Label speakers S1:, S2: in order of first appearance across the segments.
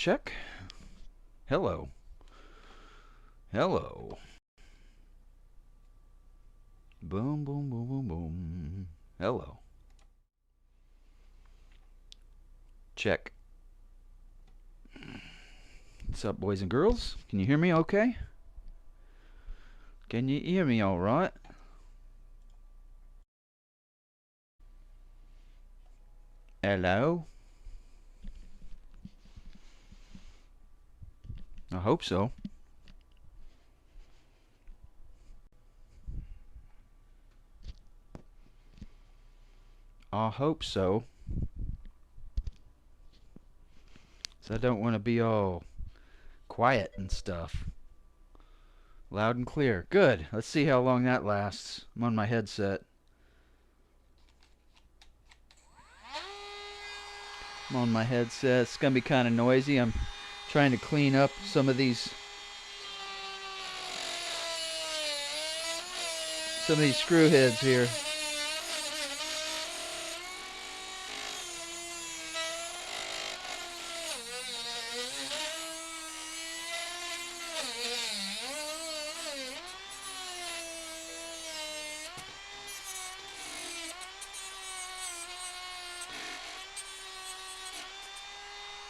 S1: check. Hello. Hello. Boom, boom, boom, boom, boom. Hello. Check. What's up, boys and girls? Can you hear me okay? Can you hear me all right? Hello? I hope so. I hope so. So I don't want to be all quiet and stuff. Loud and clear. Good. Let's see how long that lasts. I'm on my headset. I'm on my headset. It's going to be kind of noisy. I'm trying to clean up some of these screw heads here.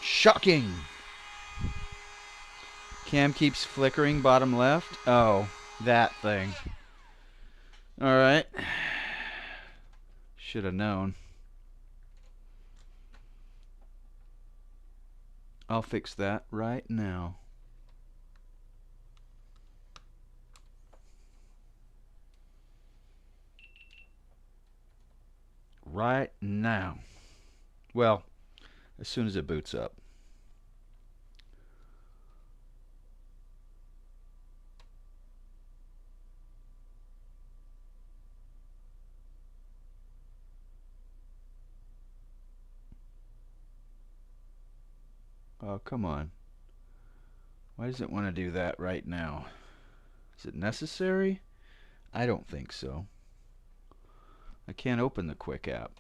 S1: Shocking! Cam keeps flickering bottom left. Oh, that thing. Alright. Should have known. I'll fix that right now. Right now. Well, as soon as it boots up. Oh, come on. Why does it want to do that right now? Is it necessary? I don't think so. I can't open the Quick app.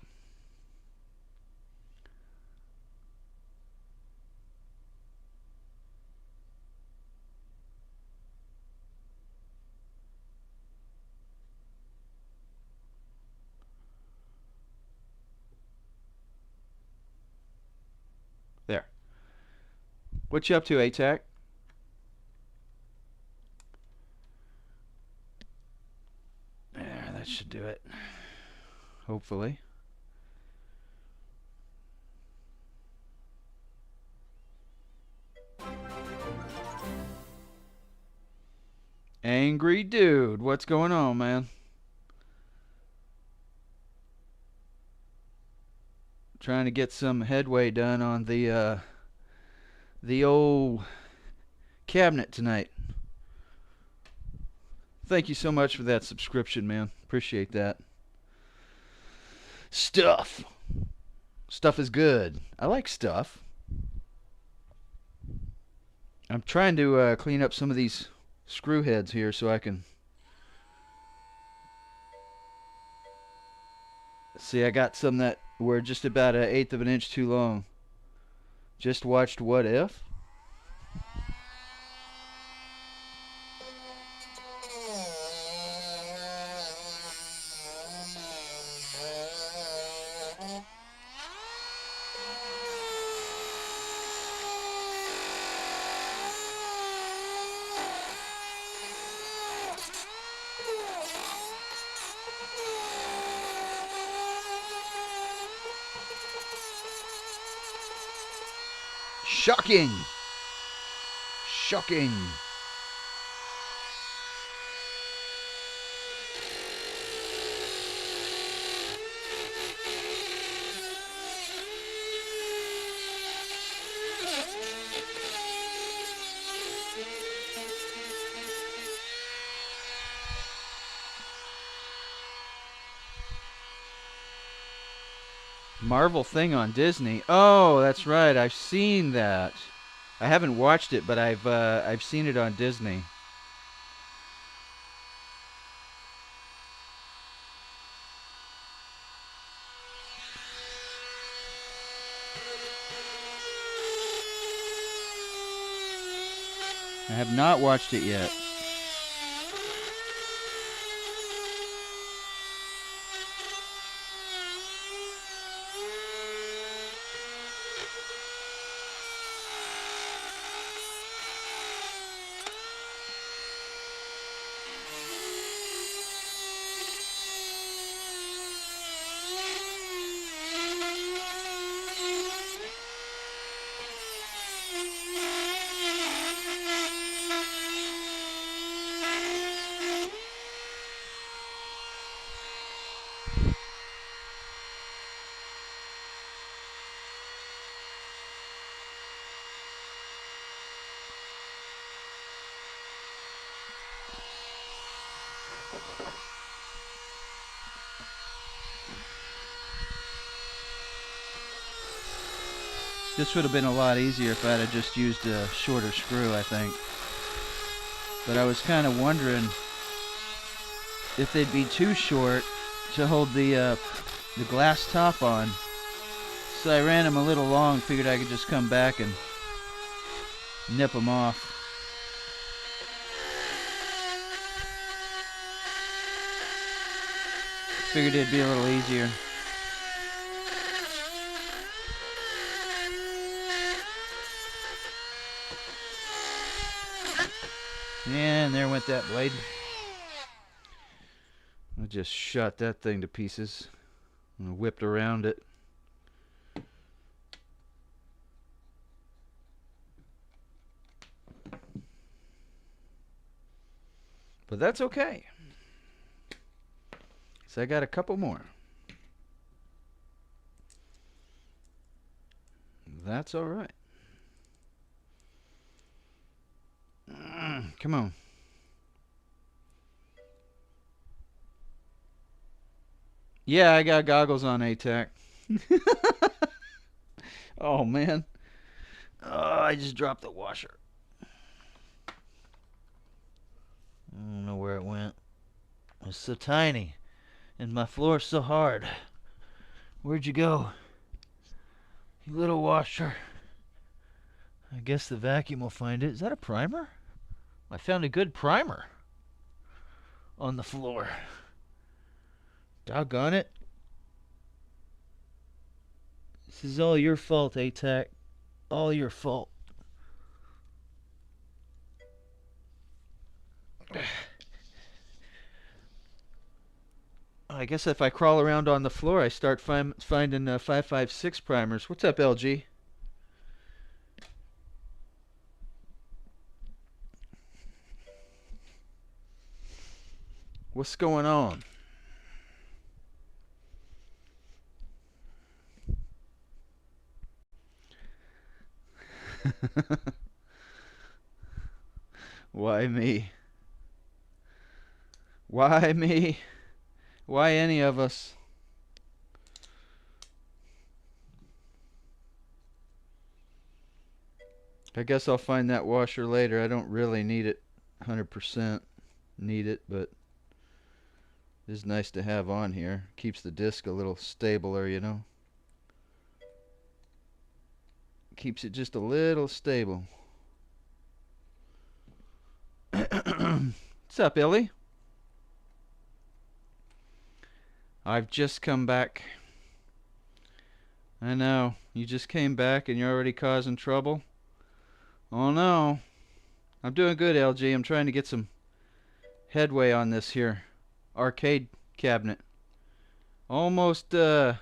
S1: There. What you up to, ATAC? There, that should do it. Hopefully. Angry dude, what's going on, man? Trying to get some headway done on the old cabinet tonight. Thank you so much for that subscription, man. Appreciate that. Stuff. Stuff is good. I like stuff. I'm trying to clean up some of these screw heads here so I can see. I got some that were just about 1/8 of an inch too long. Just watched What If. Shocking! Shocking! Marvel thing on Disney. Oh, that's right. I've seen that. I haven't watched it, but I've seen it on Disney. I have not watched it yet. This would have been a lot easier if I'd have just used a shorter screw, I think. But I was kind of wondering if they'd be too short to hold the glass top on. So I ran them a little long, figured I could just come back and nip them off. Figured it'd be a little easier. And there went that blade. I just shot that thing to pieces and whipped around it. But that's okay. So I got a couple more. That's all right. Come on. Yeah, I got goggles on, ATAC. Oh, man. Oh, I just dropped the washer. I don't know where it went. It's so tiny. And my floor's so hard. Where'd you go? You little washer. I guess the vacuum will find it. Is that a primer? I found a good primer on the floor. Doggone it. This is all your fault, ATAC. All your fault. I guess if I crawl around on the floor, I start finding 556 primers. What's up, LG? What's going on? Why me? Why me? Why any of us? I guess I'll find that washer later. I don't really need it 100% need it, but it is nice to have on here. Keeps the disc a little stabler, you know. Keeps it just a little stable. What's up, Illy? I've just come back. I know. You just came back and you're already causing trouble? Oh no. I'm doing good, LG. I'm trying to get some headway on this here arcade cabinet. Almost, just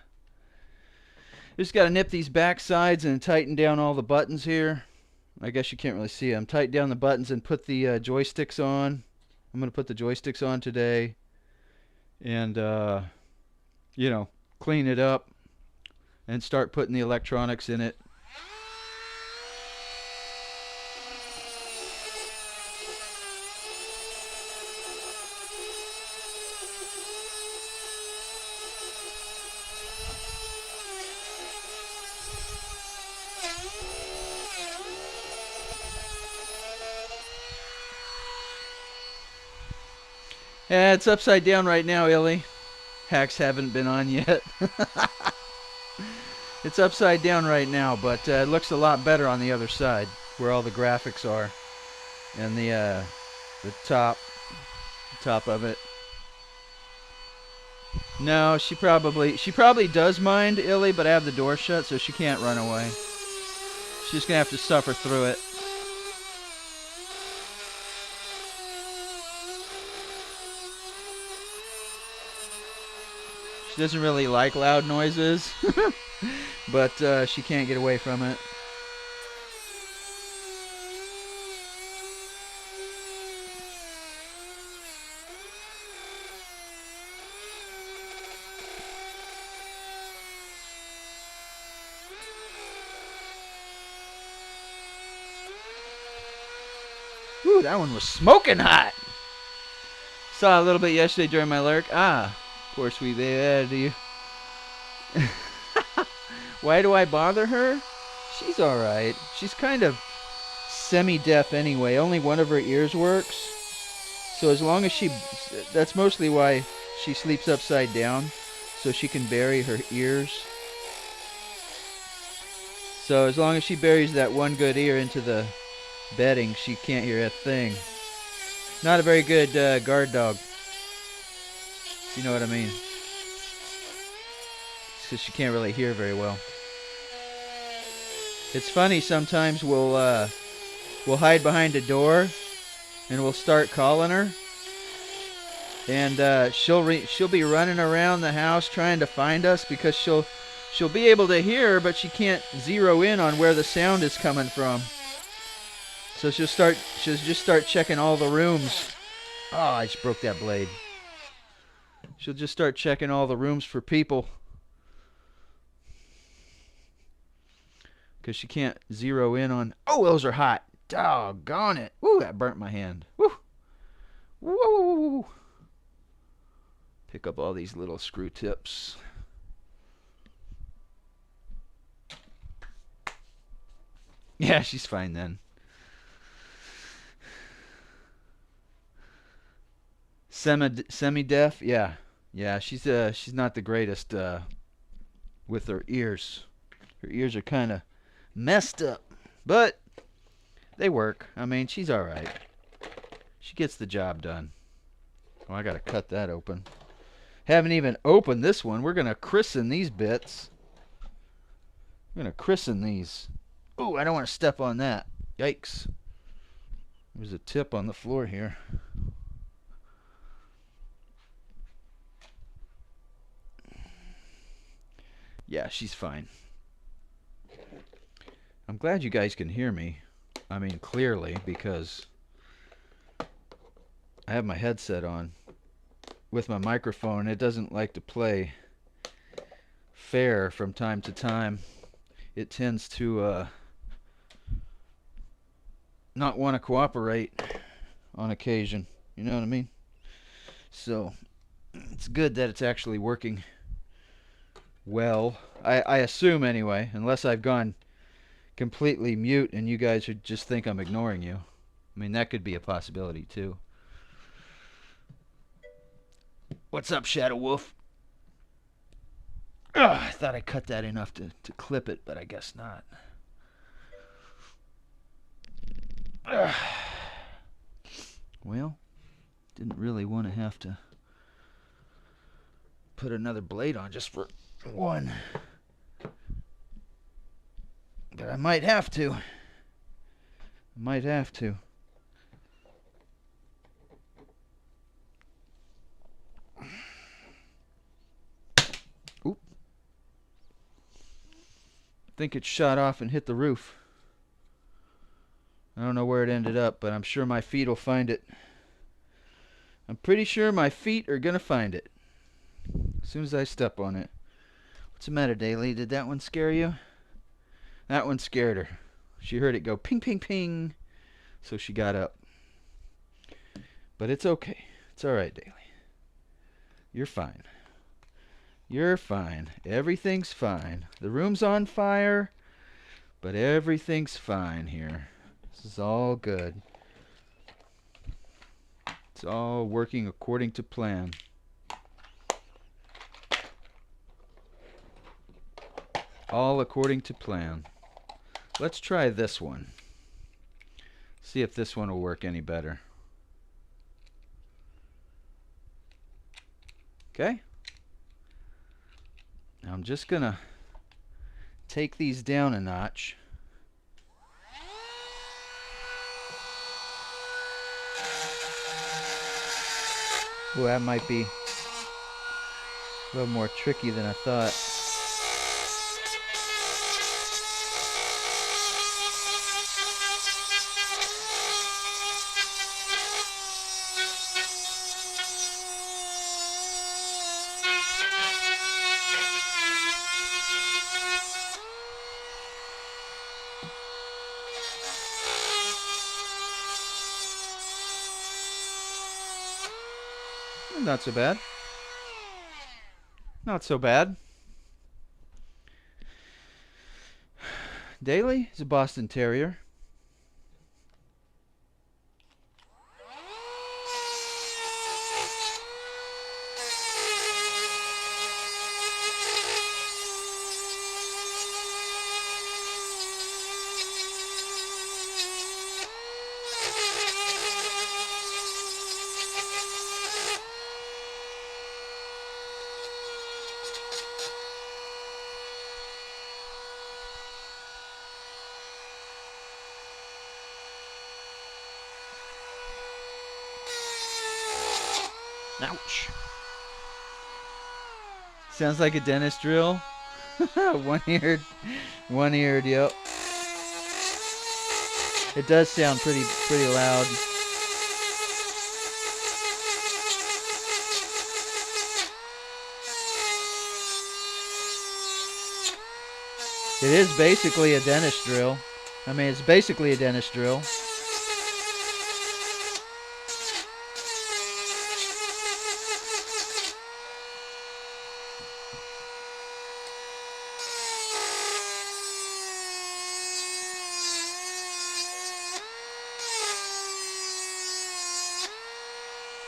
S1: got to nip these back sides and tighten down all the buttons here. I guess you can't really see them. Tighten down the buttons and put the joysticks on. I'm going to put the joysticks on today. And, you know, clean it up and start putting the electronics in it. Yeah, it's upside down right now, Illy. Hacks haven't been on yet. It's upside down right now, but it looks a lot better on the other side, where all the graphics are. and the top of it. No, she probably does mind Illy, but I have the door shut, so she can't run away. She's just gonna have to suffer through it. She doesn't really like loud noises, but she can't get away from it. Ooh, that one was smoking hot. Saw a little bit yesterday during my lurk. Ah, poor sweet baby. Why do I bother her? She's alright. She's kind of semi-deaf anyway. Only one of her ears works. So as long as that's mostly why she sleeps upside down, so she can bury her ears. So as long as she buries that one good ear into the bedding, she can't hear a thing. Not a very good guard dog, if you know what I mean. Because she can't really hear very well. It's funny, sometimes we'll hide behind a door and we'll start calling her, and she'll be running around the house trying to find us, because she'll be able to hear, but she can't zero in on where the sound is coming from. So she'll just start checking all the rooms. Oh, I just broke that blade. She'll just start checking all the rooms for people, because she can't zero in on. Oh, those are hot. Doggone it. Woo, that burnt my hand. Woo. Woo. Pick up all these little screw tips. Yeah, she's fine then. Semi-deaf? Yeah. Yeah, she's not the greatest with her ears. Her ears are kind of messed up, but they work. I mean, she's all right. She gets the job done. Oh, I got to cut that open. Haven't even opened this one. We're going to christen these bits. We're going to christen these. Ooh, I don't want to step on that. Yikes. There's a tip on the floor here. Yeah, she's fine. I'm glad you guys can hear me. I mean, clearly, because I have my headset on with my microphone. It doesn't like to play fair from time to time. It tends to not want to cooperate on occasion. You know what I mean? So it's good that it's actually working well. I assume anyway, unless I've gone completely mute and you guys would just think I'm ignoring you. I mean, that could be a possibility too. What's up, Shadow Wolf? Ugh, I thought I cut that enough to clip it, but I guess not. Ugh. Well, didn't really want to have to put another blade on just for one. But I might have to. Oop. I think it shot off and hit the roof. I don't know where it ended up, but I'm sure my feet will find it. I'm pretty sure my feet are going to find it as soon as I step on it. What's the matter, Daly? Did that one scare you? That one scared her. She heard it go ping, ping, ping. So she got up. But it's okay. It's all right, Daly. You're fine. You're fine. Everything's fine. The room's on fire, but everything's fine here. This is all good. It's all working according to plan. All according to plan. Let's try this one. See if this one will work any better. Okay. Now I'm just going to take these down a notch. Ooh, that might be a little more tricky than I thought. Not so bad. Not so bad. Daly is a Boston Terrier. Ouch. Sounds like a dentist drill. One-eared. One-eared, yep. It does sound pretty loud. It is basically a dentist drill. I mean, it's basically a dentist drill.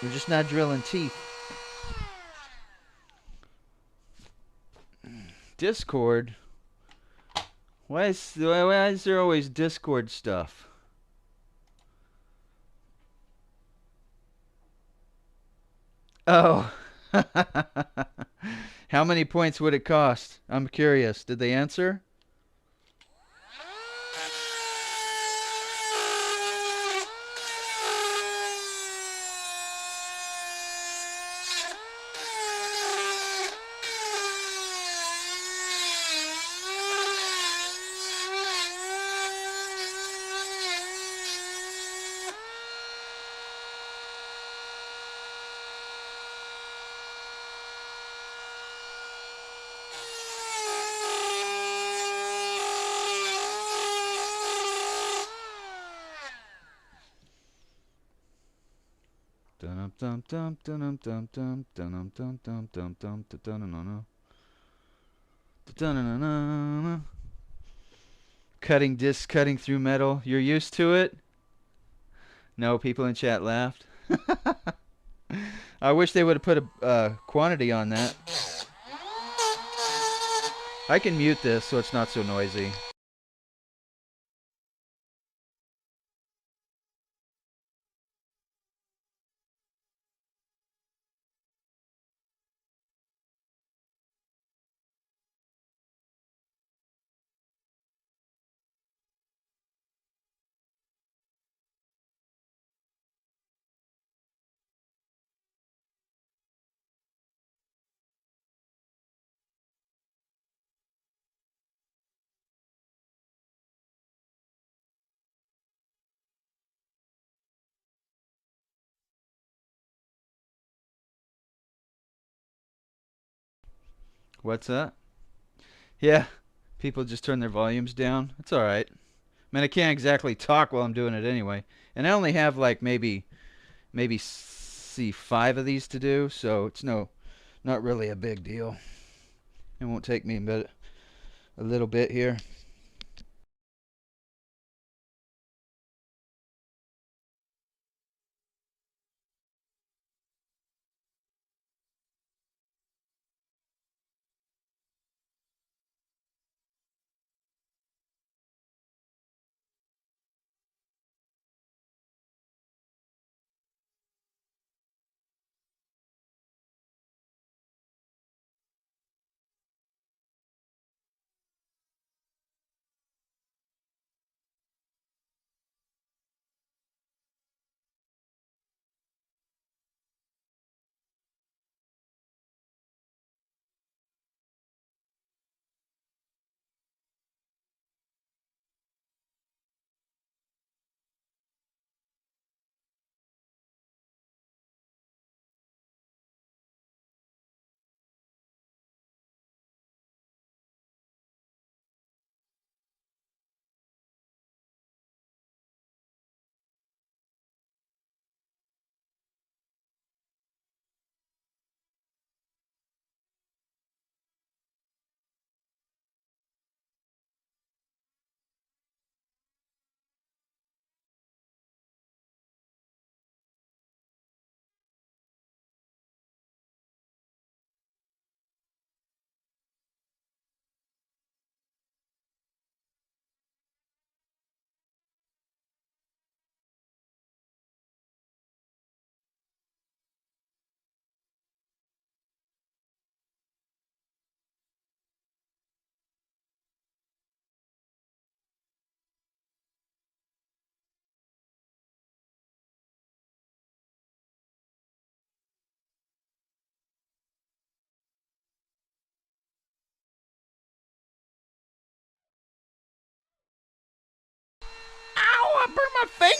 S1: We're just not drilling teeth. Discord? Why is there always Discord stuff? Oh. How many points would it cost? I'm curious. Did they answer? Cutting discs, cutting through metal. You're used to it? No, people in chat laughed. I wish they would have put a quantity on that. I can mute this so it's not so noisy. What's that? Yeah, people just turn their volumes down. It's all right. I mean, I can't exactly talk while I'm doing it anyway. And I only have like maybe see 5 of these to do, so it's not really a big deal. It won't take me but a little bit here.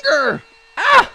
S1: finger! Ah!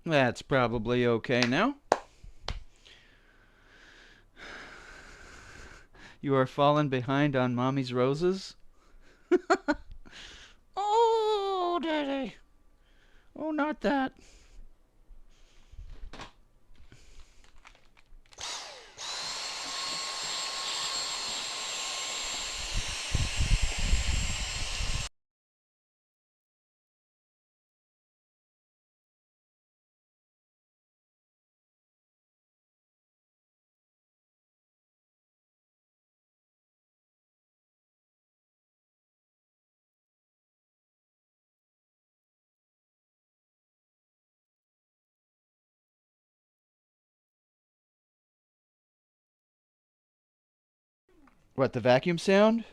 S1: That's probably okay now. You are falling behind on Mommy's roses? Oh, Daddy. Oh, not that. What, the vacuum sound?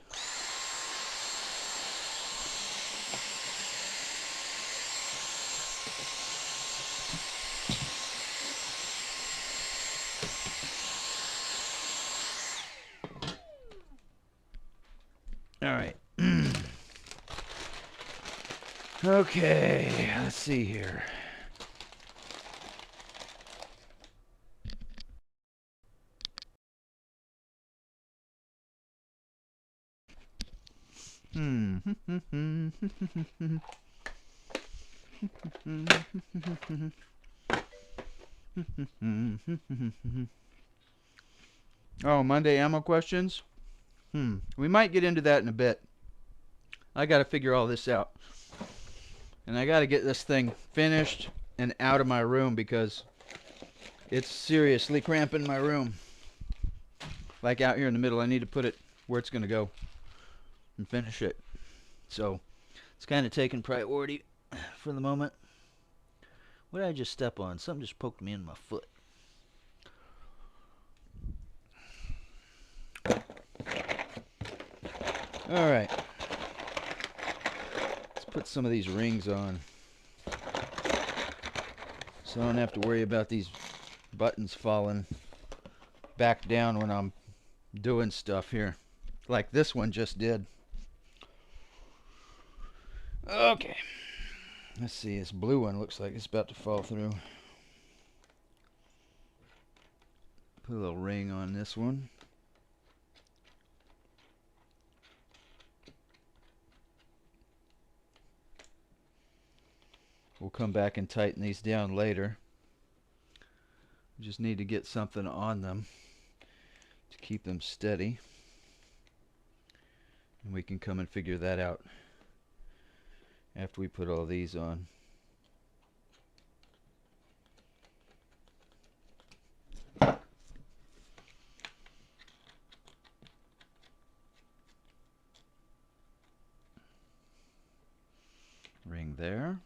S1: All right. Okay, let's see here. Oh, Monday ammo questions? We might get into that in a bit. I got to figure all this out. And I got to get this thing finished and out of my room because it's seriously cramping my room. Like out here in the middle, I need to put it where it's going to go and finish it. So it's kind of taking priority for the moment. What did I just step on? Something just poked me in my foot. All right. Let's put some of these rings on so I don't have to worry about these buttons falling back down when I'm doing stuff here. Like this one just did. Okay. Let's see, this blue one looks like it's about to fall through. Put a little ring on this one. We'll come back and tighten these down later. We just need to get something on them to keep them steady. And we can come and figure that out after we put all these on. there.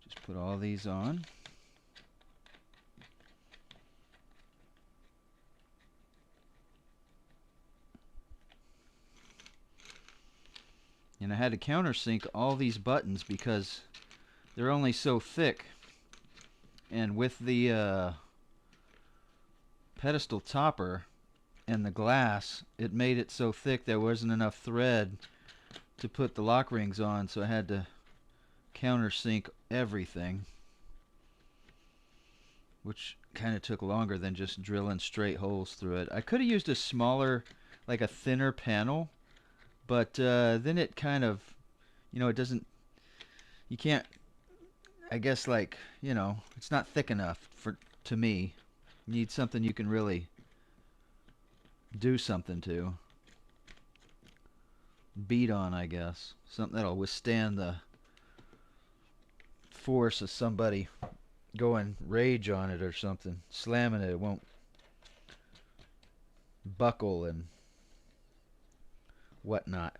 S1: Just put all these on. And I had to countersink all these buttons because they're only so thick. And with the pedestal topper and the glass, it made it so thick there wasn't enough thread to put the lock rings on, so I had to countersink everything, which kind of took longer than just drilling straight holes through it. I could have used a smaller, like a thinner panel, but then it kind of, it doesn't, you can't, I guess, like, it's not thick enough to me. You need something you can really do something to. Beat on, I guess. Something that'll withstand the force of somebody going rage on it or something. Slamming it, it won't buckle and whatnot.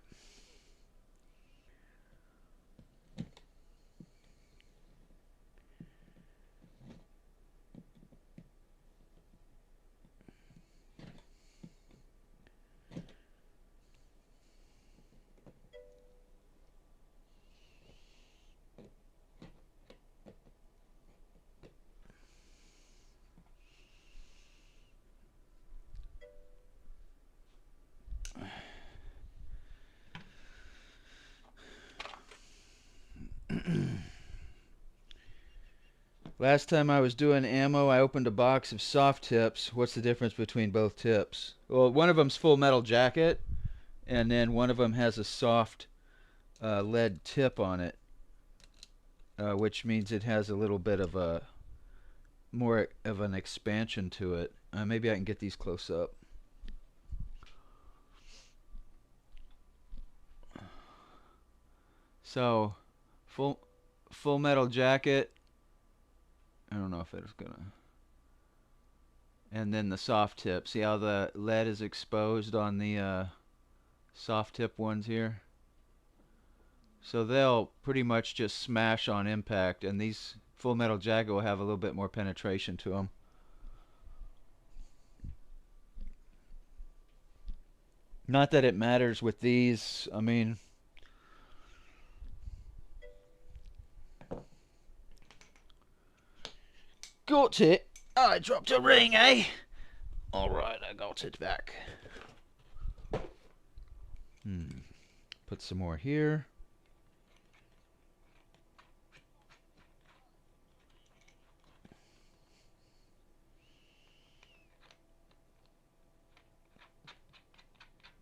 S1: Last time I was doing ammo, I opened a box of soft tips. What's the difference between both tips? Well, one of them's full metal jacket, and then one of them has a soft lead tip on it, which means it has a little bit of a more of an expansion to it. Maybe I can get these close up. So, full metal jacket. I don't know if it's gonna. And then the soft tip. See how the lead is exposed on the soft tip ones here? So they'll pretty much just smash on impact, and these full metal jacket will have a little bit more penetration to them. Not that it matters with these. I mean, got it. I dropped a ring, eh? Alright, I got it back. Put some more here.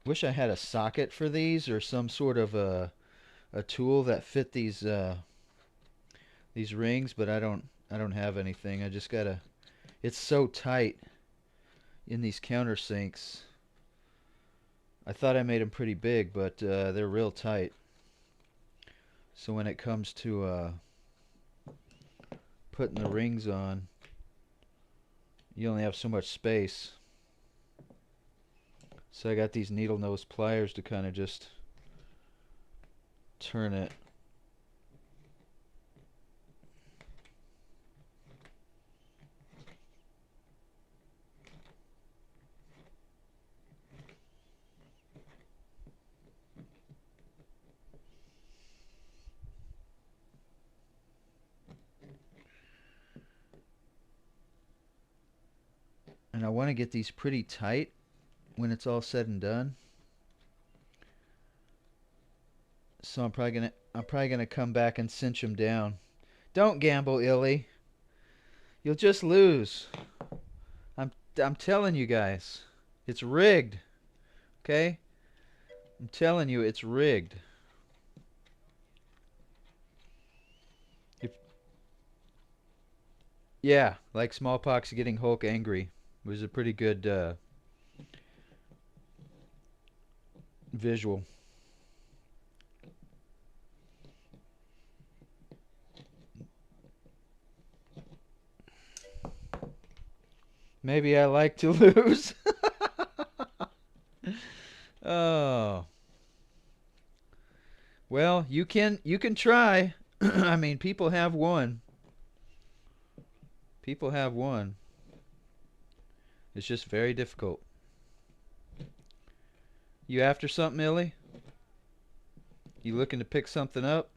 S1: Wish I had a socket for these or some sort of a tool that fit these rings, but I don't have anything. I just gotta. It's so tight in these countersinks. I thought I made them pretty big, but they're real tight. So when it comes to putting the rings on, you only have so much space. So I got these needle nose pliers to kind of just turn it. And I want to get these pretty tight when it's all said and done. So I'm probably gonna come back and cinch them down. Don't gamble, Illy. You'll just lose. I'm telling you guys, it's rigged. Okay? I'm telling you, it's rigged. Yeah, like smallpox getting Hulk angry. It was a pretty good visual. Maybe I like to lose. Oh. Well, you can try. I mean, people have won. People have won. It's just very difficult. You after something, Illy? You looking to pick something up?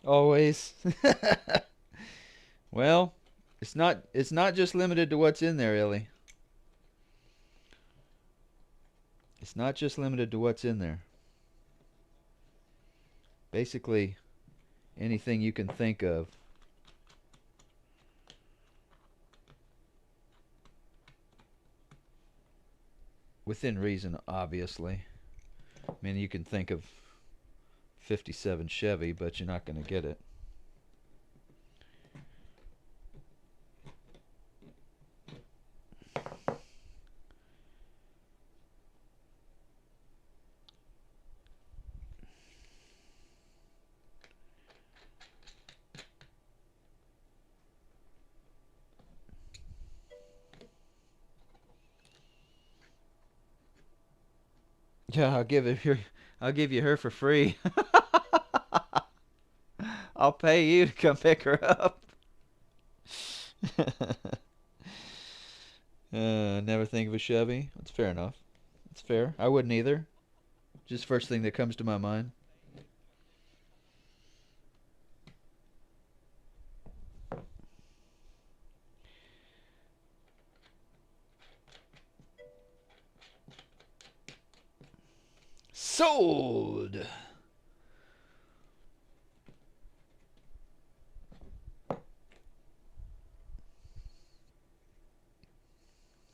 S1: Always. Well, it's not just limited to what's in there, Illy. It's not just limited to what's in there. Basically, anything you can think of. Within reason, obviously. I mean, you can think of 57 Chevy, but you're not going to get it. Yeah, I'll give you her for free. I'll pay you to come pick her up. Never think of a Chevy. That's fair enough. That's fair. I wouldn't either. Just first thing that comes to my mind. Sold.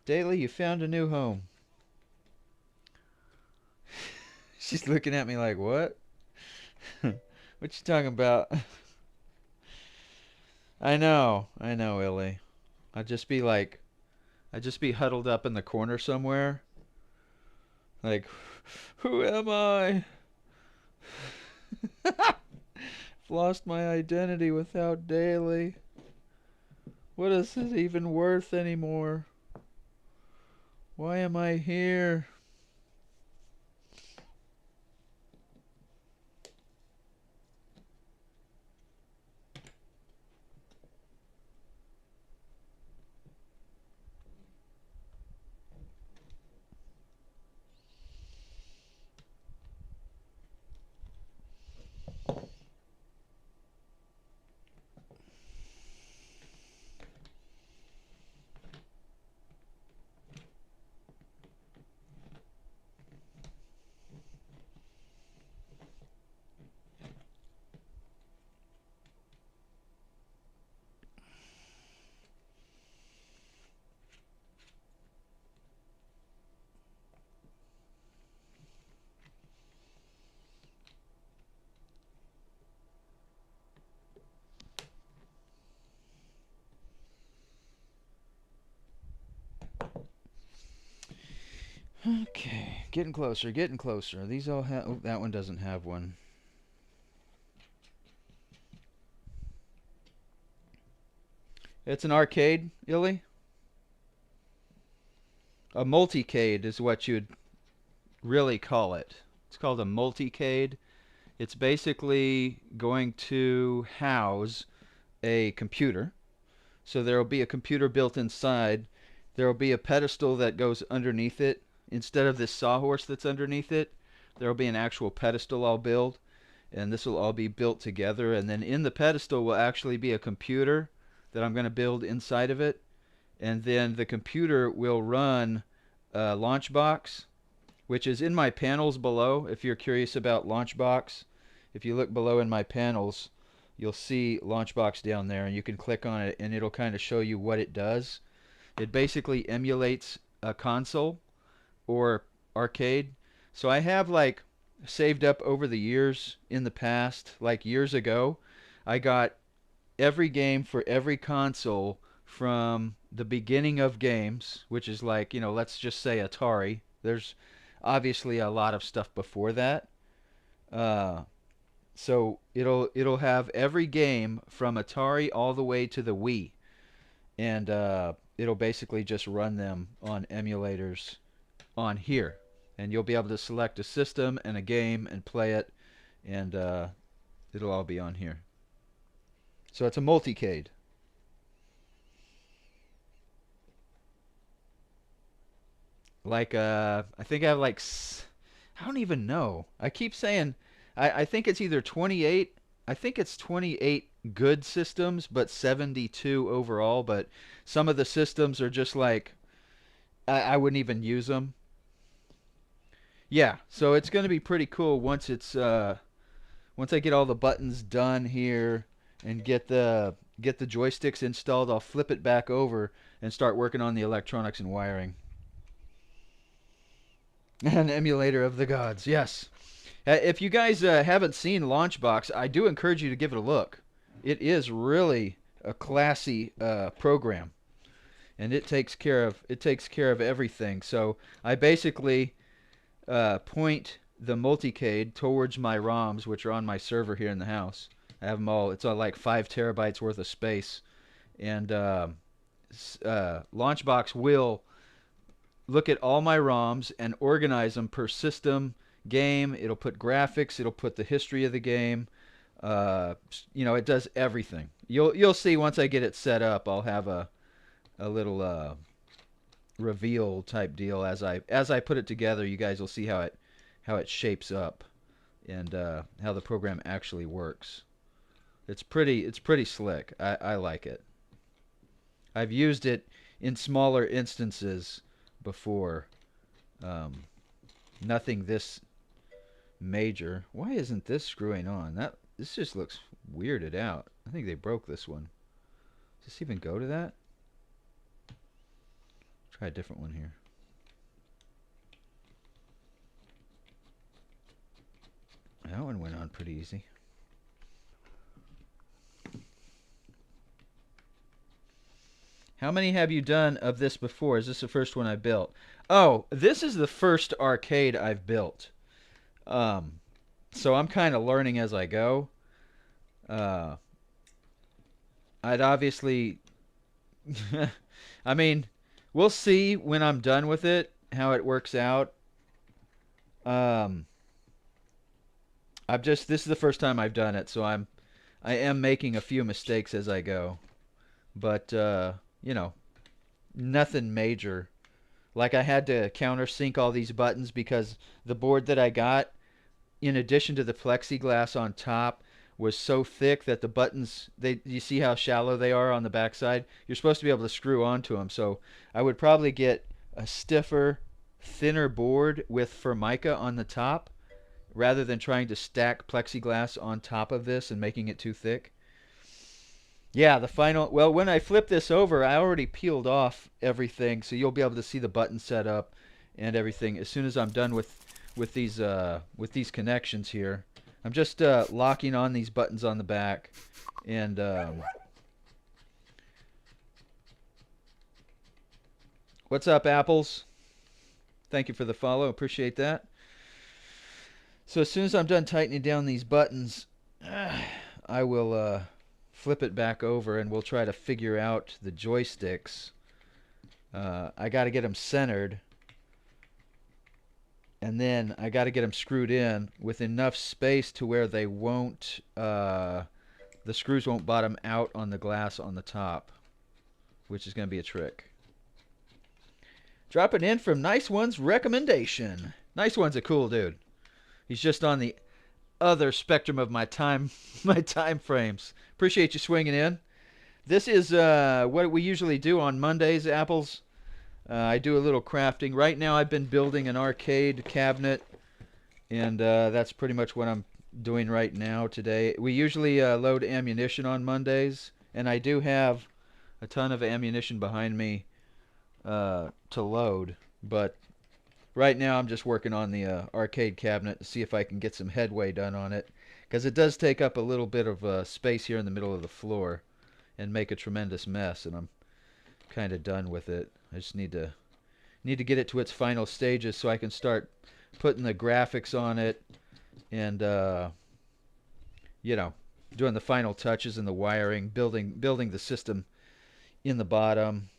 S1: Daly, you found a new home. She's looking at me like, what? What you talking about? I know, Illy. I'd just be like, I'd just be huddled up in the corner somewhere. Like, who am I? I've lost my identity without Daly. What is it even worth anymore? Why am I here? Okay, getting closer, getting closer. These all have. Oh, that one doesn't have one. It's an arcade, Illy. A multicade is what you'd really call it. It's called a multicade. It's basically going to house a computer. So there will be a computer built inside. There will be a pedestal that goes underneath it. Instead of this sawhorse that's underneath it, there will be an actual pedestal I'll build. And this will all be built together. And then in the pedestal will actually be a computer that I'm going to build inside of it. And then the computer will run Launchbox, which is in my panels below. If you're curious about Launchbox, if you look below in my panels, you'll see Launchbox down there, and you can click on it, and it'll kind of show you what it does. It basically emulates a console or arcade. So I have like saved up over the years in the past, like years ago. I got every game for every console from the beginning of games, which is like, let's just say Atari. There's obviously a lot of stuff before that. Uh, so it'll have every game from Atari all the way to the Wii, and it'll basically just run them on emulators on here, and you'll be able to select a system and a game and play it, and it'll all be on here. So it's a multicade. Like I think I have like I don't even know. I keep saying I think it's either 28. I think it's 28 good systems, but 72 overall. But some of the systems are just like I wouldn't even use them. Yeah, so it's going to be pretty cool once I get all the buttons done here and get the joysticks installed. I'll flip it back over and start working on the electronics and wiring. An emulator of the gods, yes. If you guys haven't seen Launchbox, I do encourage you to give it a look. It is really a classy program, and it takes care of everything. So I basically point the multicade towards my ROMs, which are on my server here in the house. I have them all. It's like 5 terabytes worth of space, and Launchbox will look at all my ROMs and organize them per system, game. It'll put graphics. It'll put the history of the game. It does everything. You'll see once I get it set up. I'll have a little reveal type deal as I put it together. You guys will see how it shapes up and how the program actually works. It's pretty slick. I like it. I've used it in smaller instances before. Nothing this major. Why isn't this screwing on? This just looks weirded out. I think they broke this one. Does this even go to that? Try a different one here. That one went on pretty easy. How many have you done of this before? Is this the first one I built? Oh, this is the first arcade I've built. So I'm kind of learning as I go. Uh, I'd obviously... I mean, we'll see when I'm done with it how it works out. This is the first time I've done it, so I am making a few mistakes as I go. But nothing major. Like I had to countersink all these buttons because the board that I got, in addition to the plexiglass on top, was so thick that the buttons, you see how shallow they are on the backside? You're supposed to be able to screw onto them. So I would probably get a stiffer, thinner board with Formica on the top rather than trying to stack plexiglass on top of this and making it too thick. Yeah, well, when I flip this over, I already peeled off everything, so you'll be able to see the button setup and everything as soon as I'm done with these connections here. I'm just locking on these buttons on the back, and what's up, Apples? Thank you for the follow. Appreciate that. So as soon as I'm done tightening down these buttons, I will flip it back over and we'll try to figure out the joysticks. I got to get them centered, and then I got to get them screwed in with enough space to where they won't, the screws won't bottom out on the glass on the top, which is going to be a trick. Dropping in from Nice One's recommendation. Nice One's a cool dude. He's just on the other spectrum of my time frames. Appreciate you swinging in. This is what we usually do on Mondays, Apples. I do a little crafting. Right now I've been building an arcade cabinet, and that's pretty much what I'm doing right now today. We usually load ammunition on Mondays, and I do have a ton of ammunition behind me to load, but Right now I'm just working on the arcade cabinet to see if I can get some headway done on it, because it does take up a little bit of space here in the middle of the floor and make a tremendous mess, and I'm kind of done with it. I just need to get it to its final stages so I can start putting the graphics on it and you know, doing the final touches and the wiring, building the system in the bottom.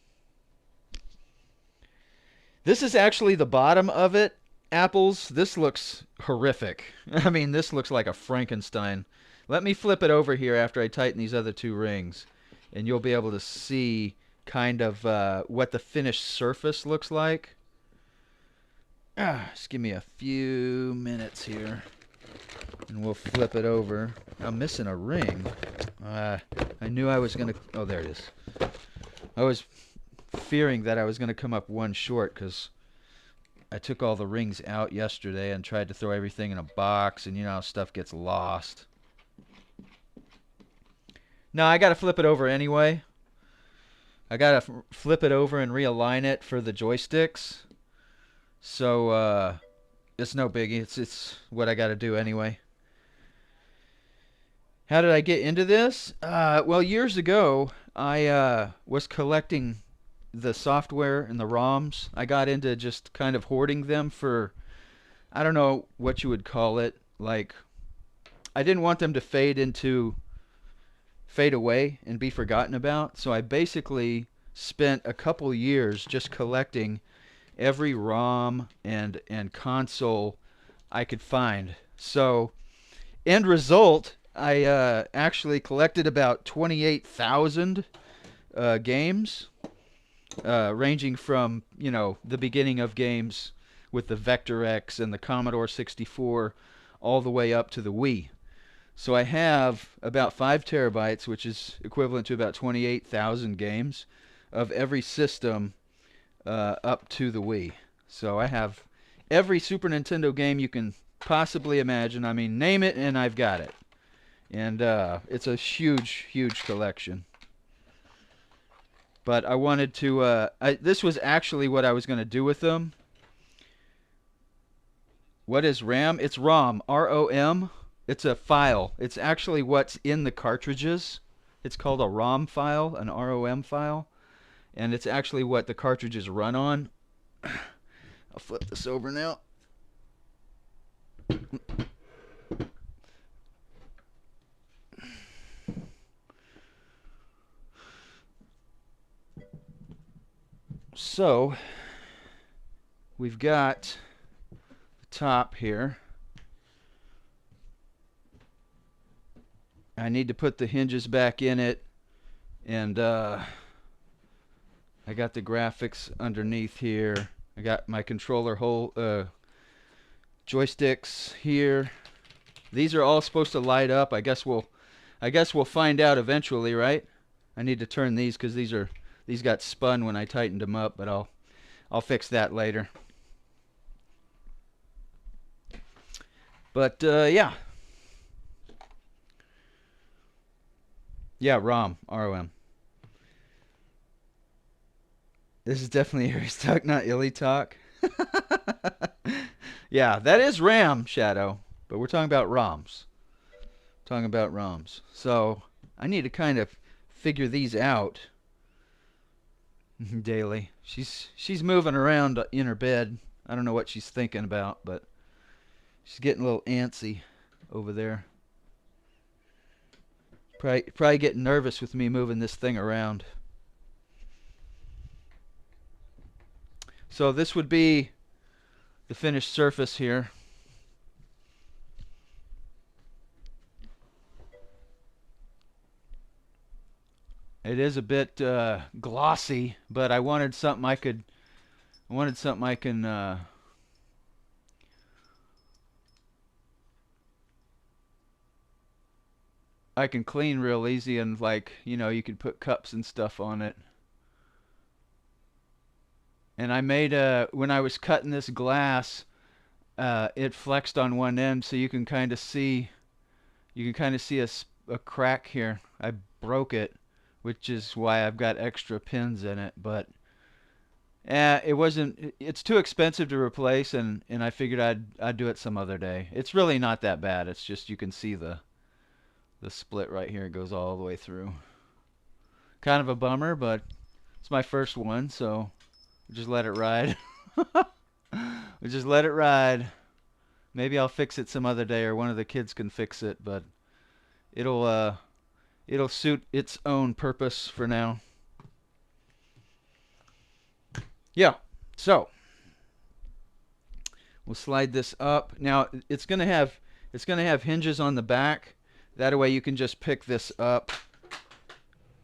S1: This is actually the bottom of it. Apples, this looks horrific. I mean, this looks like a Frankenstein. Let me flip it over here after I tighten these other two rings, and you'll be able to see kind of what the finished surface looks like. Just give me a few minutes here, and we'll flip it over. I'm missing a ring. I knew I was going to... Oh, there it is. I was fearing that I was going to come up one short because I took all the rings out yesterday and tried to throw everything in a box, and you know how stuff gets lost. No, I got to flip it over anyway. I got to flip it over and realign it for the joysticks. So it's no biggie. It's what I got to do anyway. How did I get into this? Well, years ago, I was collecting the software and the ROMs. I got into just kind of hoarding them for, I don't know what you would call it. Like, I didn't want them to fade away and be forgotten about. So I basically spent a couple years just collecting every ROM and console I could find. So, end result, I actually collected about 28,000 games, ranging from, you know, the beginning of games with the Vector X and the Commodore 64 all the way up to the Wii. So I have about 5 terabytes, which is equivalent to about 28,000 games of every system up to the Wii. So I have every Super Nintendo game you can possibly imagine. I mean, name it and I've got it. And it's a huge, huge collection. But I wanted to, this was actually what I was going to do with them. What is RAM? It's ROM, R-O-M. It's a file. It's actually what's in the cartridges. It's called a ROM file, an ROM file. And it's actually what the cartridges run on. I'll flip this over now. So, we've got the top here. I need to put the hinges back in it, and I got the graphics underneath here. I got my controller joysticks here. These are all supposed to light up. I guess we'll find out eventually, right? I need to turn these because these got spun when I tightened them up, but I'll fix that later. But yeah. Yeah, ROM, R-O-M. This is definitely Harry's talk, not Illy talk. Yeah, that is RAM, Shadow. But we're talking about ROMs. Talking about ROMs. So, I need to kind of figure these out daily. She's moving around in her bed. I don't know what she's thinking about, but she's getting a little antsy over there. Probably getting nervous with me moving this thing around. So this would be the finished surface here. It is a bit glossy, but I wanted something I can I can clean real easy, and like, you know, you could put cups and stuff on it. And I made when I was cutting this glass, it flexed on one end, so you can kind of see a crack here. I broke it, which is why I've got extra pins in it, but It wasn't. It's too expensive to replace, and I figured I'd do it some other day. It's really not that bad. It's just you can see the split right here. It goes all the way through. Kind of a bummer, but it's my first one, so we just let it ride. We just let it ride. Maybe I'll fix it some other day, or one of the kids can fix it, but it'll uh it'll suit its own purpose for now. Yeah. So we'll slide this up. Now it's gonna have hinges on the back. That way you can just pick this up.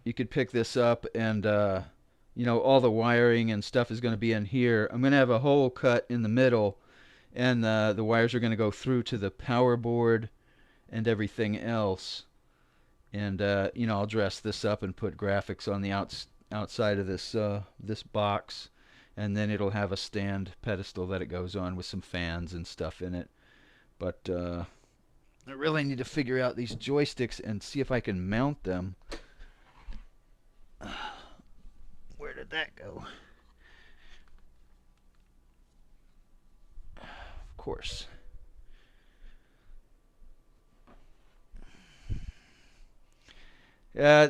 S1: You could pick this up, and all the wiring and stuff is going to be in here. I'm going to have a hole cut in the middle, and the wires are going to go through to the power board and everything else. And I'll dress this up and put graphics on the outside of this box, and then it'll have a stand pedestal that it goes on with some fans and stuff in it. But I really need to figure out these joysticks and see if I can mount them. Where did that go? Of course. The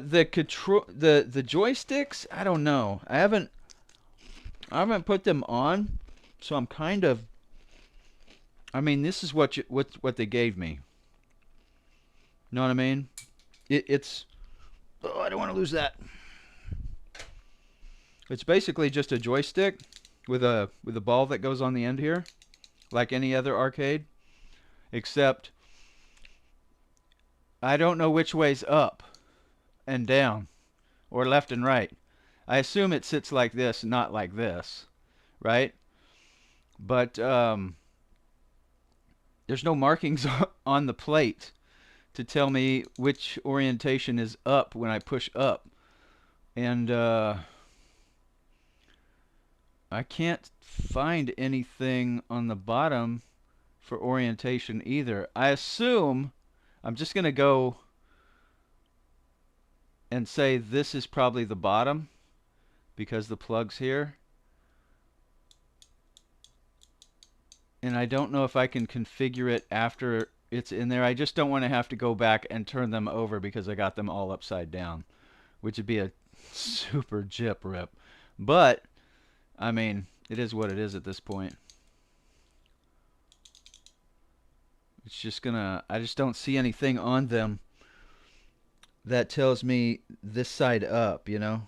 S1: joysticks, I don't know. I haven't put them on, so I'm kind of. I mean, this is what they gave me. You know what I mean? It's. Oh, I don't want to lose that. It's basically just a joystick with a ball that goes on the end here, like any other arcade, except I don't know which way's up and down or left and right. I assume it sits like this, not like this, right? But there's no markings on the plate to tell me which orientation is up when I push up. And I can't find anything on the bottom for orientation either. I assume I'm just going to go and say this is probably the bottom because the plug's here. And I don't know if I can configure it after it's in there. I just don't want to have to go back and turn them over because I got them all upside down, which would be a super jip rip. But I mean, it is what it is at this point. It's just gonna, I just don't see anything on them that tells me this side up, you know?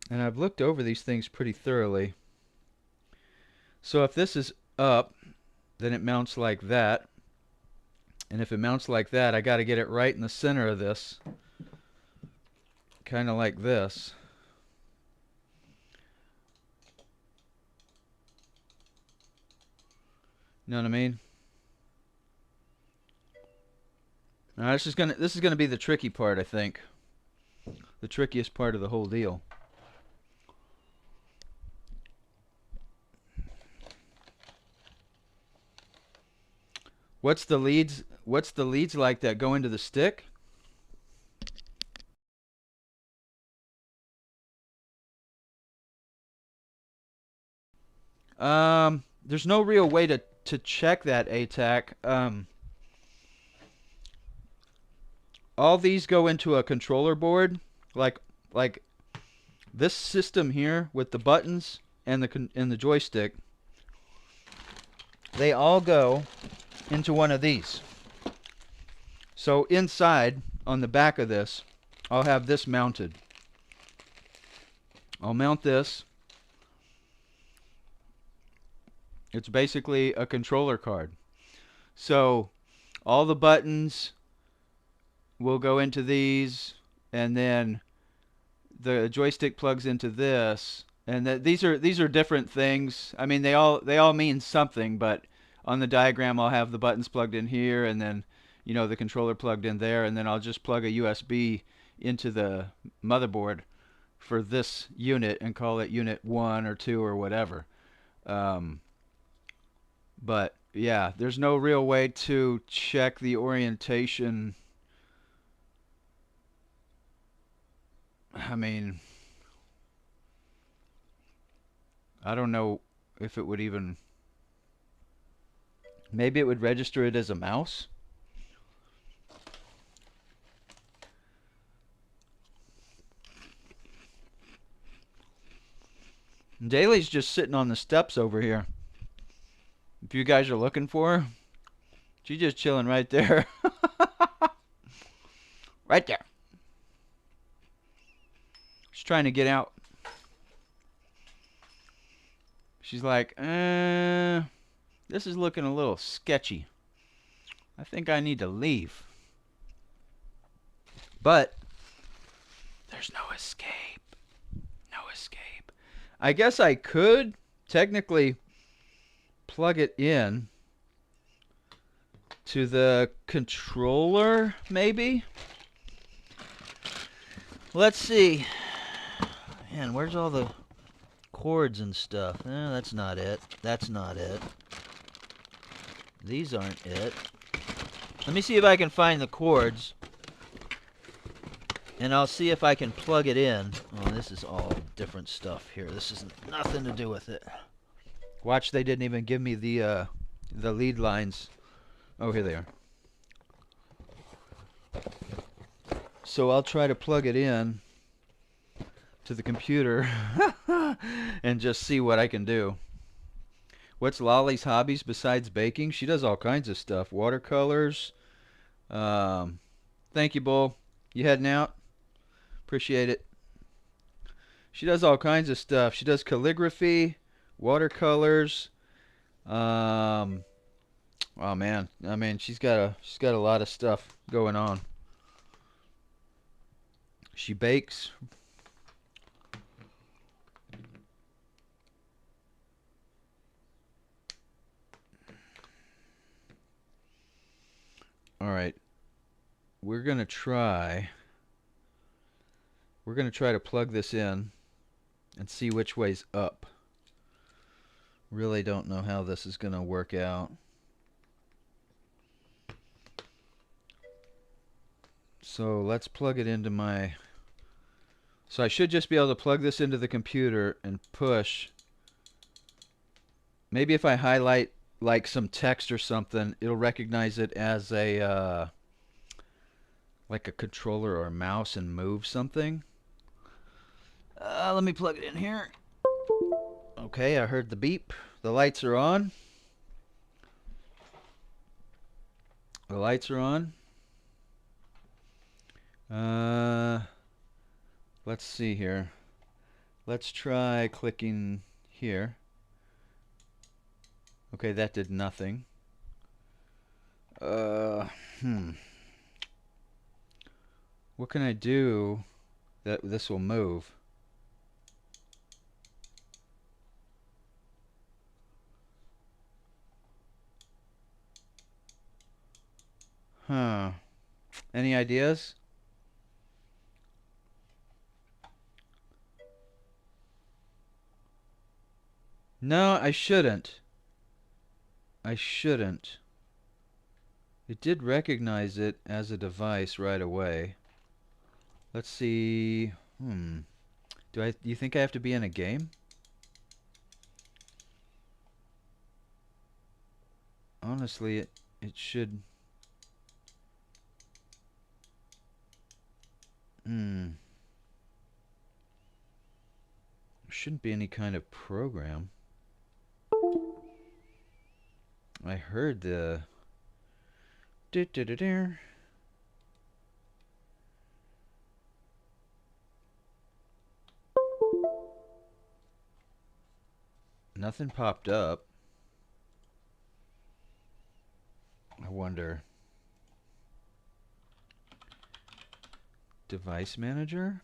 S1: And I've looked over these things pretty thoroughly. So if this is up, then it mounts like that. And if it mounts like that, I got to get it right in the center of this. Kind of like this. You know what I mean? Now this is gonna be the tricky part, I think. The trickiest part of the whole deal. What's the leads like that go into the stick? There's no real way to check that ATAC. All these go into a controller board, like this system here with the buttons and the joystick. They all go into one of these. So inside, on the back of this, I'll have this mounted. I'll mount this. It's basically a controller card. So all the buttons will go into these, and then the joystick plugs into this. And these are different things. I mean, they all mean something, but on the diagram I'll have the buttons plugged in here, and then the controller plugged in there, and then I'll just plug a USB into the motherboard for this unit and call it unit 1 or 2 or whatever. But Yeah, there's no real way to check the orientation. I mean, I don't know if it would even. Maybe it would register it as a mouse. Daly's just sitting on the steps over here. If you guys are looking for her, she's just chilling right there. Right there. She's trying to get out. She's like, this is looking a little sketchy. I think I need to leave. But there's no escape. No escape. I guess I could technically plug it in to the controller, maybe? Let's see. Man, where's all the cords and stuff? That's not it. That's not it. These aren't it. Let me see if I can find the cords. And I'll see if I can plug it in. Oh, this is all different stuff here. This has nothing to do with it. Watch, they didn't even give me the lead lines. Oh, here they are. So I'll try to plug it in to the computer and just see what I can do. What's Lolly's hobbies besides baking? She does all kinds of stuff. Watercolors. Thank you, Bull. You heading out? Appreciate it. She does all kinds of stuff. She does calligraphy, watercolors. Oh man, I mean she's got a lot of stuff going on. She bakes. All right, we're gonna try to plug this in and see which way's up. Really don't know how this is gonna work out. So let's plug it into my. So I should just be able to plug this into the computer and push. Maybe if I highlight like some text or something, it'll recognize it as a like a controller or a mouse and move something. Let me plug it in here. Okay, I heard the beep. The lights are on. The lights are on. Let's see here. Let's try clicking here. Okay, that did nothing. What can I do that this will move? Huh. Any ideas? No, I shouldn't. I shouldn't. It did recognize it as a device right away. Let's see. Do you think I have to be in a game? Honestly, it should. There shouldn't be any kind of program. I heard the. Nothing popped up. I wonder. Device manager?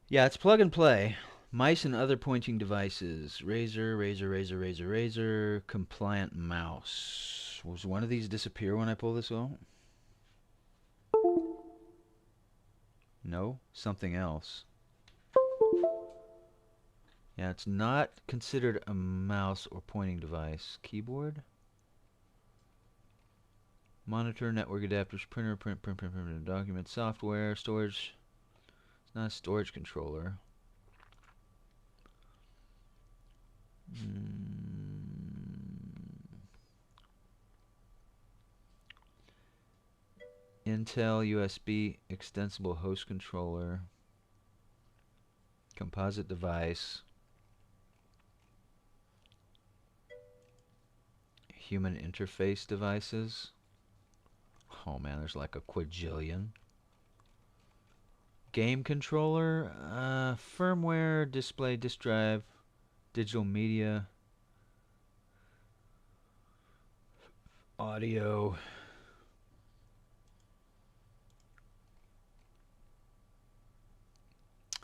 S1: Yeah, it's plug and play. Mice and other pointing devices. Razor. Compliant mouse. Was one of these disappear when I pull this out? No? Something else. Yeah, it's not considered a mouse or pointing device. Keyboard? Monitor, network adapters, printer, print, document, software, storage. It's not a storage controller. Intel USB extensible host controller. Composite device. Human interface devices. Oh man, there's like a quadrillion. Game controller, firmware, display, disk drive, digital media, audio.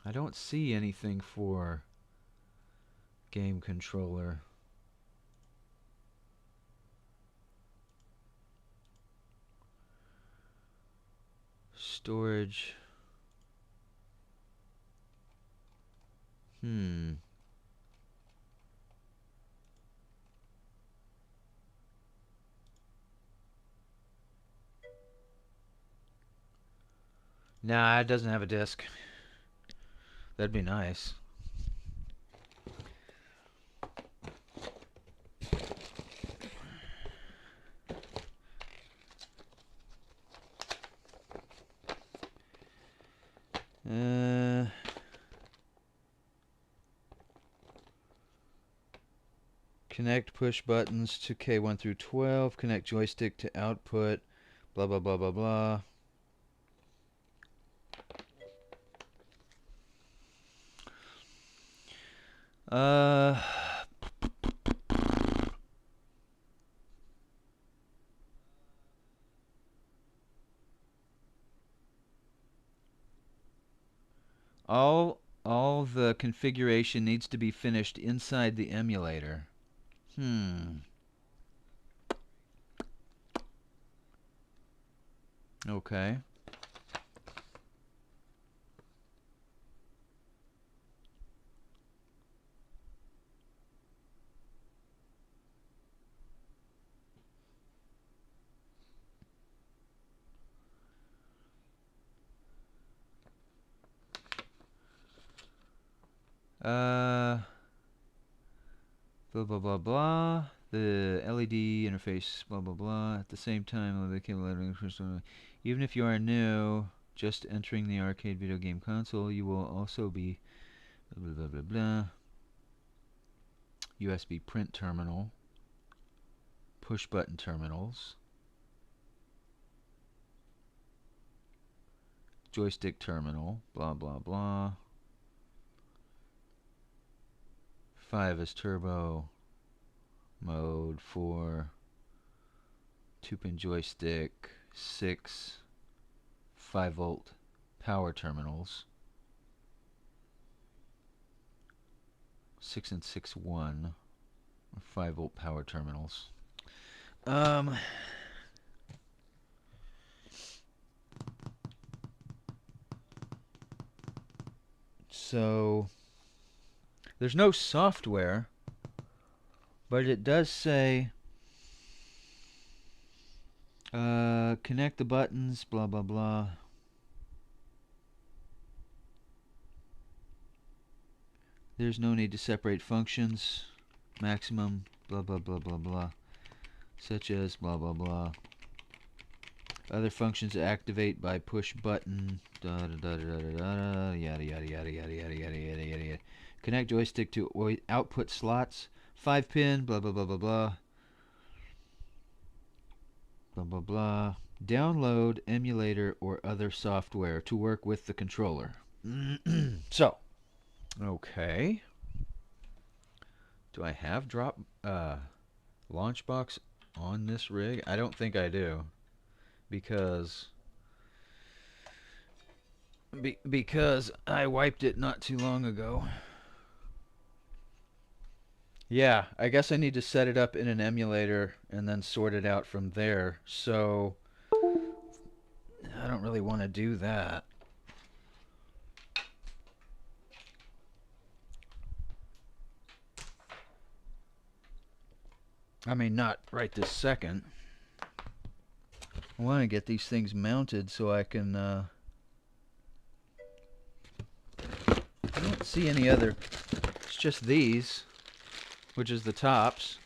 S1: I don't see anything for game controller. Storage. Nah, it doesn't have a disc. That'd be nice. Connect push buttons to K1 through 12. Connect joystick to output. Blah, blah, blah, blah, blah. All the configuration needs to be finished inside the emulator. Okay. Blah, blah, blah, blah. The LED interface, blah, blah, blah. At the same time, the cable even if you are new, just entering the arcade video game console, you will also be blah, blah, blah, blah. USB print terminal. Push button terminals. Joystick terminal. Blah, blah, blah. 5 is turbo mode. 4 2-pin joystick. 6 5-volt power terminals. 6 and 6 1 5-volt power terminals. So there's no software, but it does say connect the buttons, blah, blah, blah. There's no need to separate functions. Maximum, blah, blah, blah, blah, blah. Such as, blah, blah, blah. Other functions activate by push button, da da da da da da, yada yada yada yada yada yada yada yada. Connect joystick to output slots, 5-pin, blah blah blah blah blah. Blah blah blah. Download emulator or other software to work with the controller. So, okay. Do I have drop launchbox on this rig? I don't think I do. Because I wiped it not too long ago. Yeah, I guess I need to set it up in an emulator and then sort it out from there. So I don't really want to do that. I mean, not right this second. I want to get these things mounted so I can, I don't see any other, it's just these, which is the tops,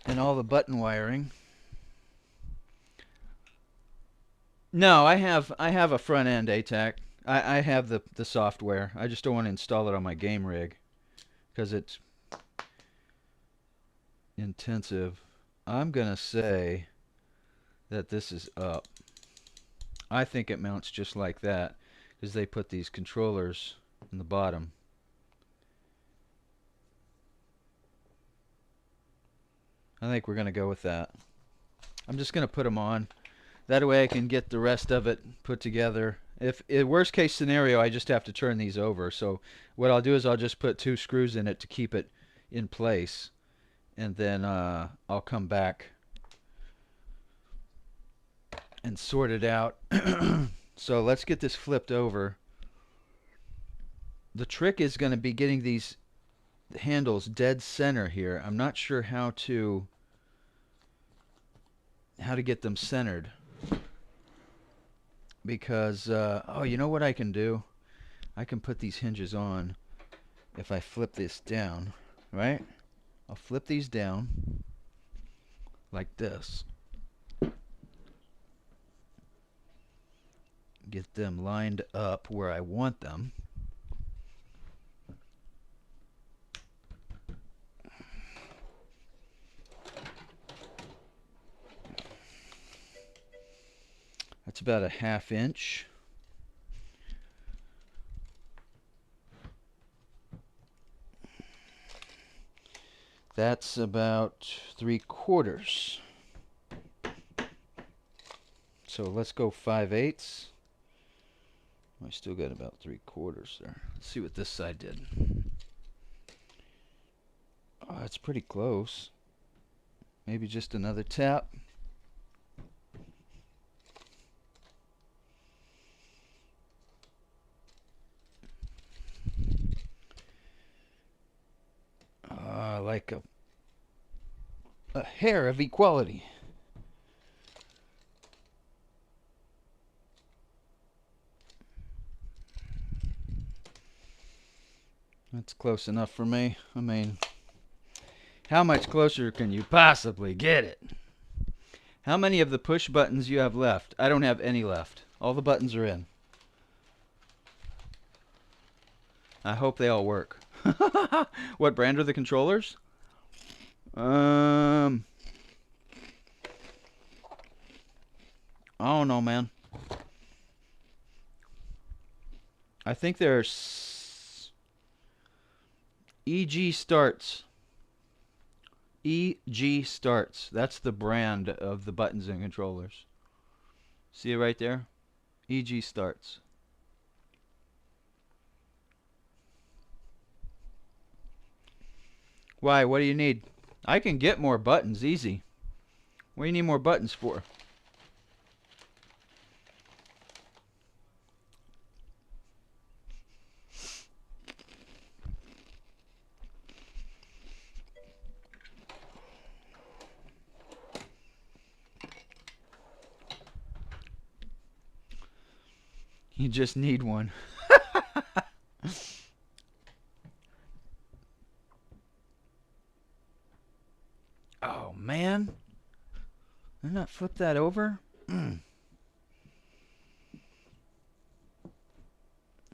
S1: and all the button wiring. No, I have a front end ATAC. I have the software. I just don't want to install it on my game rig because it's intensive. I'm gonna say that this is up. I think it mounts just like that because they put these controllers in the bottom. I think we're gonna go with that. I'm just gonna put them on. That way I can get the rest of it put together. If in worst case scenario, I just have to turn these over. So what I'll do is I'll just put 2 screws in it to keep it in place, and then I'll come back and sort it out. So let's get this flipped over. The trick is going to be getting these handles dead center here. I'm not sure how to get them centered, because oh, you know what I can do? I can put these hinges on if I flip this down, right? I'll flip these down like this. Get them lined up where I want them. That's about a 1/2 inch. That's about 3/4. So let's go 5/8. I still got about 3/4 there. Let's see what this side did. Oh, that's pretty close. Maybe just another tap. Like a hair of equality. That's close enough for me. I mean, how much closer can you possibly get it? How many of the push buttons you have left? I don't have any left. All the buttons are in. I hope they all work. What brand are the controllers? I don't know, man. I think there's EG Starts. EG Starts. That's the brand of the buttons and controllers. See it right there? EG Starts. Why? What do you need? I can get more buttons, easy. What do you need more buttons for? You just need one. Oh, man. Did I not flip that over?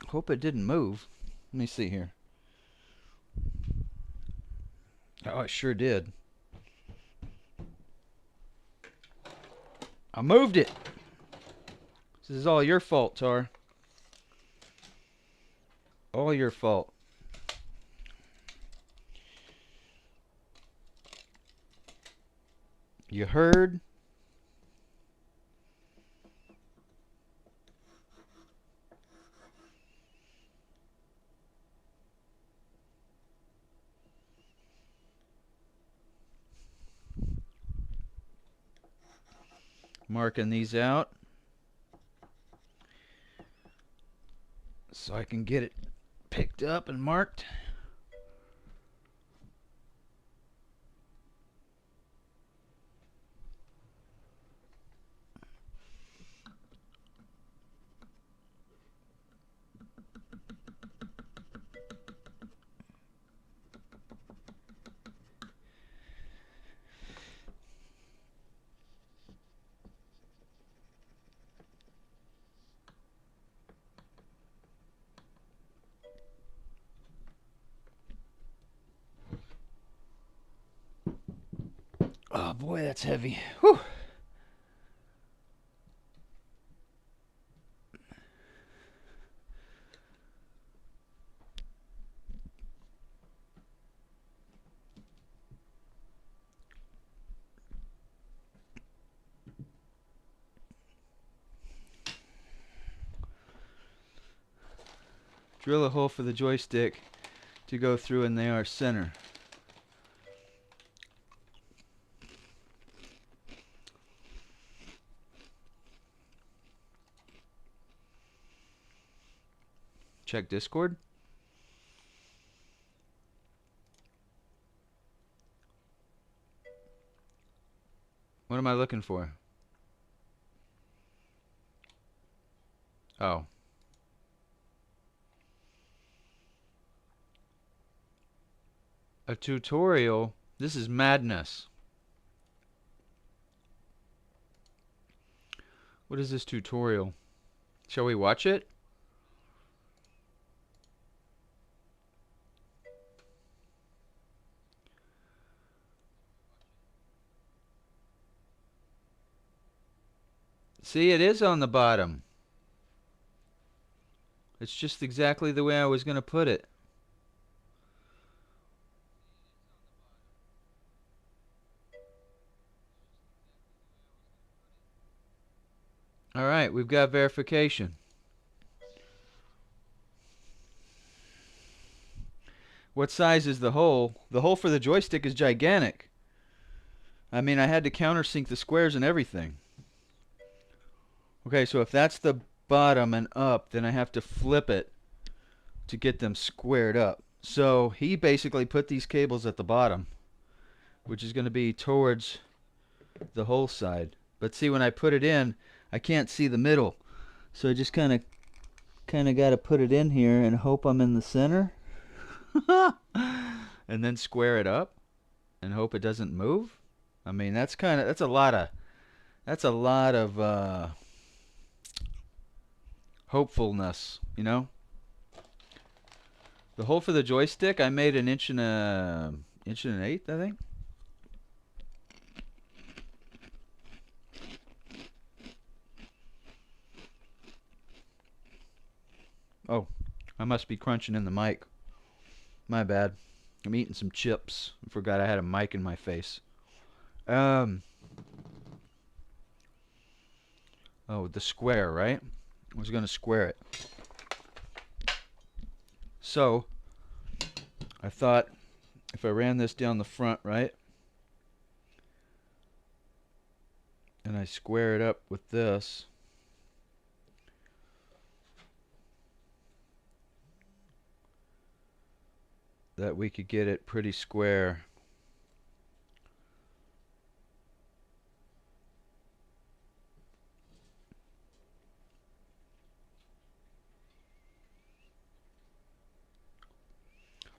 S1: Hope it didn't move. Let me see here. Oh, it sure did. I moved it. This is all your fault, Tar. All your fault. You heard? Marking these out so I can get it picked up and marked. Oh boy, that's heavy. Whew. Drill a hole for the joystick to go through in the center. Check Discord. What am I looking for? Oh. A tutorial? This is madness. What is this tutorial? Shall we watch it? See, it is on the bottom. It's just exactly the way I was going to put it. Alright, we've got verification. What size is the hole? The hole for the joystick is gigantic. I mean, I had to countersink the squares and everything. Okay, so if that's the bottom and up, then I have to flip it to get them squared up. So he basically put these cables at the bottom, which is going to be towards the hole side. But see, when I put it in, I can't see the middle. So I just kind of got to put it in here and hope I'm in the center. And then square it up and hope it doesn't move. I mean, that's a lot of hopefulness, you know. The hole for the joystick, I made an inch and an eighth, I think. Oh, I must be crunching in the mic. My bad. I'm eating some chips. I forgot I had a mic in my face. Oh, the square, right? I was going to square it. So, I thought if I ran this down the front, right? And I square it up with this. That we could get it pretty square.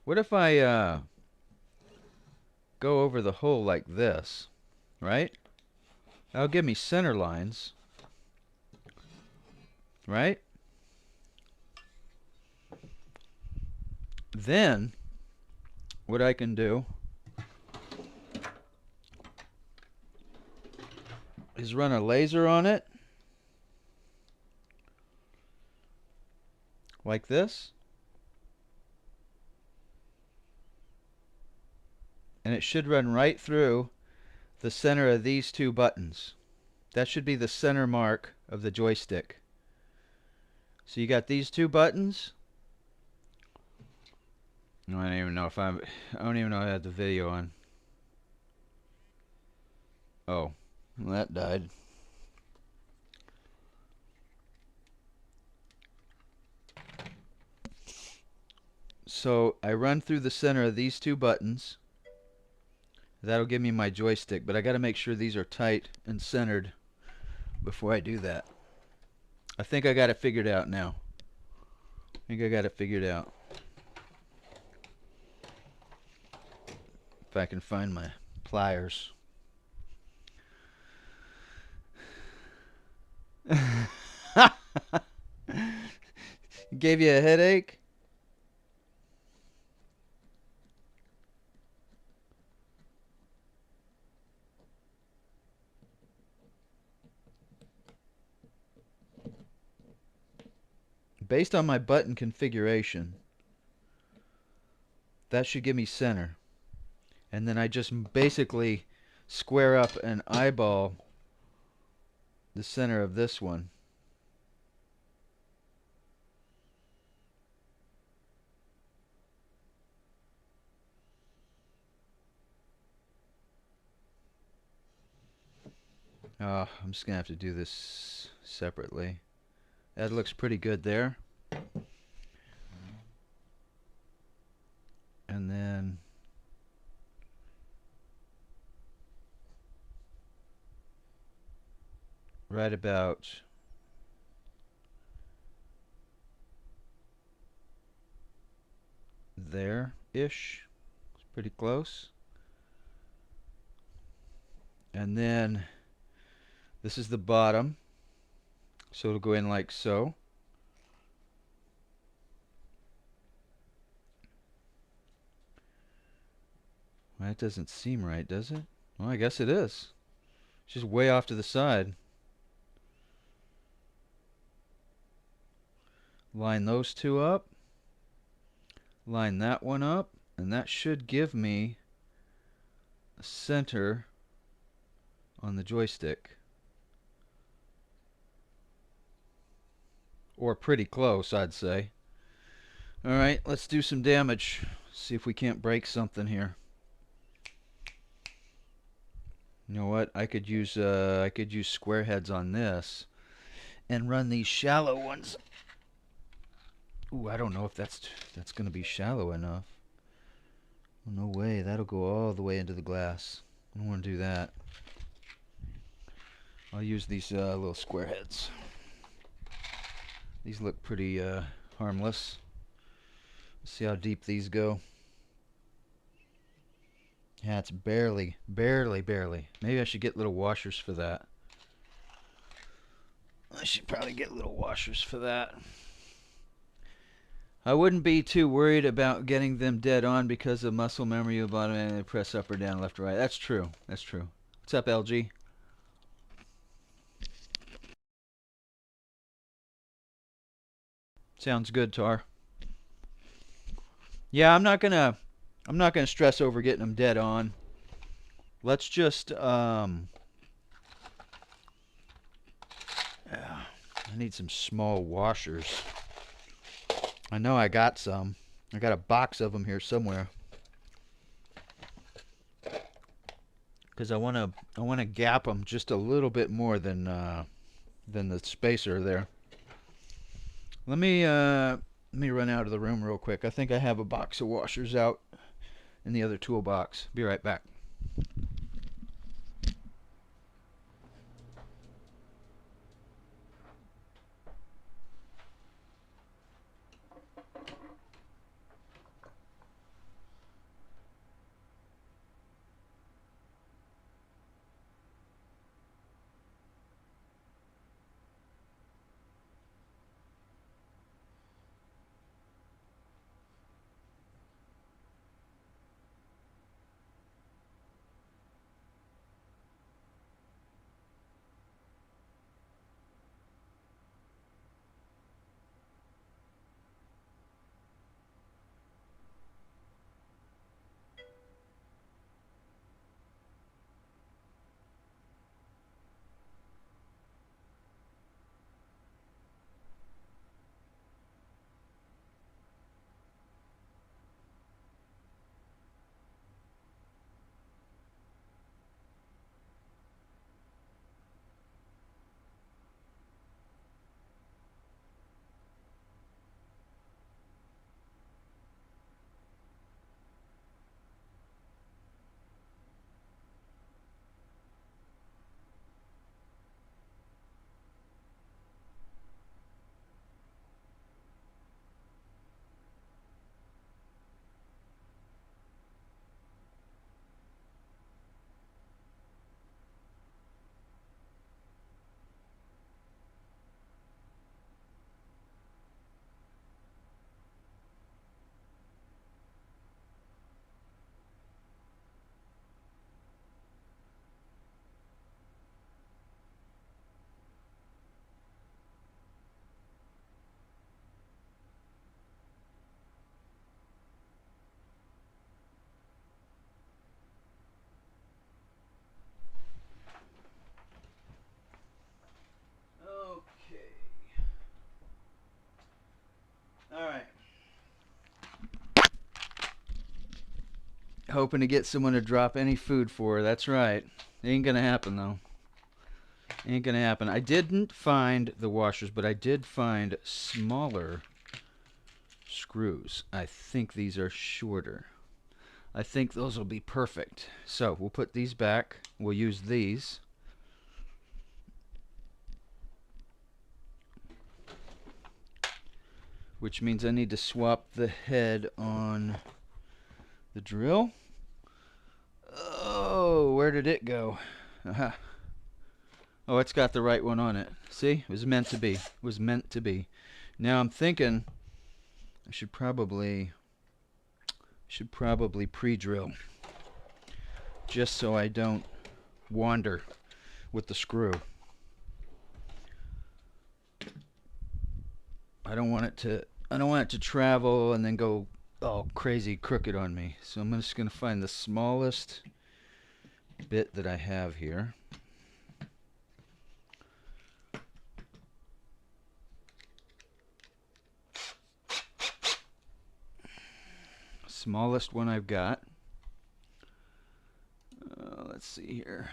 S1: What if I go over the hole like this, right? That'll give me center lines, right? Then what I can do is run a laser on it like this, and it should run right through the center of these two buttons. That should be the center mark of the joystick. So you got these two buttons. No, I don't even know if I don't even know I had the video on. Oh, well, that died. So I run through the center of these two buttons. That'll give me my joystick, but I got to make sure these are tight and centered before I do that. I think I got it figured out now. I think I got it figured out. If I can find my pliers. Gave you a headache? Based on my button configuration, that should give me center. And then I just basically square up and eyeball the center of this one. I'm just gonna have to do this separately. That looks pretty good there. And then right about there-ish. It's pretty close. And then this is the bottom. So it'll go in like so. Well, that doesn't seem right, does it? Well, I guess it is. It's just way off to the side. Line those two up. Line that one up. And that should give me a center on the joystick. Or pretty close, I'd say. Alright, let's do some damage. See if we can't break something here. You know what? I could use square heads on this and run these shallow ones. Ooh, I don't know if that's going to be shallow enough. No way, that'll go all the way into the glass. I don't want to do that. I'll use these little square heads. These look pretty harmless. Let's see how deep these go. Yeah, it's barely. Maybe I should get little washers for that. I should probably get little washers for that. I wouldn't be too worried about getting them dead on because of muscle memory of bottom and they press up or down, left or right. That's true. That's true. What's up, LG? Sounds good, Tar. Yeah, I'm not gonna stress over getting them dead on. Let's just I need some small washers. I know I got some. I got a box of them here somewhere. Because I wanna gap them just a little bit more than the spacer there. Let me run out of the room real quick. I think I have a box of washers out in the other toolbox. Be right back. hoping to get someone to drop any food for her. That's right. Ain't gonna happen though. Ain't gonna happen. I didn't find the washers, but I did find smaller screws. I think these are shorter. I think those will be perfect. So we'll put these back. We'll use these. Which means I need to swap the head on the drill. Oh, where did it go? Aha. Oh, it's got the right one on it. See? It was meant to be. It was meant to be. Now I'm thinking I should probably pre-drill just so I don't wander with the screw. I don't want it to travel and then go all crazy crooked on me. So I'm just going to find the smallest bit that I have here. Smallest one I've got. Let's see here.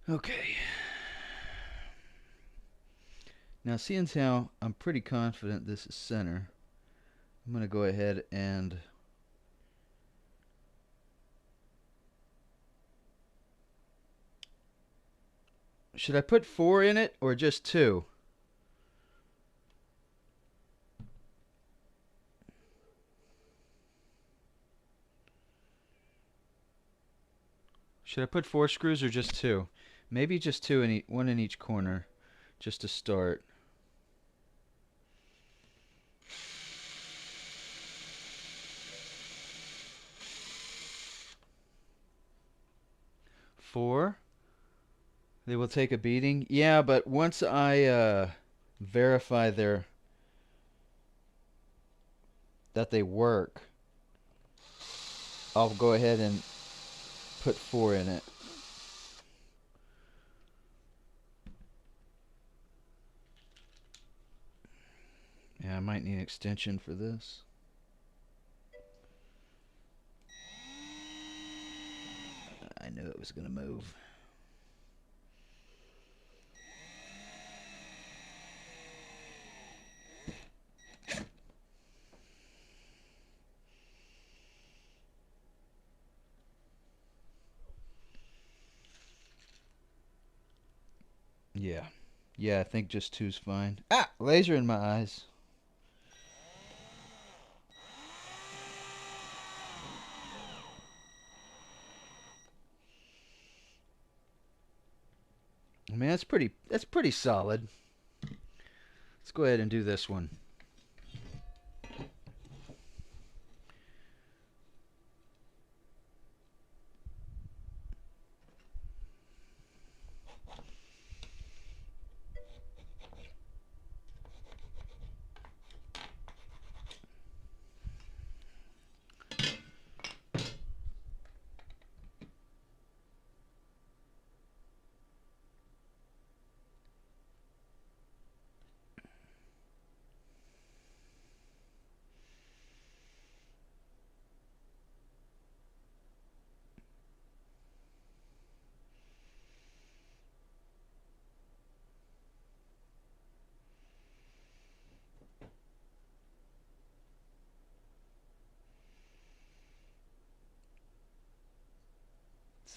S1: Okay. Now, seeing how I'm pretty confident this is center, I'm going to go ahead and should I put 4 in it or just 2? Should I put 4 screws or just 2? Maybe just 2 in one in each corner, just to start. Four. They will take a beating. Yeah, but once I verify that they work, I'll go ahead and put 4 in it. Yeah, I might need an extension for this. I knew it was going to move. Yeah. Yeah, I think just 2's fine. Ah! Laser in my eyes. Man, that's pretty solid. Let's go ahead and do this one.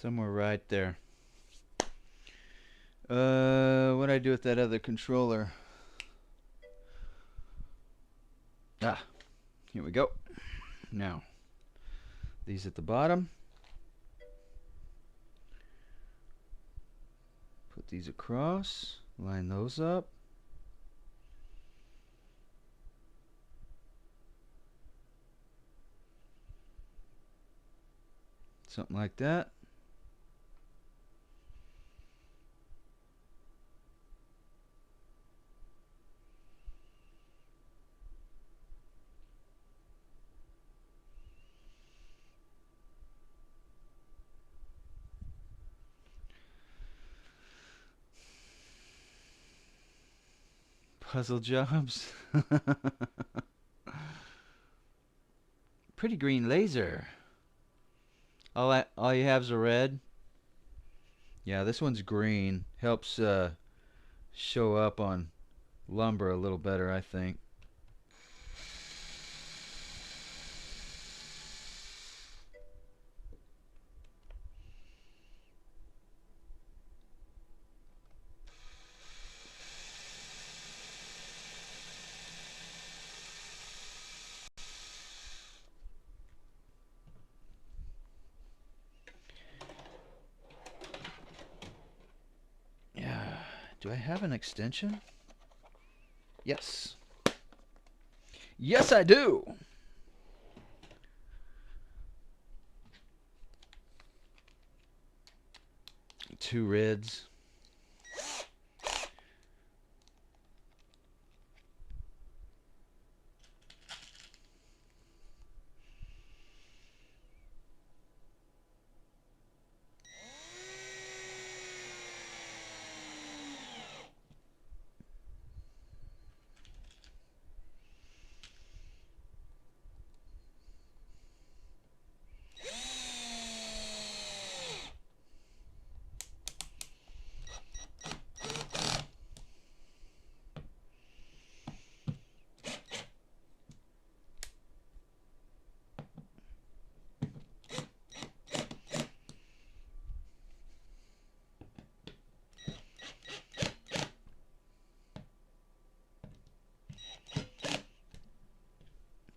S1: Somewhere right there. What do I do with that other controller? Ah, here we go. Now, these at the bottom. Put these across. Line those up. Something like that. Puzzle jobs. Pretty green laser. All you have's a red. Yeah, this one's green. Helps show up on lumber a little better, I think. Yeah. Do I have an extension? Yes. Yes, I do. Two reds.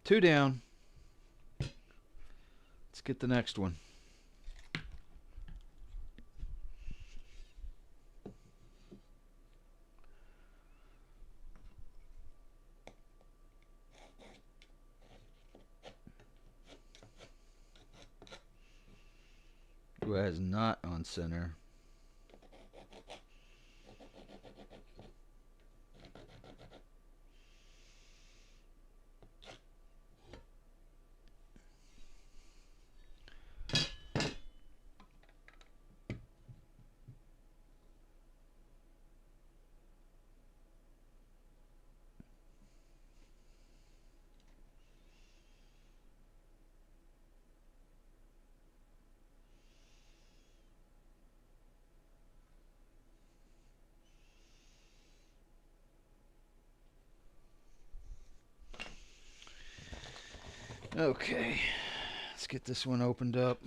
S1: Two down. Let's get the next one. Who is not on center? Okay, let's get this one opened up.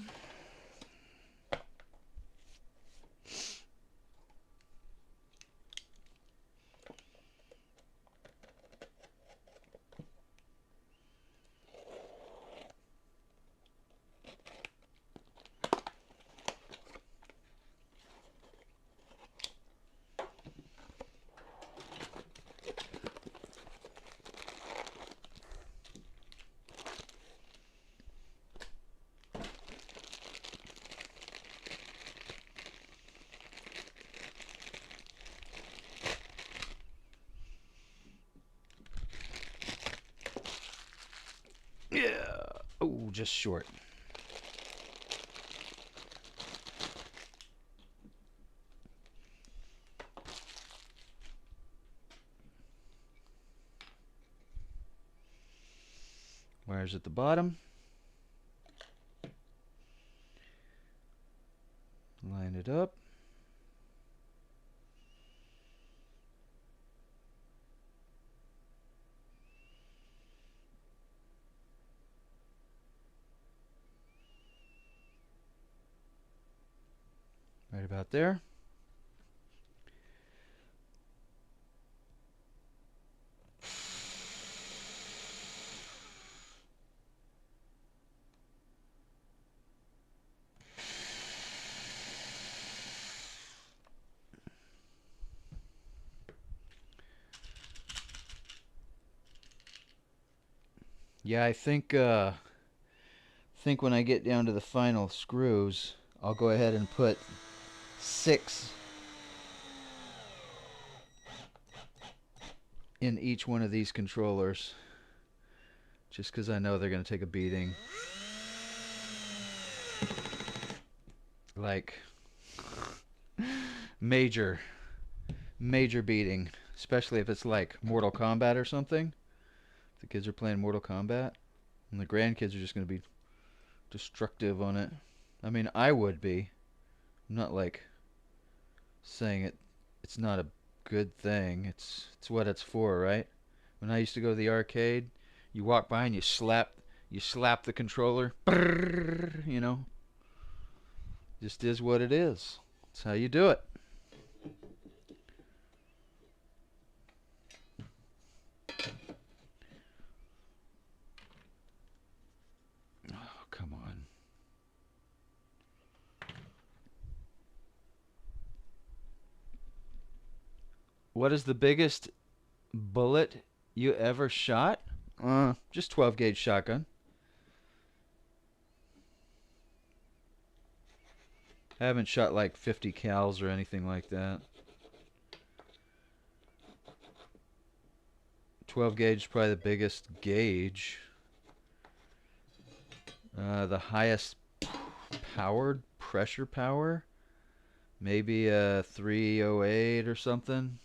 S1: Yeah. Oh, just short. Wires at the bottom. Line it up. Right about there. Yeah, I think when I get down to the final screws, I'll go ahead and put 6 in each one of these controllers, just because I know they're going to take a beating. Like, major beating. especially if it's like Mortal Kombat or something. If the kids are playing Mortal Kombat, and the grandkids are just going to be destructive on it. I mean, I would be. I'm not like saying it's not a good thing. It's what it's for, right? When I used to go to the arcade, you walk by and you slap the controller. Brrr, just is what it is. That's how you do it. Oh, come on. What is the biggest bullet you ever shot? Just 12 gauge shotgun. I haven't shot like 50 cals or anything like that. 12 gauge is probably the biggest gauge. The highest powered pressure power, maybe a 308 or something.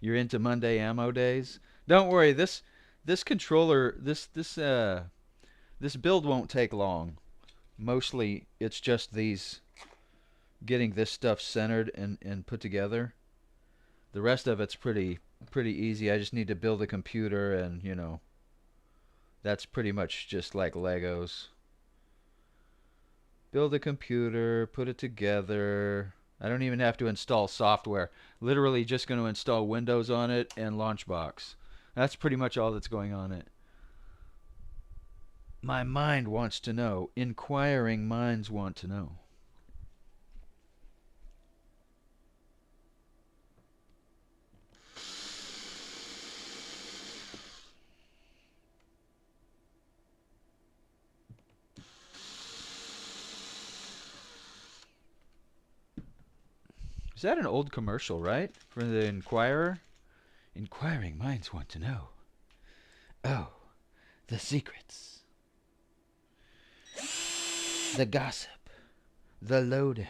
S1: You're into Monday ammo days. Don't worry, this controller, this build won't take long. Mostly, it's just these getting this stuff centered and put together. The rest of it's pretty easy. I just need to build a computer, and that's pretty much just like Legos. Build a computer, put it together. I don't even have to install software. Literally just going to install Windows on it and Launchbox. That's pretty much all that's going on it. My mind wants to know. Inquiring minds want to know. Is that an old commercial, right? For the Inquirer? Inquiring minds want to know. Oh, the secrets. The gossip. The lowdown.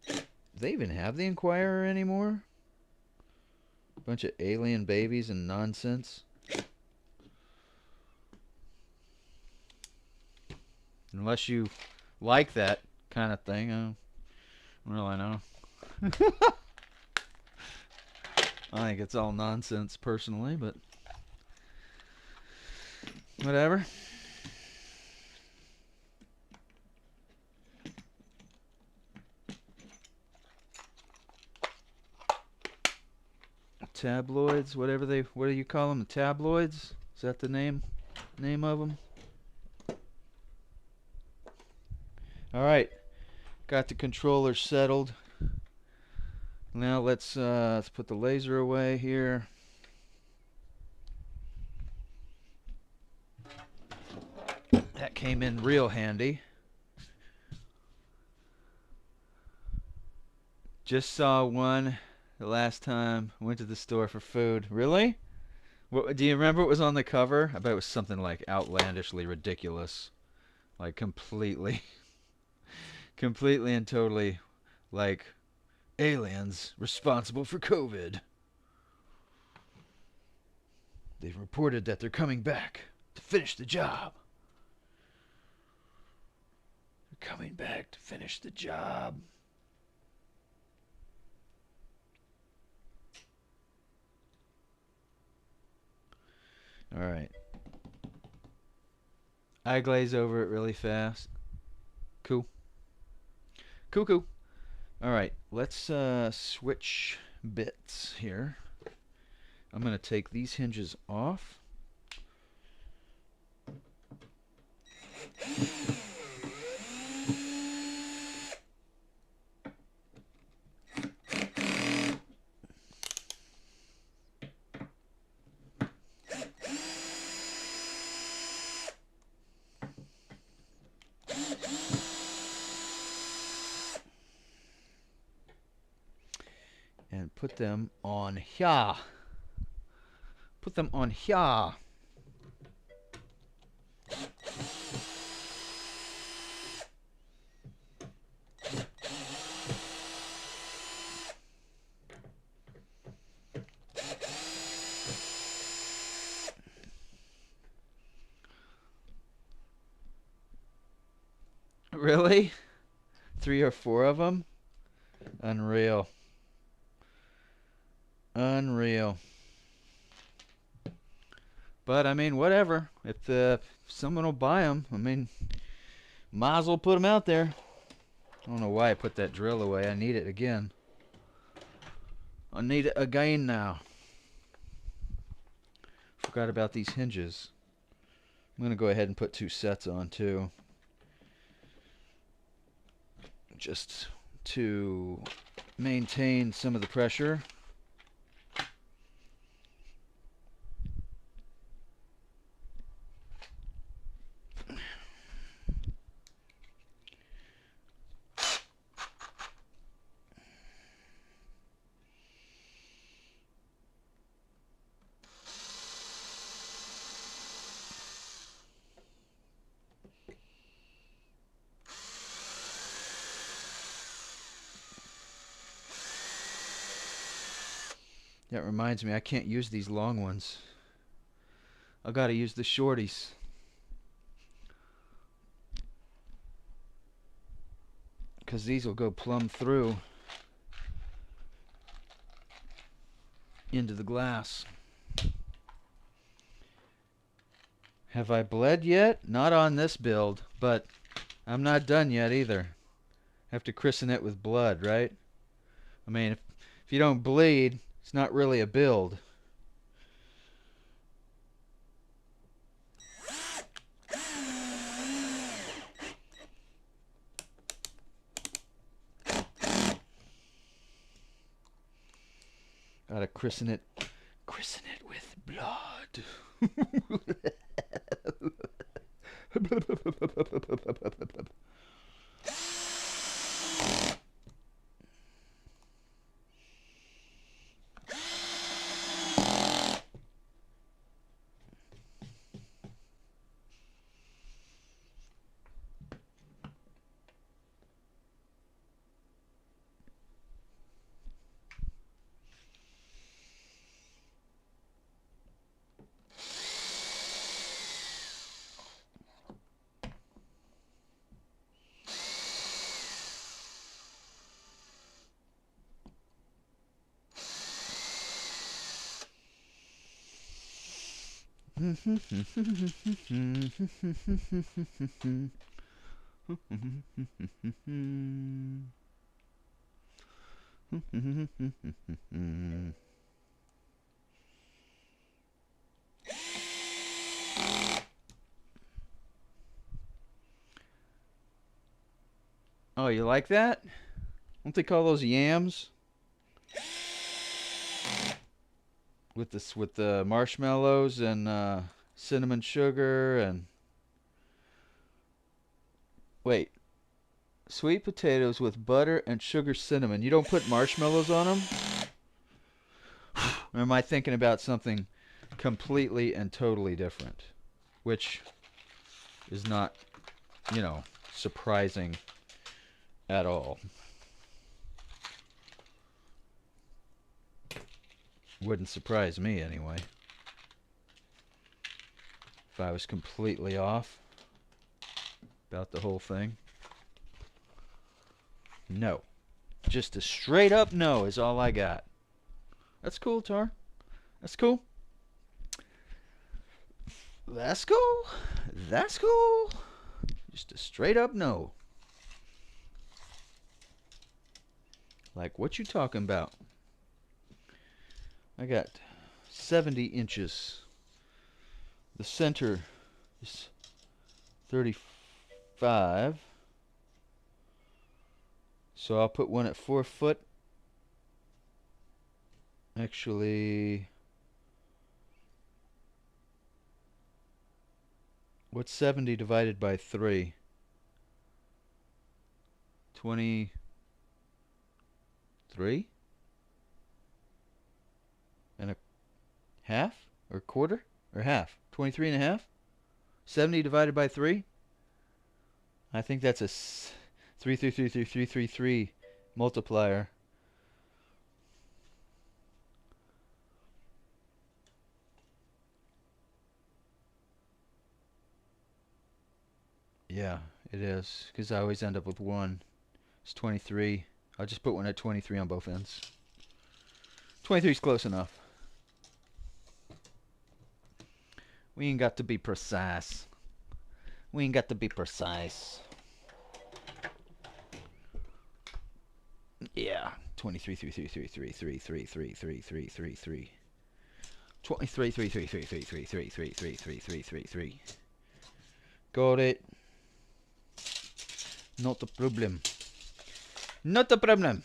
S1: Do they even have the Inquirer anymore? Bunch of alien babies and nonsense. Unless you like that kind of thing, I don't really know. I think it's all nonsense personally, but whatever. Tabloids, what do you call them? The tabloids? Is that the name of them? All right, got the controller settled. Now let's put the laser away here. That came in real handy. Just saw one the last time I went to the store for food. Really? What, do you remember what was on the cover? I bet it was something like outlandishly ridiculous. Like completely and totally like aliens responsible for COVID. They've reported that they're coming back to finish the job. They're coming back to finish the job. All right. I glaze over it really fast. Cool. Cool. All right, let's switch bits here. I'm going to take these hinges off. put them on here. Put them on here. Really? 3 or 4 of them? Unreal. Unreal. But I mean, whatever. If someone will buy them, I mean, might as well put them out there. I don't know why I put that drill away. I need it again. I need it again now. Forgot about these hinges. I'm going to go ahead and put 2 sets on too. Just to maintain some of the pressure. That reminds me, I can't use these long ones. I gotta use the shorties. Because these will go plumb through into the glass. Have I bled yet? Not on this build, but I'm not done yet either. Have to christen it with blood, right? I mean, if you don't bleed, it's not really a build. Gotta christen it with blood. Oh, you like that? Don't they call those yams? With the marshmallows and cinnamon sugar and wait, sweet potatoes with butter and sugar cinnamon. You don't put marshmallows on them? Or am I thinking about something completely and totally different? Which is not, surprising at all. Wouldn't surprise me anyway. If I was completely off about the whole thing. No. Just a straight up no is all I got. That's cool, Tar. That's cool. That's cool. That's cool. Just a straight up no. Like, what you talking about? I got 70 inches. The center is 35. So I'll put one at 4 foot. Actually, what's 70 divided by 3? 23? Half? Or quarter? Or half? 23 and a half? 70 divided by 3? I think that's a 3333333 multiplier. Yeah, it is. Because I always end up with 1. It's 23. I'll just put one at 23 on both ends. 23 is close enough. We ain't got to be precise. We ain't got to be precise. Yeah, 23, 3, 3, 3, 3, 3, 3, 3, 3, 3, 3, 3. 23, 3, 3, 3, 3, 3, 3, 3, 3, 3, 3, 3, 3. Got it. Not a problem. Not a problem.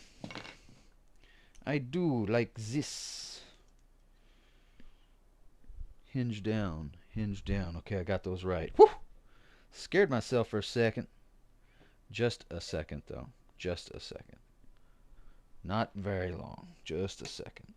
S1: I do like this. Hinge down. Hinge down. Okay, I got those right. Whew! Scared myself for a second. Just a second, though. Just a second. Not very long. Just a second.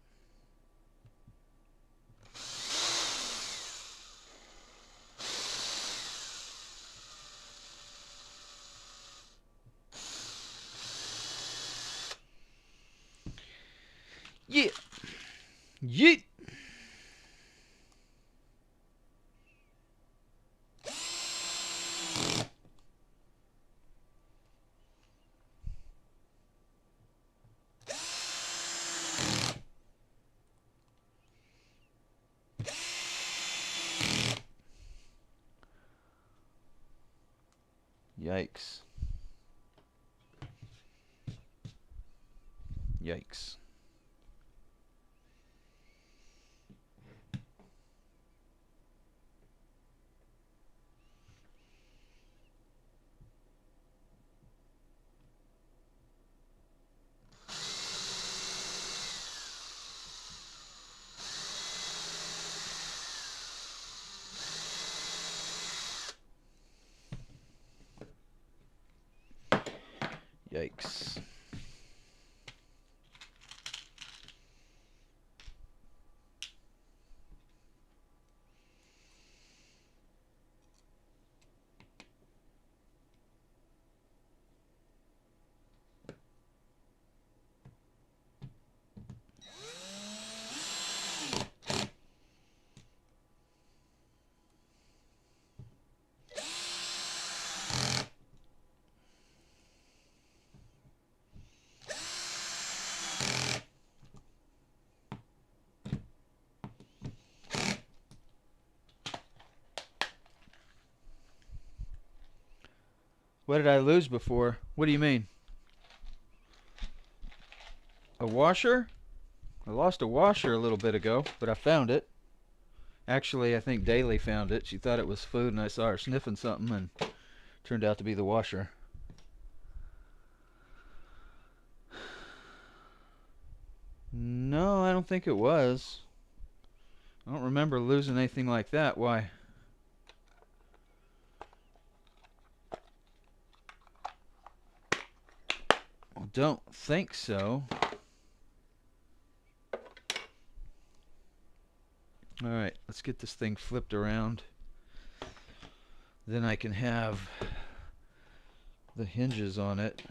S1: Yeah. Yeet. Yikes. Yikes. Yikes. What did I lose before? What do you mean? A washer? I lost a washer a little bit ago, but I found it. Actually, I think Daly found it. She thought it was food, and I saw her sniffing something, and it turned out to be the washer. No, I don't think it was. I don't remember losing anything like that. Why? I don't think so. Alright, let's get this thing flipped around. Then I can have the hinges on it.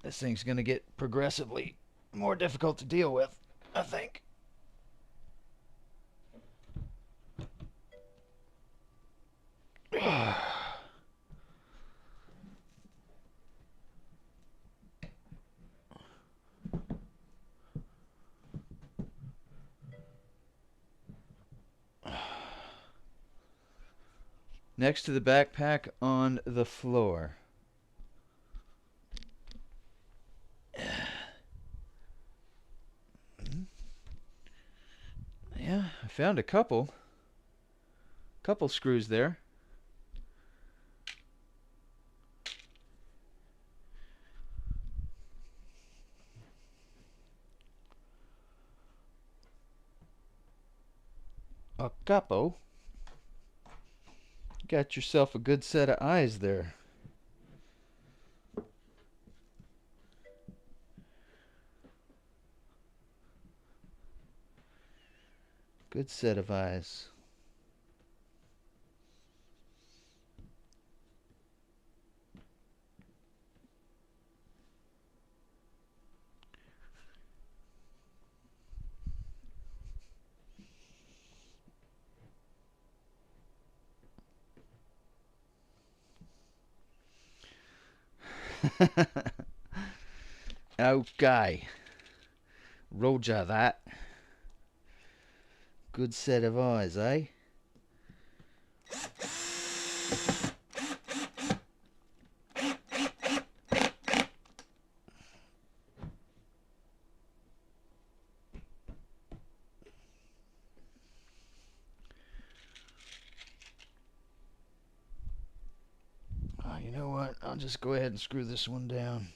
S1: This thing's going to get progressively more difficult to deal with, I think. Next to the backpack on the floor. Yeah, I found a couple screws there. A couple. Got yourself a good set of eyes there. Good set of eyes. Okay. Roger that. Good set of eyes, eh? Oh, you know what? I'll just go ahead and screw this one down.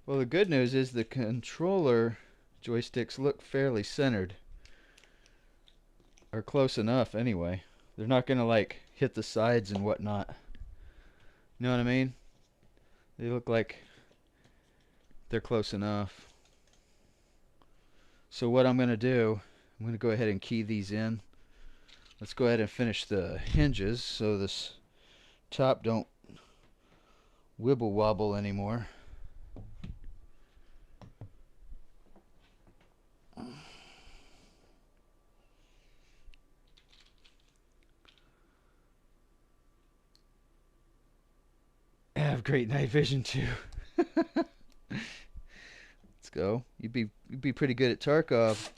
S1: Well, the good news is the controller joysticks look fairly centered. Or close enough, anyway. They're not going to, like, hit the sides and whatnot. You know what I mean? They look like they're close enough. So what I'm going to do, I'm going to go ahead and key these in. Let's go ahead and finish the hinges so this top don't wibble wobble anymore. I have great night vision too. Let's go. You'd be pretty good at Tarkov.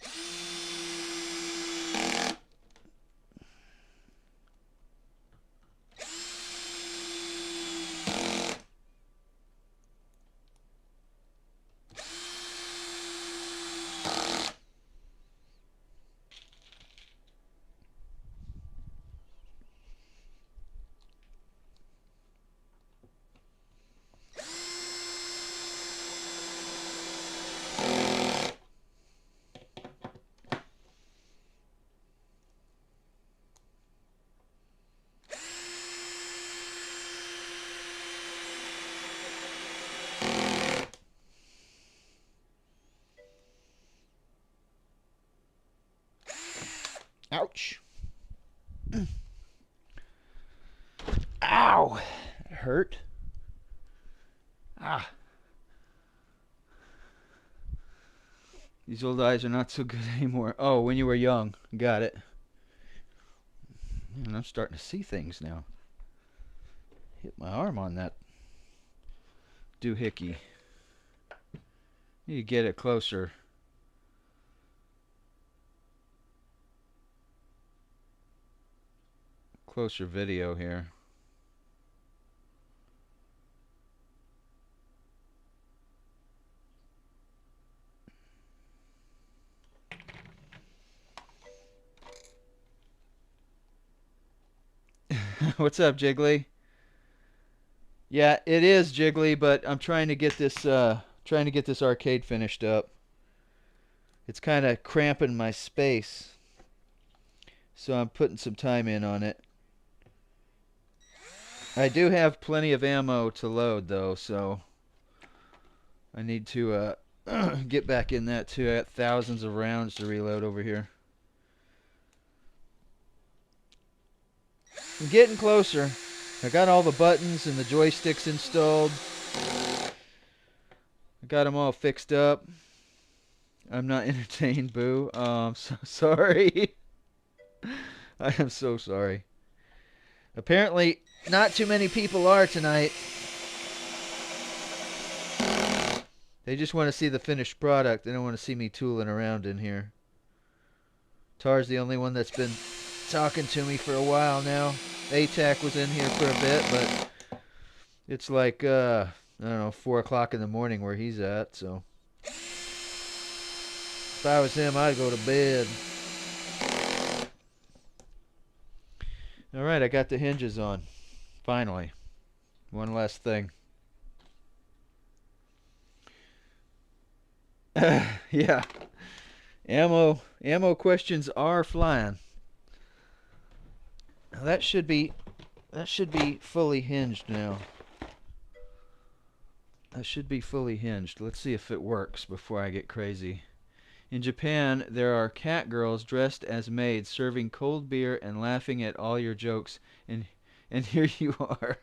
S1: Ouch. Ow. It hurt. Ah. These old eyes are not so good anymore. Oh, when you were young. Got it. And I'm starting to see things now. Hit my arm on that doohickey. Need to get it closer. Closer video here. What's up, Jiggly? Yeah, it is Jiggly, but I'm trying to get this arcade finished up. It's kind of cramping my space, so I'm putting some time in on it. I do have plenty of ammo to load though, so I need to get back in that too. I got thousands of rounds to reload over here. I'm getting closer. I got all the buttons and the joysticks installed. I got them all fixed up. I'm not entertained, boo. I'm so sorry. I am so sorry. Apparently, not too many people are tonight. They just want to see the finished product. They don't want to see me tooling around in here. Tar's the only one that's been talking to me for a while now. ATAC was in here for a bit, but it's like, I don't know, 4 o'clock in the morning where he's at, so. If I was him, I'd go to bed. Alright, I got the hinges on. Finally. One last thing. Yeah. Ammo questions are flying. Now that should be fully hinged now. That should be fully hinged. Let's see if it works before I get crazy. In Japan, there are cat girls dressed as maids serving cold beer and laughing at all your jokes, and here you are.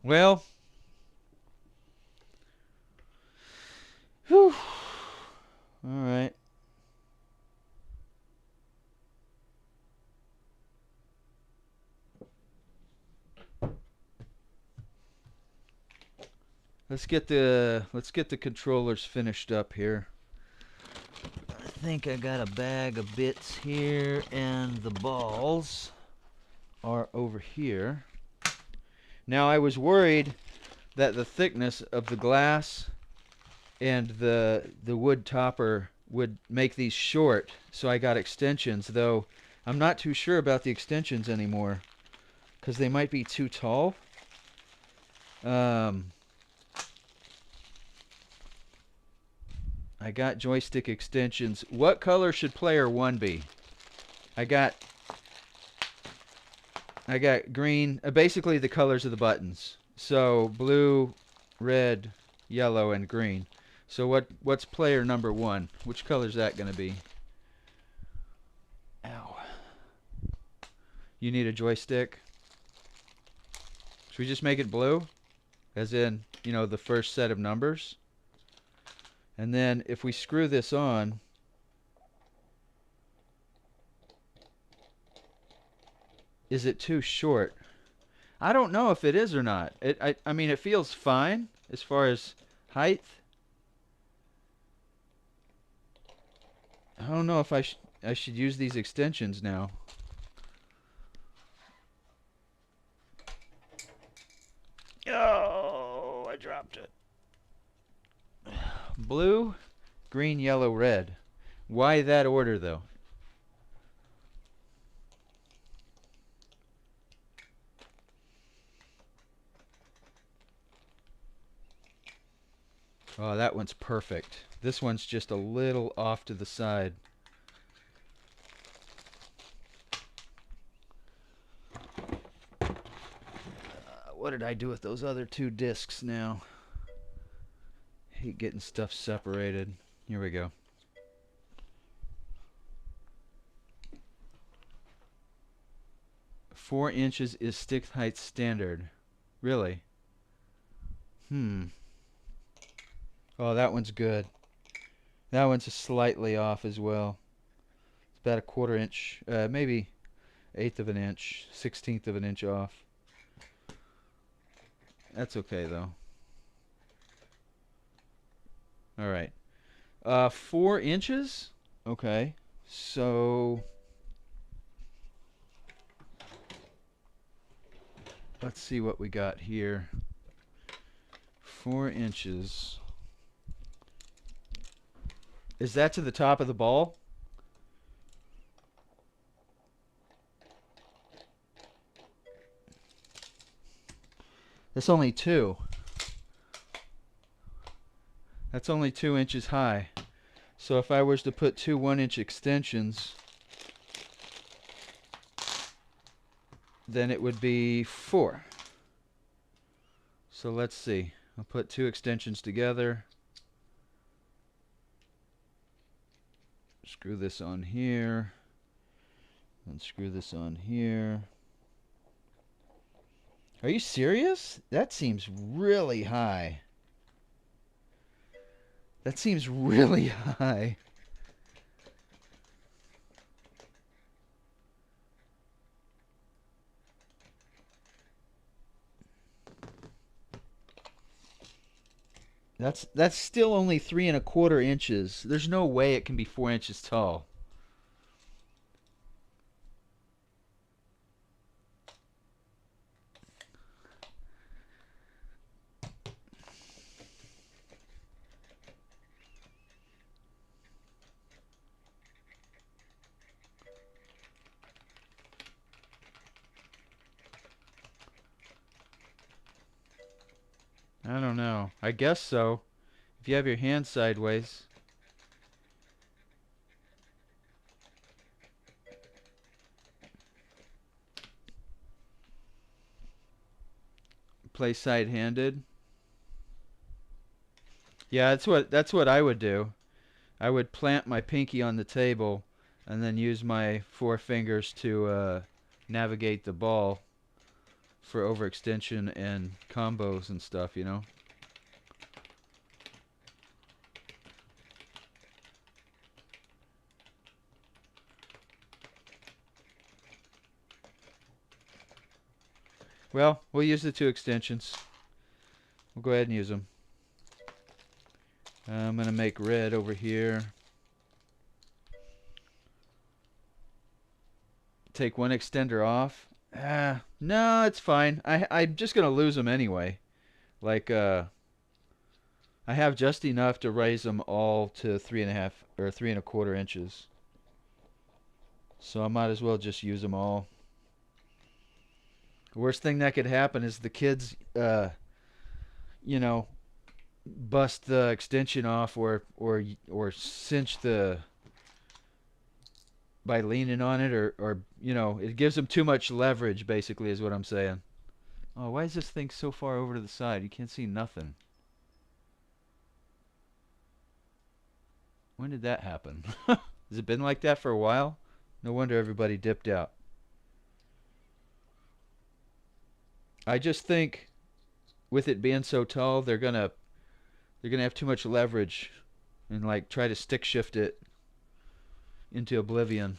S1: Well, whew. All right. Let's get the controllers finished up here. I think I got a bag of bits here, and the balls are over here. Now I was worried that the thickness of the glass and the wood topper would make these short, so I got extensions, though I'm not too sure about the extensions anymore because they might be too tall. I got joystick extensions. What color should player 1 be? I got green, basically the colors of the buttons. So blue, red, yellow, and green. So what's player number 1? Which color is that going to be? Ow. You need a joystick? Should we just make it blue? As in, you know, the first set of numbers? And then if we screw this on, is it too short? I don't know if it is or not. I mean, it feels fine as far as height. I don't know if I should use these extensions now. Oh, I dropped it. Blue, green, yellow, red. Why that order, though? Oh, that one's perfect. This one's just a little off to the side. What did I do with those other 2 discs now? Hate getting stuff separated. Here we go. Four inches is stick height standard. Really? Oh, that one's good. That one's slightly off as well. It's about a 1/4 inch, maybe 1/8 of an inch, 1/16 of an inch off. That's okay though. All right. 4 inches? Okay. So let's see what we got here. 4 inches. Is that to the top of the ball? That's only 2. That's only 2 inches high. So if I was to put 2 1-inch extensions, then it would be 4. So let's see. I'll put 2 extensions together. Screw this on here. And screw this on here. Are you serious? That seems really high. That seems really high. That's still only 3¼ inches. There's no way it can be 4 inches tall. I don't know. I guess so. If you have your hand sideways. Play side-handed. Yeah, that's what I would do. I would plant my pinky on the table and then use my 4 fingers to navigate the ball for overextension and combos and stuff, you know? Well, we'll use the 2 extensions. We'll go ahead and use them. I'm going to make red over here. Take one extender off. No, it's fine. I'm just going to lose them anyway. Like, I have just enough to raise them all to 3½ or 3¼ inches. So I might as well just use them all. The worst thing that could happen is the kids, you know, bust the extension off or cinch the by leaning on it or you know, it gives them too much leverage basically is what I'm saying. Oh, why is this thing so far over to the side? You can't see nothing. When did that happen? Has it been like that for a while? No wonder everybody dipped out. I just think with it being so tall, they're gonna have too much leverage and like try to stick shift it into oblivion.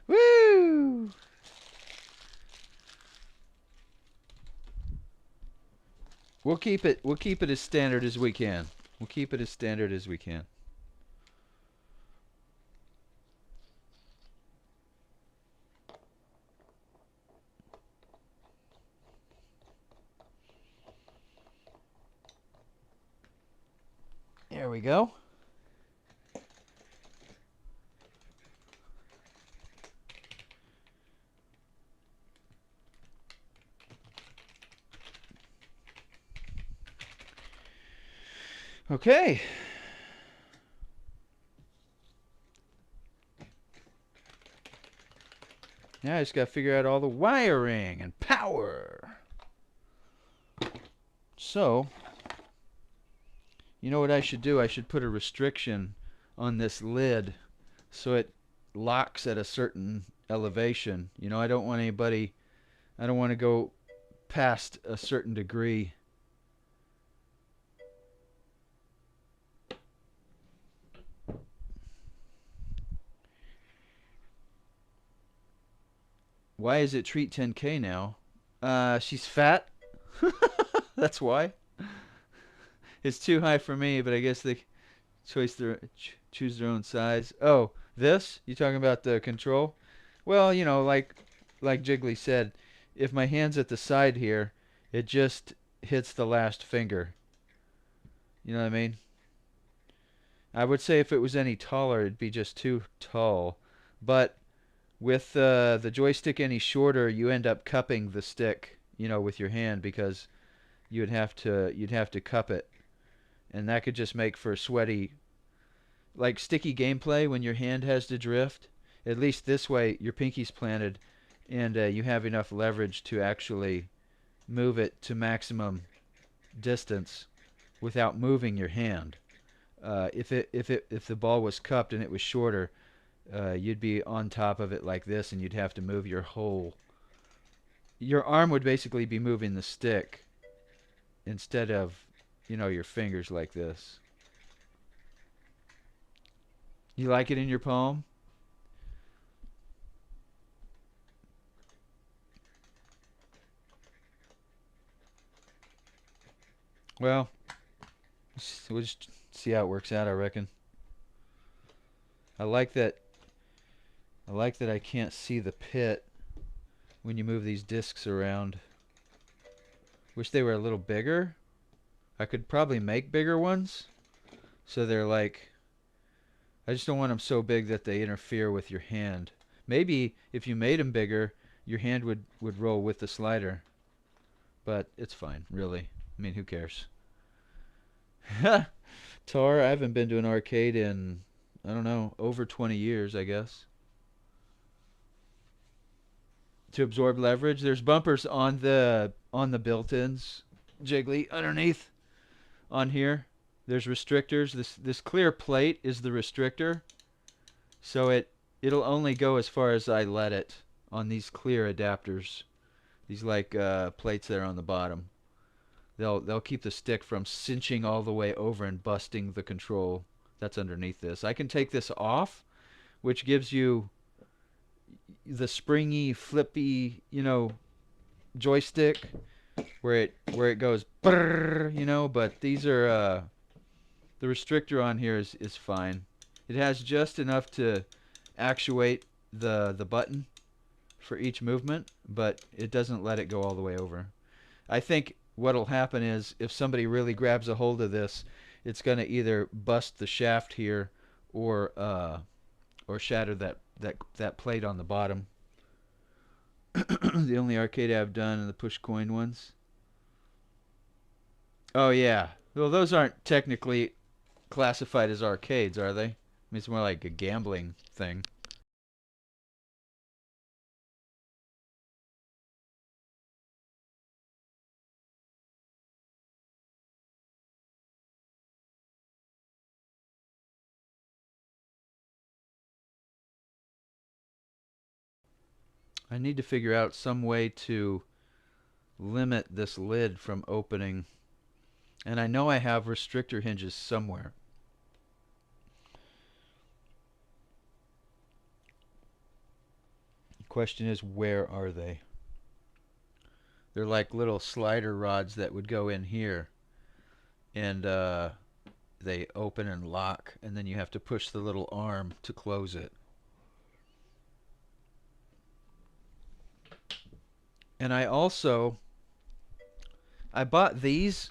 S1: Woo! We'll keep it as standard as we can. We'll keep it as standard as we can. There we go. Okay. Now I just got to figure out all the wiring and power. So, you know what I should do? I should put a restriction on this lid so it locks at a certain elevation. You know, I don't want to go past a certain degree. Why is it treat 10K now? She's fat. That's why. It's too high for me, but I guess they choose their own size. Oh, this? You talking about the control? Well, you know, like Jiggly said, if my hand's at the side here, it just hits the last finger. You know what I mean? I would say if it was any taller, it'd be just too tall. But with the joystick any shorter, you end up cupping the stick, you know, with your hand because you'd have to cup it, and that could just make for sweaty, like sticky gameplay when your hand has to drift. At least this way, your pinky's planted, and you have enough leverage to actually move it to maximum distance without moving your hand. If the ball was cupped and it was shorter, you'd be on top of it like this, and you'd have to move your arm would basically be moving the stick instead of, your fingers like this. You like it in your palm? Well, we'll just see how it works out, I reckon. I like that I like that I can't see the pit when you move these discs around. Wish they were a little bigger. I could probably make bigger ones. So they're like, I just don't want them so big that they interfere with your hand. Maybe if you made them bigger, your hand would roll with the slider. But it's fine, really. I mean, who cares? Tar, I haven't been to an arcade in, I don't know, over 20 years, I guess. To absorb leverage, there's bumpers on the built-ins, Jiggly, underneath on here. There's restrictors. This clear plate is the restrictor, so it'll only go as far as I let it on these clear adapters. These like plates that are on the bottom. They'll keep the stick from cinching all the way over and busting the control that's underneath this. I can take this off, which gives you the springy, flippy, joystick where it goes brrr, but these are the restrictor on here is fine. It has just enough to actuate the button for each movement, but it doesn't let it go all the way over. I think what'll happen is if somebody really grabs a hold of this, it's going to either bust the shaft here or shatter that plate on the bottom. The only arcade I've done are the push coin ones. Oh yeah. Well, those aren't technically classified as arcades, are they? I mean, it's more like a gambling thing. I need to figure out some way to limit this lid from opening. And I know I have restrictor hinges somewhere. The question is, where are they? They're like little slider rods that would go in here. And they open and lock. And then you have to push the little arm to close it. And I bought these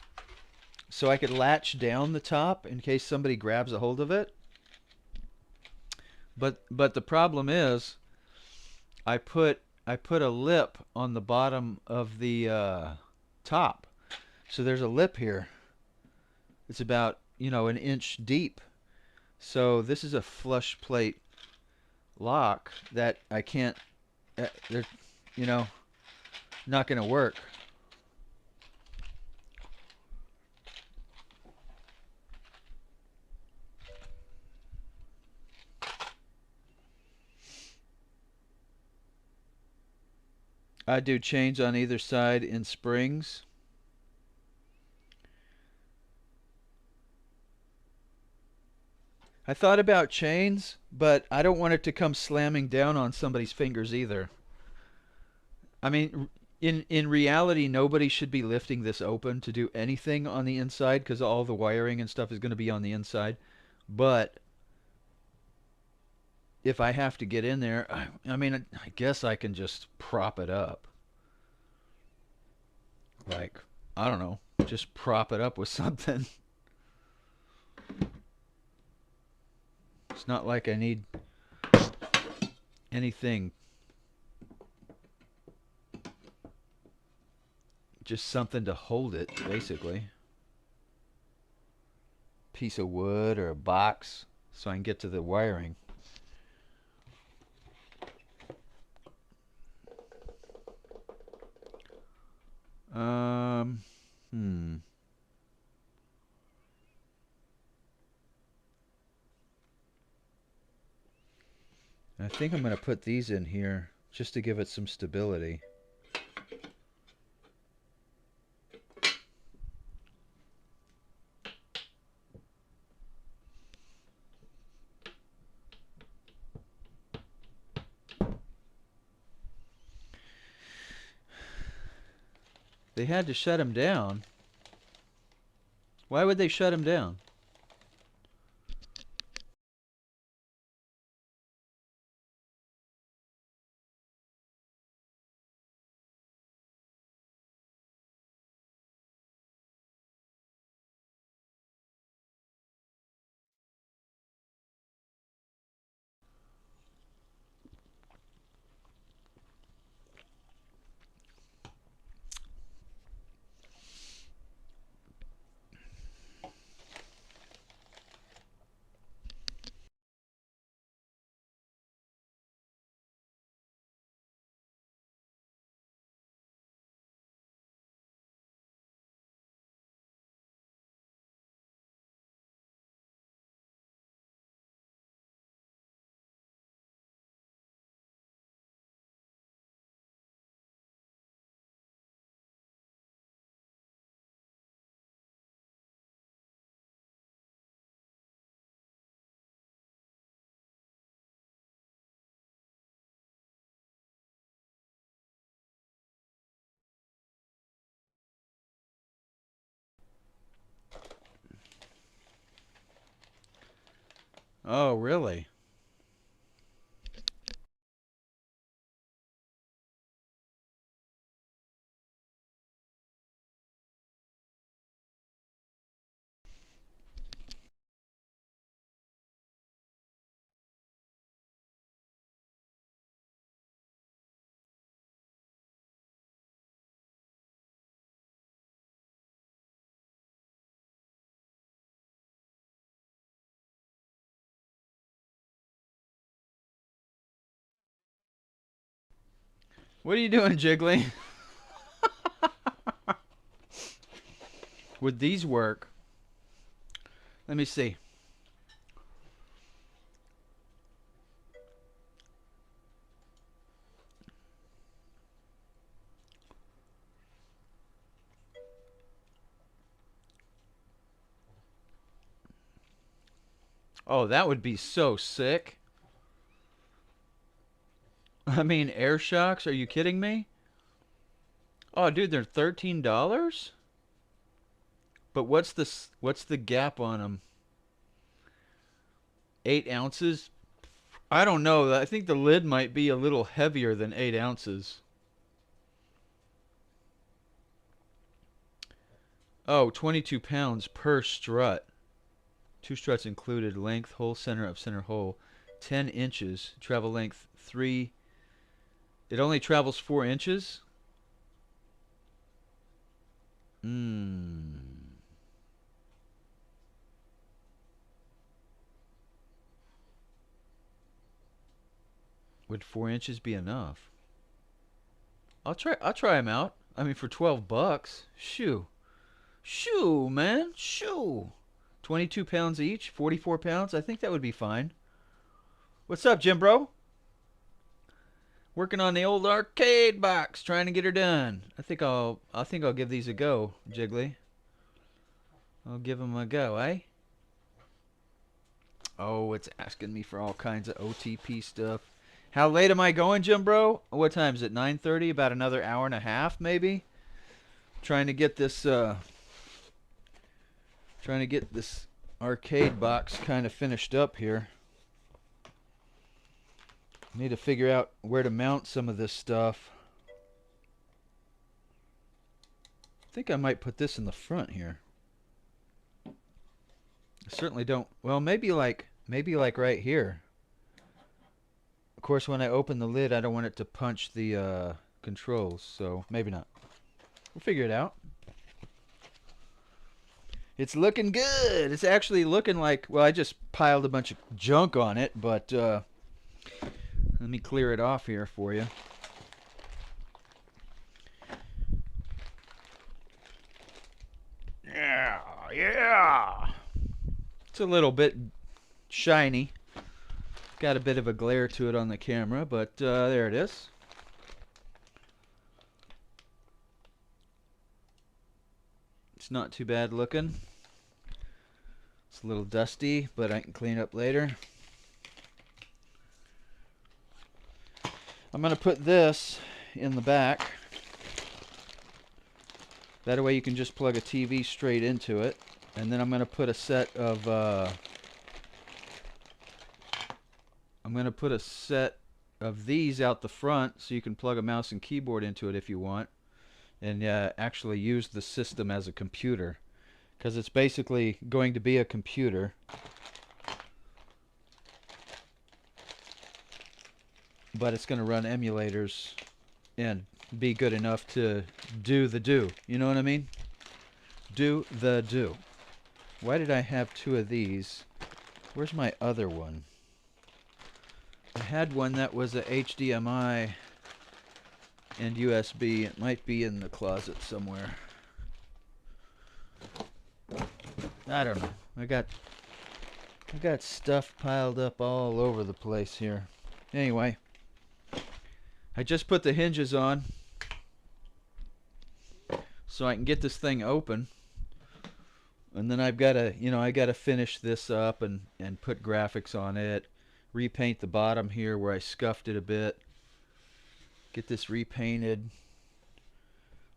S1: so I could latch down the top in case somebody grabs a hold of it. But the problem is I put a lip on the bottom of the top. So there's a lip here. It's about, an inch deep. So this is a flush plate lock that I can't they're you know not going to work. I do chains on either side in springs. I thought about chains, but I don't want it to come slamming down on somebody's fingers either. I mean, in reality, nobody should be lifting this open to do anything on the inside because all the wiring and stuff is going to be on the inside. But if I have to get in there, I mean, I guess I can just prop it up. Like, I don't know, just prop it up with something. It's not like I need anything. Just something to hold it, basically. Piece of wood or a box so I can get to the wiring. think I'm going to put these in here just to give it some stability. They had to shut him down. Why would they shut him down? Oh, really? What are you doing, Jiggly? Would these work? Let me see. Oh, that would be so sick. I mean, air shocks? Are you kidding me? Oh, dude, they're $13? But what's the gap on them? 8 ounces? I don't know. I think the lid might be a little heavier than 8 ounces. Oh, 22 pounds per strut. 2 struts included. Length, hole center of center hole, 10 inches. Travel length, 3. It only travels 4 inches? Hmm. Would 4 inches be enough? I'll try them out. I mean, for 12 bucks. Shoo. Shoo, man. Shoo. 22 pounds each, 44 pounds. I think that would be fine. What's up, Jim Bro? Working on the old arcade box, trying to get her done. I think I'll give these a go, Jiggly. I'll give them a go, eh? Oh, it's asking me for all kinds of OTP stuff. How late am I going, Jim Bro? What time is it? 9:30? About another hour and a half, maybe? Trying to get this arcade box kind of finished up here. Need to figure out where to mount some of this stuff. I think I might put this in the front here. I certainly don't. Well, maybe like right here. Of course, when I open the lid, I don't want it to punch the controls, so maybe not. We'll figure it out. It's looking good. It's actually looking like, well, I just piled a bunch of junk on it, but let me clear it off here for you. Yeah, yeah. It's a little bit shiny. got a bit of a glare to it on the camera, but there it is. It's not too bad looking. It's a little dusty, but I can clean up later. I'm going to put this in the back. That way you can just plug a TV straight into it. And then I'm going to put a set of these out the front so you can plug a mouse and keyboard into it if you want, and actually use the system as a computer, because it's basically going to be a computer. But it's going to run emulators and be good enough to do the do. You know what I mean? Do the do. Why did I have two of these? Where's my other one? I had one that was a HDMI and USB. It might be in the closet somewhere. I don't know. I got stuff piled up all over the place here. Anyway, I just put the hinges on so I can get this thing open. And then I've got to finish this up and put graphics on it. Repaint the bottom here where I scuffed it a bit. Get this repainted.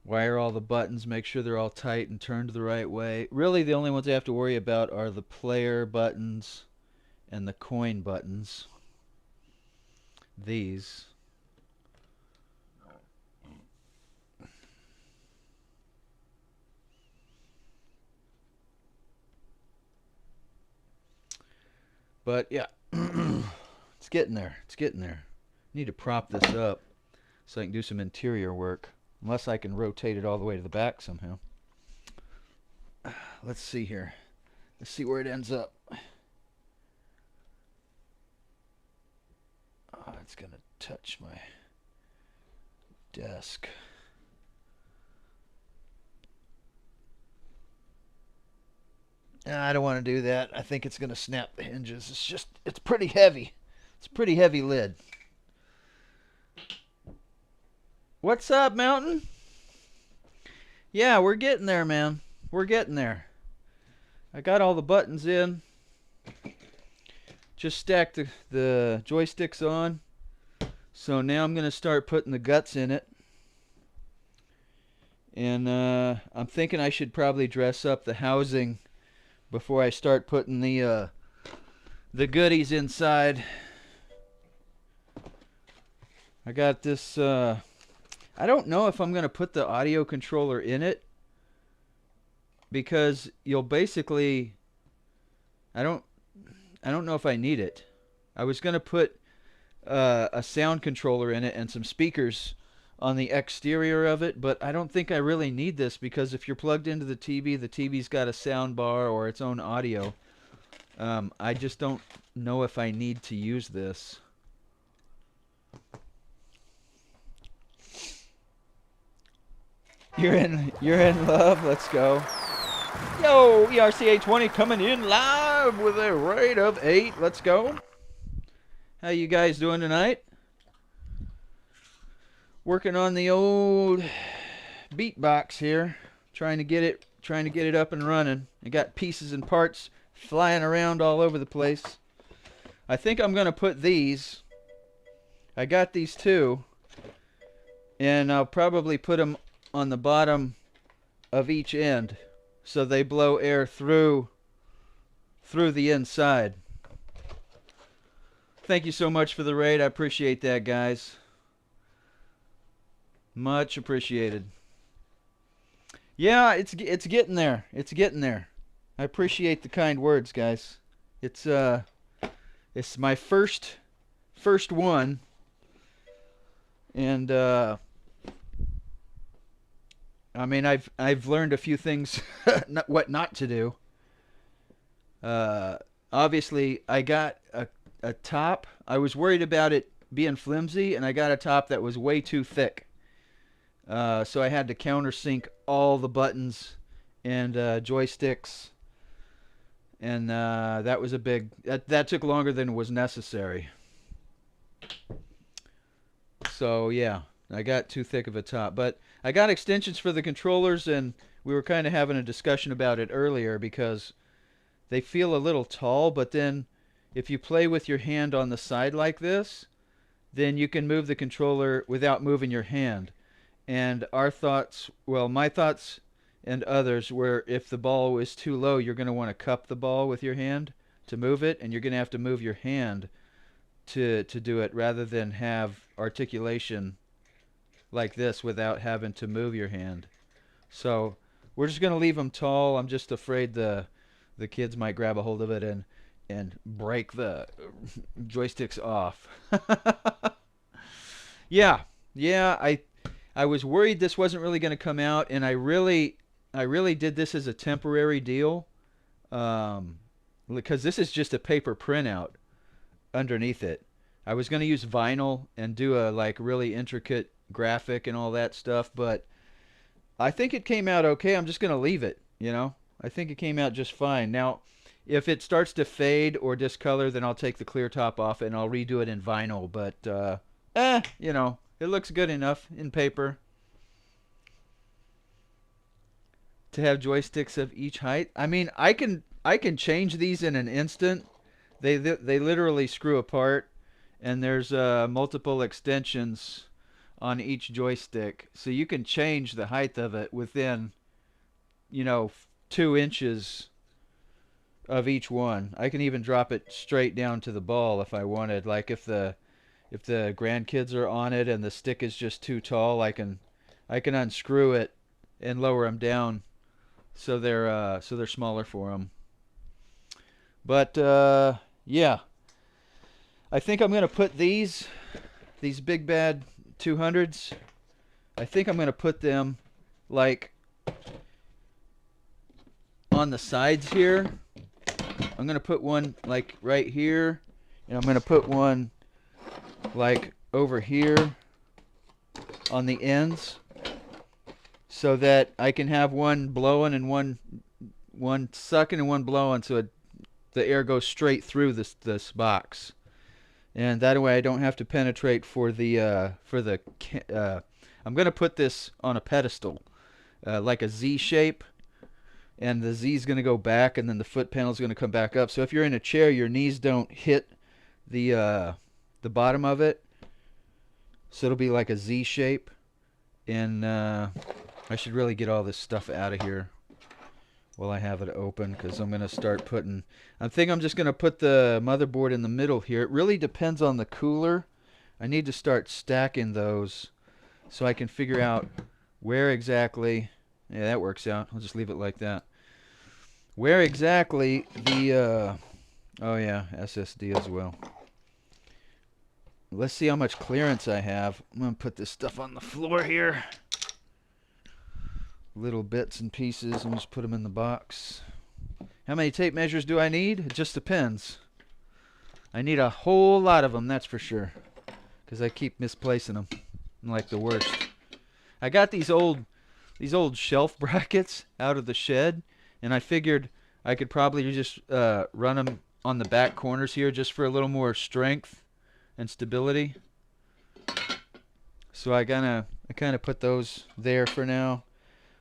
S1: Wire all the buttons, make sure they're all tight and turned the right way. Really, the only ones I have to worry about are the player buttons and the coin buttons. These. But yeah. It's getting there. It's getting there. I need to prop this up so I can do some interior work. Unless I can rotate it all the way to the back somehow. Let's see here. Let's see where it ends up. Oh, it's going to touch my desk. I don't want to do that. I think it's going to snap the hinges. It's pretty heavy. It's a pretty heavy lid. What's up, Mountain? Yeah, we're getting there, man. We're getting there. I got all the buttons in. Just stacked the joysticks on. So now I'm going to start putting the guts in it. And I'm thinking I should probably dress up the housing before I start putting the goodies inside. I got this, I don't know if I'm going to put the audio controller in it, because you'll basically, I don't know if I need it. I was going to put a sound controller in it and some speakers on the exterior of it, but I don't think I really need this, because if you're plugged into the TV's got a sound bar or its own audio. I just don't know if I need to use this. You're in love. Let's go. Yo, ERCA20 coming in live with a rate of 8. Let's go. How you guys doing tonight? Working on the old beatbox here, trying to get it up and running. I got pieces and parts flying around all over the place. I think I'm gonna put these. I got these two, and I'll probably put them on the bottom of each end so they blow air through the inside. Thank you so much for the raid. I appreciate that, guys. Much appreciated. Yeah, it's getting there. It's getting there. I appreciate the kind words, guys. It's my first one, and I mean, I've learned a few things what not to do. Obviously, I got a top. I was worried about it being flimsy, and I got a top that was way too thick. So I had to countersink all the buttons and joysticks, and that was a big. That took longer than was necessary. So yeah, I got too thick of a top. But I got extensions for the controllers, and we were kind of having a discussion about it earlier because they feel a little tall, but then if you play with your hand on the side like this, then you can move the controller without moving your hand. And our thoughts, well, my thoughts and others were if the ball is too low, you're going to want to cup the ball with your hand to move it, and you're going to have to move your hand to do it rather than have articulation like this without having to move your hand. So we're just going to leave them tall. I'm just afraid the kids might grab a hold of it and break the joysticks off. Yeah, yeah. I was worried this wasn't really going to come out, and I really did this as a temporary deal, because this is just a paper printout underneath it. I was going to use vinyl and do a like really intricate graphic and all that stuff, but I think it came out okay. I'm just going to leave it, you know. I think it came out just fine. Now, if it starts to fade or discolor, then I'll take the clear top off and I'll redo it in vinyl, but you know, it looks good enough in paper to have joysticks of each height. I mean, I can change these in an instant. They literally screw apart, and there's multiple extensions on each joystick, so you can change the height of it within, you know, 2 inches of each one. I can even drop it straight down to the ball if I wanted. Like if the grandkids are on it and the stick is just too tall, I can unscrew it and lower them down so they're smaller for them. But yeah, I think I'm gonna put these big bad 200s. I think I'm gonna put them like on the sides here. I'm gonna put one like right here, and I'm gonna put one like over here on the ends, so that I can have one blowing and one sucking and one blowing, so the air goes straight through this box, and that way I don't have to penetrate for the. I'm gonna put this on a pedestal, like a Z shape, and the Z is gonna go back, and then the foot panel is gonna come back up. So if you're in a chair, your knees don't hit the bottom of it, so it'll be like a Z shape. And I should really get all this stuff out of here while I have it open, because I'm going to start putting... I think I'm just going to put the motherboard in the middle here. It really depends on the cooler. I need to start stacking those so I can figure out where exactly... Yeah, that works out. I'll just leave it like that. Where exactly the... oh yeah, SSD as well. Let's see how much clearance I have. I'm going to put this stuff on the floor here. Little bits and pieces, and just put them in the box. How many tape measures do I need? It just depends. I need a whole lot of them, that's for sure, because I keep misplacing them. I'm like the worst. I got these old shelf brackets out of the shed, and I figured I could probably just run them on the back corners here just for a little more strength and stability. So I kind of put those there for now.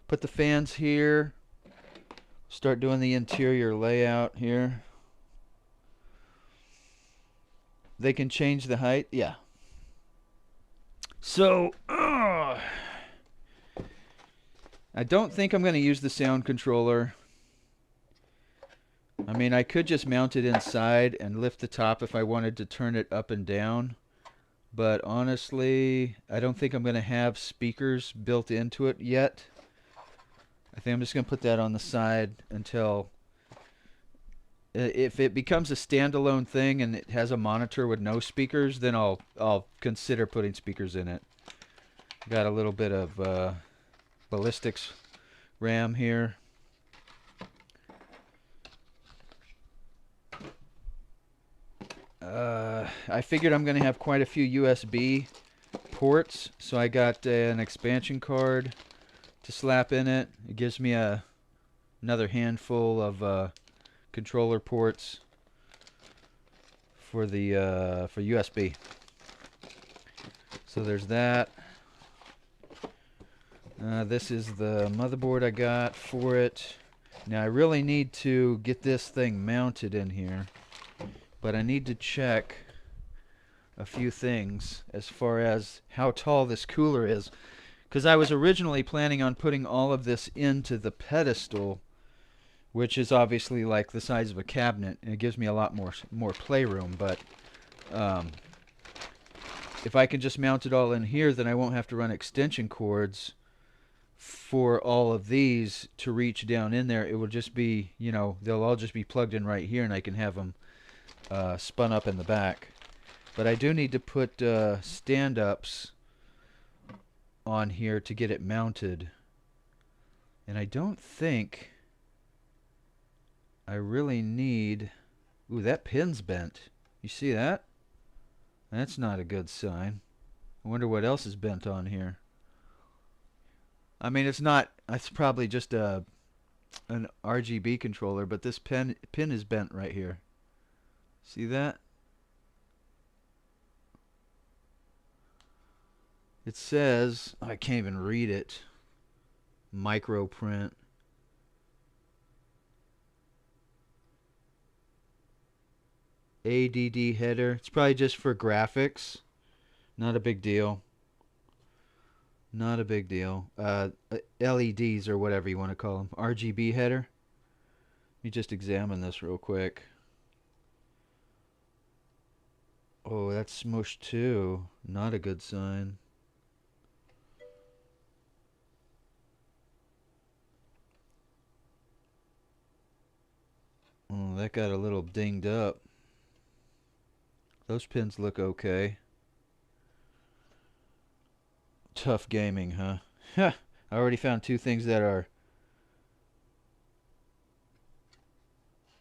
S1: Put the fans here. Start doing the interior layout here. They can change the height. Yeah. So, I don't think I'm going to use the sound controller. I mean, I could just mount it inside and lift the top if I wanted to turn it up and down. But honestly, I don't think I'm going to have speakers built into it yet. I think I'm just going to put that on the side until... If it becomes a standalone thing and it has a monitor with no speakers, then I'll consider putting speakers in it. Got a little bit of ballistics RAM here. I figured I'm going to have quite a few USB ports, so I got an expansion card to slap in it. It gives me another handful of controller ports for the for USB. So there's that. This is the motherboard I got for it. Now I really need to get this thing mounted in here, but I need to check a few things as far as how tall this cooler is, because I was originally planning on putting all of this into the pedestal, which is obviously like the size of a cabinet, and it gives me a lot more playroom. But if I can just mount it all in here, then I won't have to run extension cords for all of these to reach down in there. It will just be, you know, they'll all just be plugged in right here, and I can have them spun up in the back. But I do need to put stand-ups on here to get it mounted. And I don't think I really need... Ooh, that pin's bent. You see that? That's not a good sign. I wonder what else is bent on here. I mean, it's not... It's probably just an RGB controller, but this pin is bent right here. See that? It says, I can't even read it. Micro print. ADD header. It's probably just for graphics. Not a big deal. Not a big deal. LEDs or whatever you want to call them. RGB header. Let me just examine this real quick. Oh, that's smushed too. Not a good sign. Oh, that got a little dinged up. Those pins look okay. Tough gaming, huh? I already found two things that are...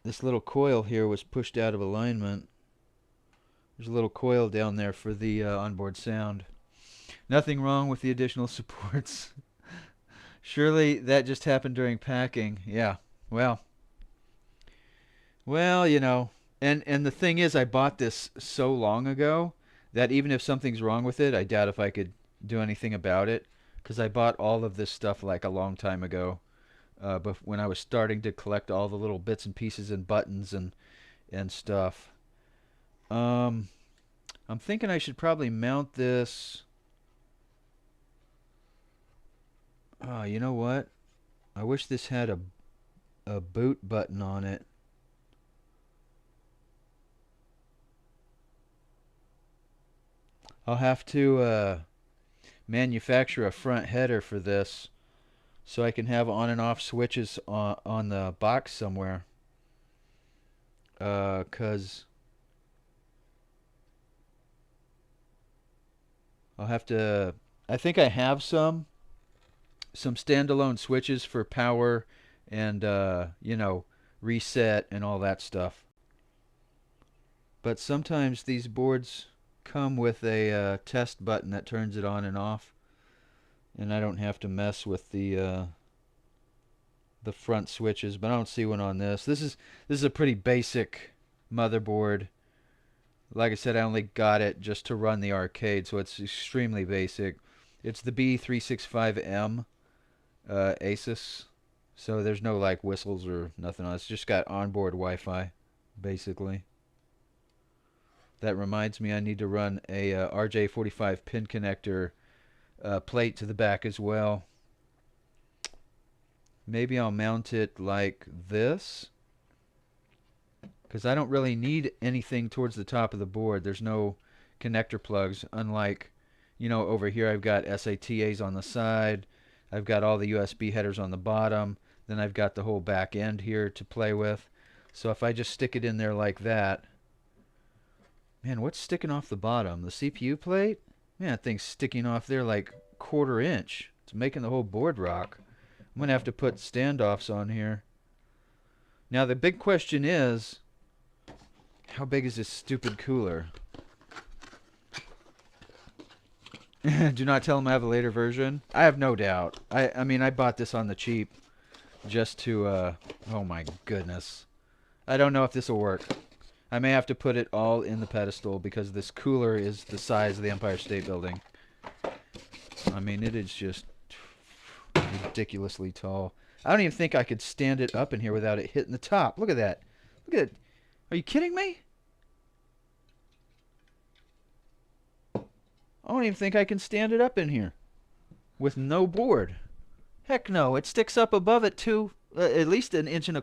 S1: This little coil here was pushed out of alignment. There's a little coil down there for the onboard sound. Nothing wrong with the additional supports. Surely that just happened during packing. Yeah, well, you know, and the thing is, I bought this so long ago that even if something's wrong with it, I doubt if I could do anything about it, because I bought all of this stuff like a long time ago, but when I was starting to collect all the little bits and pieces and buttons and stuff. I'm thinking I should probably mount this. Oh, you know what? I wish this had a boot button on it. I'll have to manufacture a front header for this so I can have on and off switches on the box somewhere. 'Cause I'll have to... I think I have some standalone switches for power and, you know, reset and all that stuff. But sometimes these boards come with a test button that turns it on and off, and I don't have to mess with the front switches. But I don't see one on this. This is a pretty basic motherboard. Like I said, I only got it just to run the arcade, so it's extremely basic. It's the B365M Asus, so there's no like whistles or nothing else. It's just got onboard Wi-Fi, basically. That reminds me, I need to run a RJ45 pin connector plate to the back as well. Maybe I'll mount it like this, because I don't really need anything towards the top of the board. There's no connector plugs, unlike, you know, over here I've got SATAs on the side, I've got all the USB headers on the bottom, then I've got the whole back end here to play with. So if I just stick it in there like that... Man, what's sticking off the bottom? The CPU plate? Man, that thing's sticking off there like 1/4 inch. It's making the whole board rock. I'm going to have to put standoffs on here. Now the big question is, how big is this stupid cooler? Do not tell them I have a later version. I have no doubt. I mean, I bought this on the cheap just to, oh my goodness. I don't know if this will work. I may have to put it all in the pedestal because this cooler is the size of the Empire State Building. I mean, it is just ridiculously tall. I don't even think I could stand it up in here without it hitting the top. Look at that. Look at it. Are you kidding me? I don't even think I can stand it up in here with no board. Heck no. It sticks up above it too, at least 1.25 inches.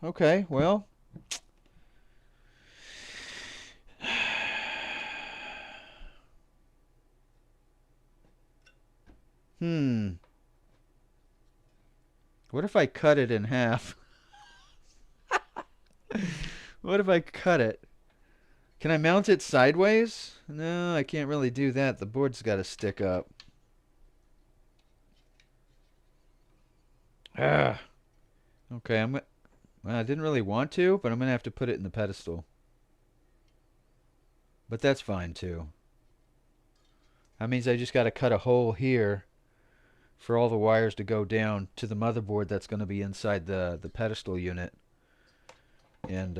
S1: Okay, well. What if I cut it in half? What if I cut it? Can I mount it sideways? No, I can't really do that. The board's got to stick up. Ah. Okay, well, I didn't really want to, but I'm going to have to put it in the pedestal. But that's fine too. That means I just got to cut a hole here for all the wires to go down to the motherboard that's going to be inside the pedestal unit. And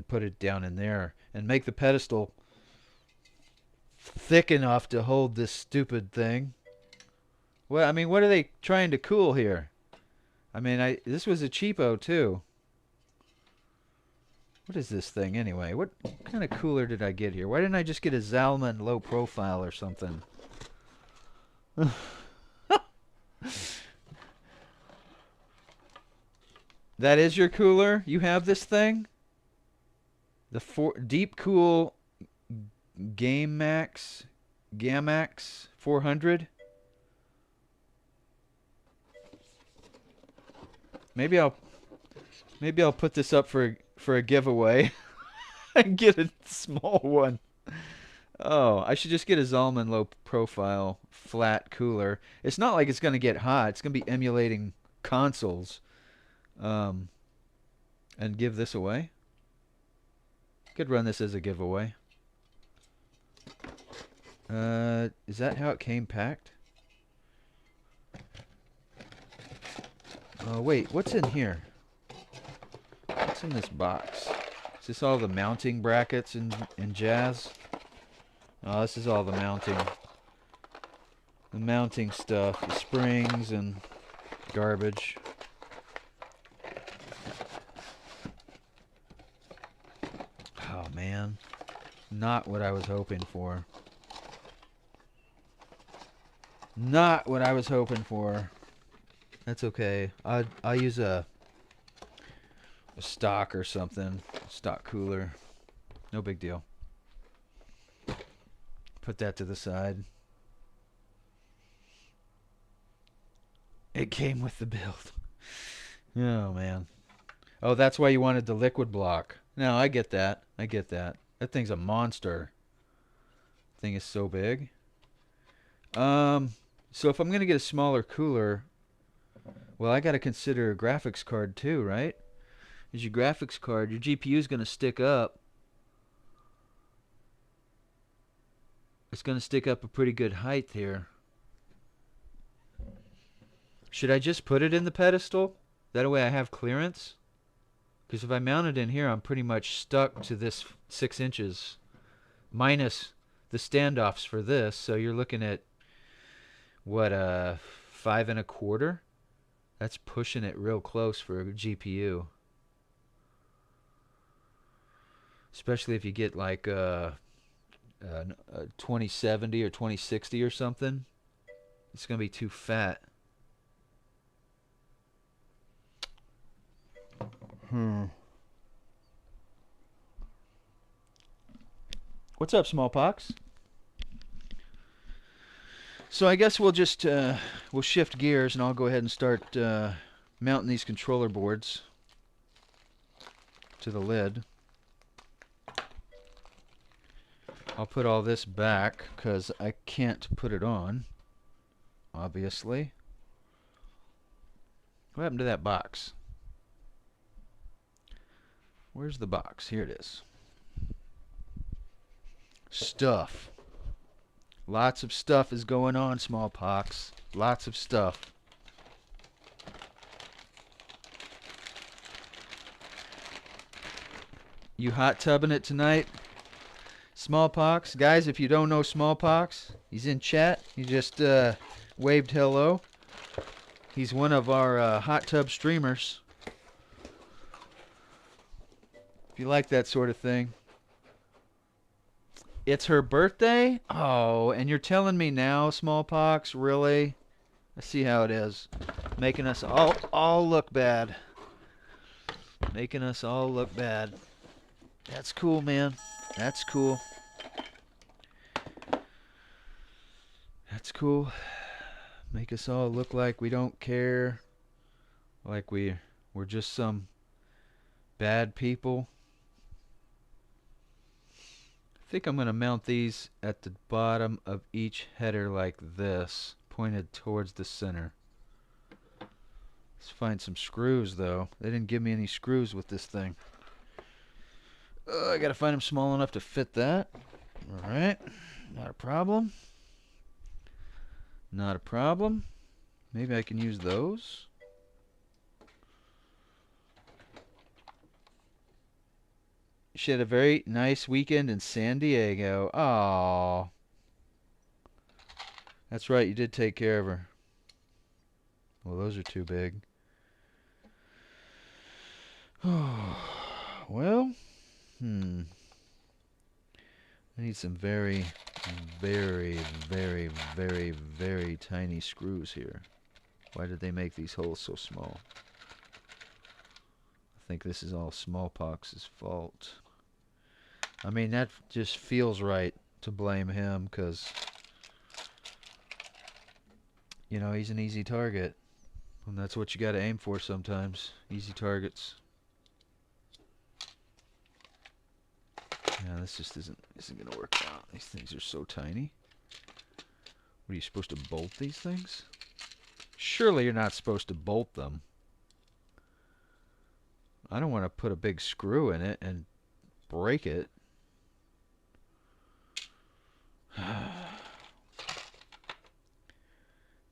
S1: put it down in there and make the pedestal thick enough to hold this stupid thing. Well, I mean, what are they trying to cool here? I mean, this was a cheapo too. What is this thing anyway? What kind of cooler did I get here? Why didn't I just get a Zalman low profile or something? That is your cooler? You have this thing? The Deep Cool Gamax 400. Maybe I'll put this up for a giveaway and get a small one. Oh, I should just get a Zalman low profile flat cooler. It's not like it's going to get hot. It's going to be emulating consoles. And give this away. Could run this as a giveaway. Is that how it came packed? Oh, wait, what's in here? What's in this box? Is this all the mounting brackets and jazz? Oh, this is all the mounting stuff, the springs and garbage. Oh, man. Not what I was hoping for. Not what I was hoping for. That's okay. I'll use a stock or something. Stock cooler. No big deal. Put that to the side. It came with the build. Oh, man. Oh, that's why you wanted the liquid block. No, I get that. I get that. That thing's a monster. Thing is so big. So if I'm going to get a smaller cooler, well, I got to consider a graphics card too, right? Is your graphics card, your GPU is going to stick up. It's going to stick up a pretty good height here. Should I just put it in the pedestal? That way I have clearance? Because if I mount it in here, I'm pretty much stuck to this 6 inches. Minus the standoffs for this. So you're looking at, what, 5 1/4? That's pushing it real close for a GPU. Especially if you get like a 2070 or 2060 or something. It's going to be too fat. What's up, Smallpox? So I guess we'll just we'll shift gears and I'll go ahead and start mounting these controller boards to the lid. I'll put all this back because I can't put it on, obviously. What happened to that box? Where's the box? Here it is. Stuff. Lots of stuff is going on, Smallpox. Lots of stuff. You hot tubbing it tonight? Smallpox. Guys, if you don't know Smallpox, he's in chat. He just waved hello. He's one of our hot tub streamers. If you like that sort of thing. It's her birthday? Oh, and you're telling me now, Smallpox? Really? I see how it is. Making us all look bad. Making us all look bad. That's cool, man. That's cool. That's cool. Make us all look like we don't care. Like we're just some bad people. I think I'm going to mount these at the bottom of each header like this, pointed towards the center. Let's find some screws, though. They didn't give me any screws with this thing. I got to find them small enough to fit that. All right. Not a problem. Not a problem. Maybe I can use those. She had a very nice weekend in San Diego. Oh, that's right. You did take care of her. Well, those are too big. Well, I need some very, very, very, very, very tiny screws here. Why did they make these holes so small? I think this is all Smallpox's fault. I mean, that just feels right to blame him because, you know, he's an easy target. And that's what you got to aim for sometimes. Easy targets. Yeah, this just isn't going to work out. These things are so tiny. What, are you supposed to bolt these things? Surely you're not supposed to bolt them. I don't want to put a big screw in it and break it.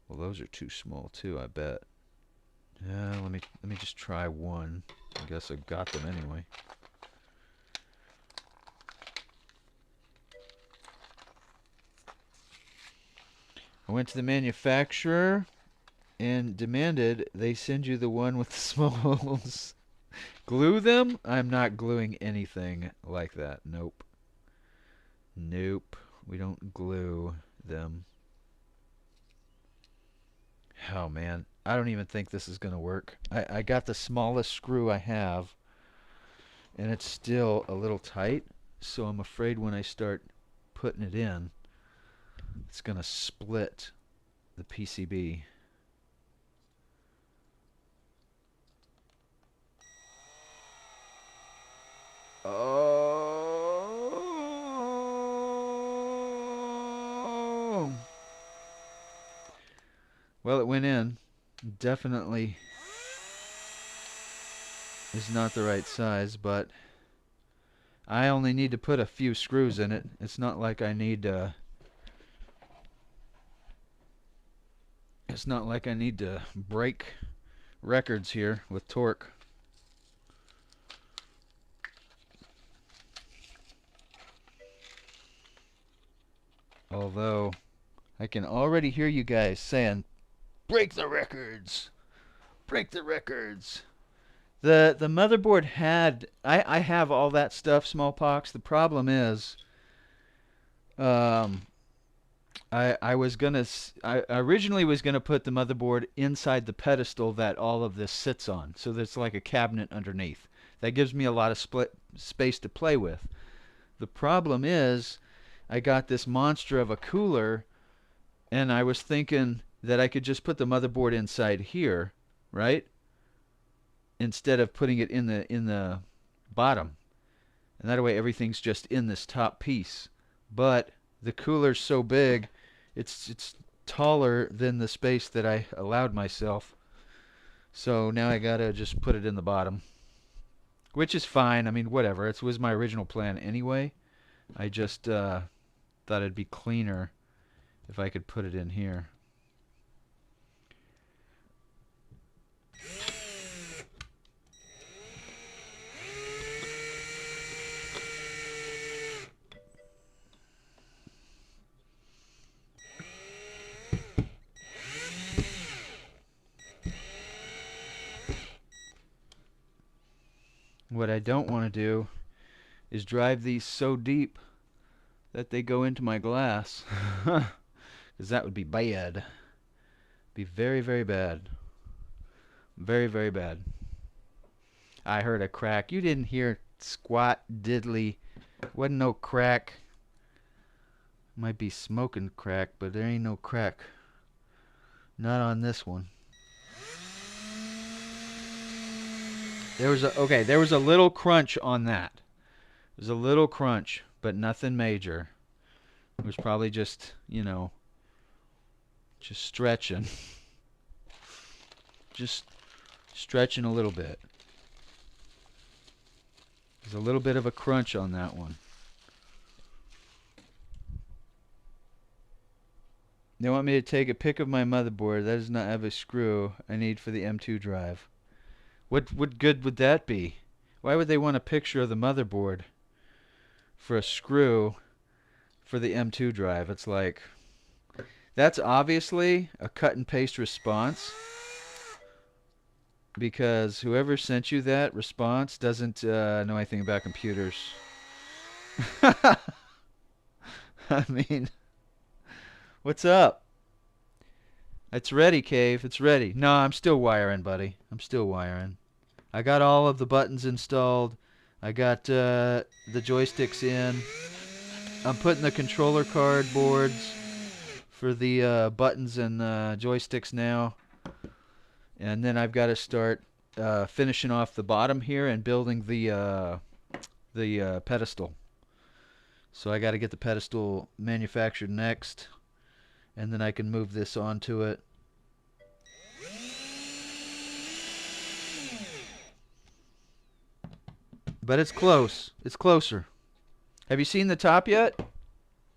S1: Well, those are too small too, I bet. Yeah, let me just try one. I guess I got them anyway. I went to the manufacturer and demanded they send you the one with the small holes. Glue them? I'm not gluing anything like that. Nope. Nope. We don't glue them. Oh, man. I don't even think this is going to work. I got the smallest screw I have, and it's still a little tight, so I'm afraid when I start putting it in, it's going to split the PCB. Oh. Well, it went in. Definitely is not the right size, but I only need to put a few screws in it. It's not like I need to break records here with torque. Although I can already hear you guys saying, break the records. Break the records. The motherboard had I have all that stuff, Smallpox. The problem is I originally was gonna put the motherboard inside the pedestal that all of this sits on, so there's like a cabinet underneath. That gives me a lot of space to play with. The problem is I got this monster of a cooler, and I was thinking that I could just put the motherboard inside here, right? Instead of putting it in the bottom. And that way everything's just in this top piece. But the cooler's so big, it's taller than the space that I allowed myself. So now I gotta just put it in the bottom. Which is fine. I mean, whatever. It was my original plan anyway. I just thought it'd be cleaner if I could put it in here. I don't want to do is drive these so deep that they go into my glass. Because that would be bad. Be very, very bad. Very, very bad. I heard a crack. You didn't hear squat diddly. Wasn't no crack. Might be smoking crack, but there ain't no crack. Not on this one. There was a little crunch on that. There's a little crunch, but nothing major. It was probably just, you know, just stretching. Just stretching a little bit. There's a little bit of a crunch on that one. They want me to take a pic of my motherboard. That does not have a screw I need for the M2 drive. What good would that be? Why would they want a picture of the motherboard for a screw for the M2 drive? It's like, that's obviously a cut and paste response, because whoever sent you that response doesn't know anything about computers. I mean, what's up? It's ready, Cave. It's ready. No, I'm still wiring, buddy. I'm still wiring. I got all of the buttons installed. I got the joysticks in. I'm putting the controller card boards for the buttons and joysticks now. And then I've got to start finishing off the bottom here and building the pedestal. So I got to get the pedestal manufactured next, and then I can move this onto it. But it's close. It's closer. Have you seen the top yet?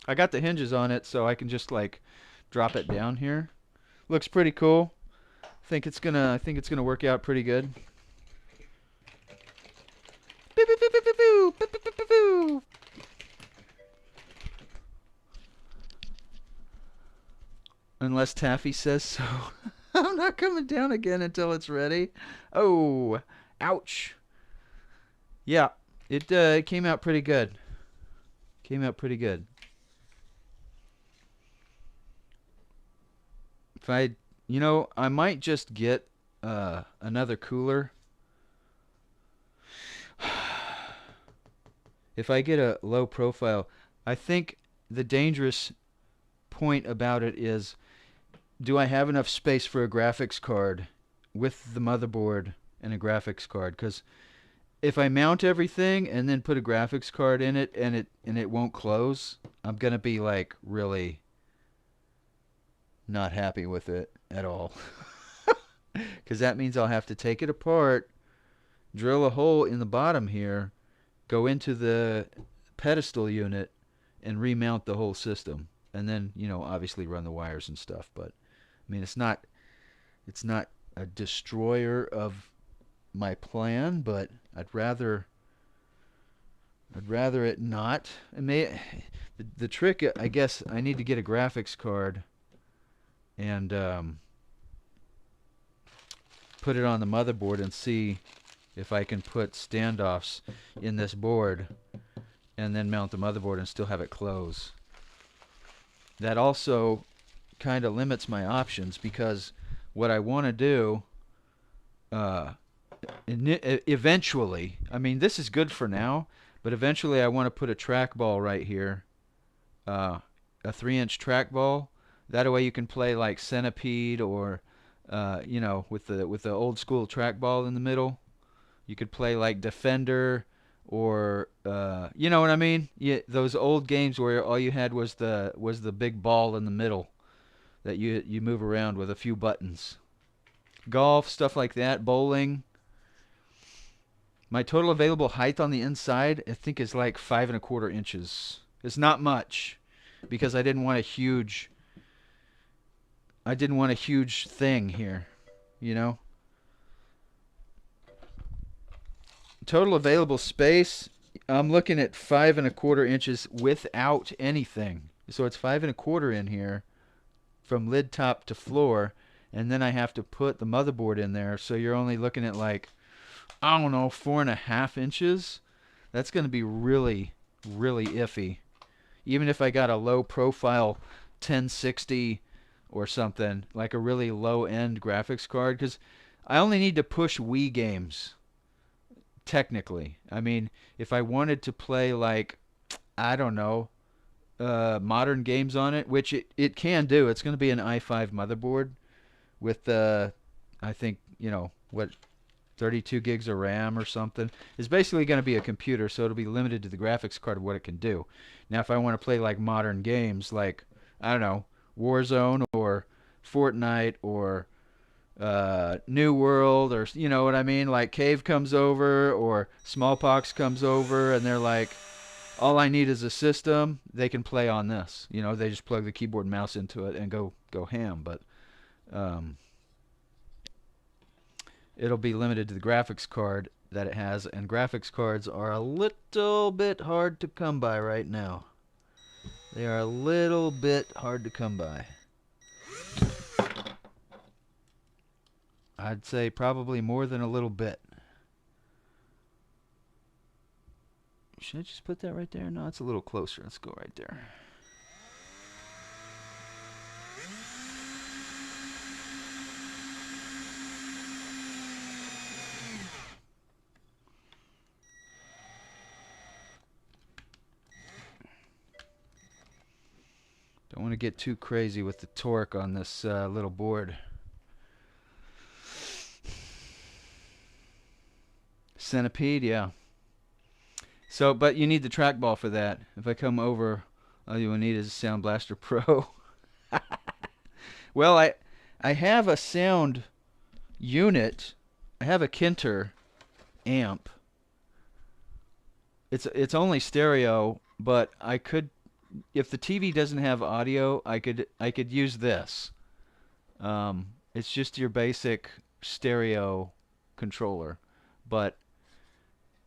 S1: I got the hinges on it, so I can just like drop it down here. Looks pretty cool. I think it's gonna work out pretty good. Unless Taffy says so. I'm not coming down again until it's ready. Oh, ouch. Yeah, it came out pretty good. Came out pretty good. If I, you know, I might just get another cooler. If I get a low profile, I think the dangerous point about it is, do I have enough space for a graphics card with the motherboard and a graphics card? Because if I mount everything and then put a graphics card in it and it won't close, I'm gonna be like really not happy with it at all. Because that means I'll have to take it apart, drill a hole in the bottom here, go into the pedestal unit, and remount the whole system, and then, you know, obviously run the wires and stuff. But I mean, it's not a destroyer of my plan, but I'd rather it not. The trick, I guess, I need to get a graphics card and put it on the motherboard and see if I can put standoffs in this board and then mount the motherboard and still have it close. That also kind of limits my options, because what I want to do eventually, I mean, this is good for now, but eventually I want to put a trackball right here, a 3-inch trackball. That way you can play like Centipede, or you know, with the old school trackball in the middle. You could play like Defender, or you know what I mean? Yeah, those old games where all you had was the big ball in the middle that you move around with a few buttons. Golf, stuff like that, bowling. My total available height on the inside, I think, is like 5 1/4 inches. It's not much, because I didn't want a huge thing here, you know. Total available space, I'm looking at 5 1/4 inches without anything. So it's 5 1/4 in here from lid top to floor, and then I have to put the motherboard in there, so you're only looking at like I don't know, 4.5 inches, that's going to be really, really iffy. Even if I got a low profile 1060 or something, like a really low end graphics card, because I only need to push Wii games, technically. I mean, if I wanted to play, like, I don't know, modern games on it, which it can do. It's going to be an i5 motherboard with, I think, what, 32 gigs of RAM or something. It's basically going to be a computer, so it'll be limited to the graphics card of what it can do. Now, if I want to play like modern games, like, I don't know, Warzone or Fortnite or New World, or you know what I mean, like Cave comes over or Smallpox comes over, and they're like, all I need is a system. They can play on this. They just plug the keyboard and mouse into it and go ham. But um, it'll be limited to the graphics card that it has, and graphics cards are a little bit hard to come by right now. They are a little bit hard to come by. I'd say probably more than a little bit. Should I just put that right there? No, it's a little closer. Let's go right there. Don't want to get too crazy with the torque on this little board. Centipede, yeah. So, but you need the trackball for that. If I come over, all you will need is a Sound Blaster Pro. Well, I have a sound unit. I have a Kinter amp. It's only stereo, but I could, if the TV doesn't have audio, I could use this. It's just your basic stereo controller, but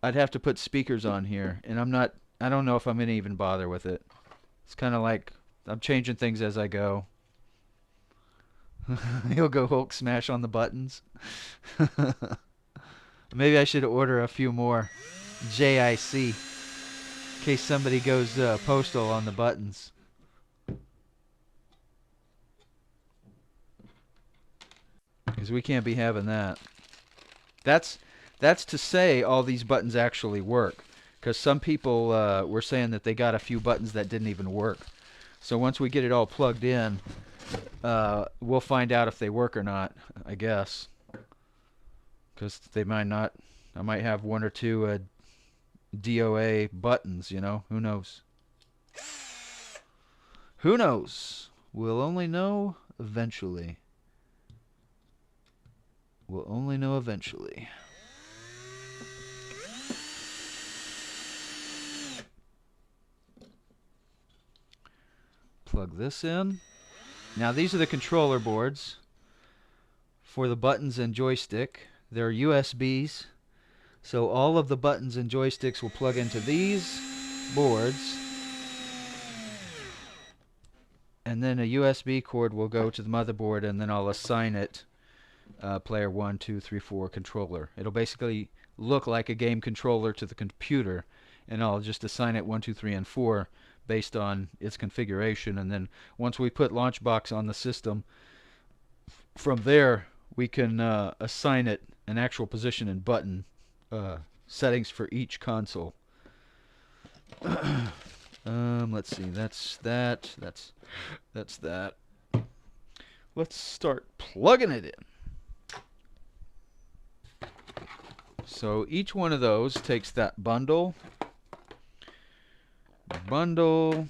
S1: I'd have to put speakers on here, and I don't know if I'm gonna even bother with it. It's kind of like I'm changing things as I go. He'll go Hulk smash on the buttons. Maybe I should order a few more JIC in case somebody goes postal on the buttons. Because we can't be having that. That's to say all these buttons actually work. Because some people were saying that they got a few buttons that didn't even work. So once we get it all plugged in, we'll find out if they work or not, I guess. Because they might not. I might have one or two DOA buttons, Who knows? Who knows? We'll only know eventually. We'll only know eventually. Plug this in. Now these are the controller boards for the buttons and joystick. They're USBs. So all of the buttons and joysticks will plug into these boards. And then a USB cord will go to the motherboard, and then I'll assign it player 1, 2, 3, 4 controller. It'll basically look like a game controller to the computer, and I'll just assign it 1, 2, 3, and 4 based on its configuration. And then once we put Launchbox on the system, from there we can assign it an actual position and button settings for each console. Let's see. That's that. That's that. Let's start plugging it in. So each one of those takes that bundle. Bundle.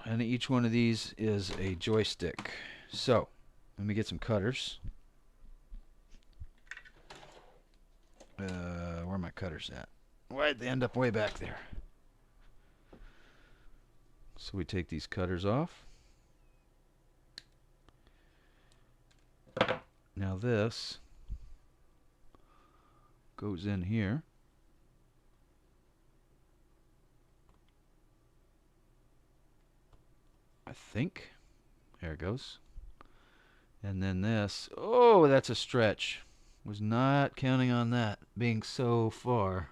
S1: And each one of these is a joystick. So, let me get some cutters. Where are my cutters at? Why'd they end up way back there? So we take these cutters off. Now this goes in here. I think. There it goes. And then this. Oh, that's a stretch. Was not counting on that being so far.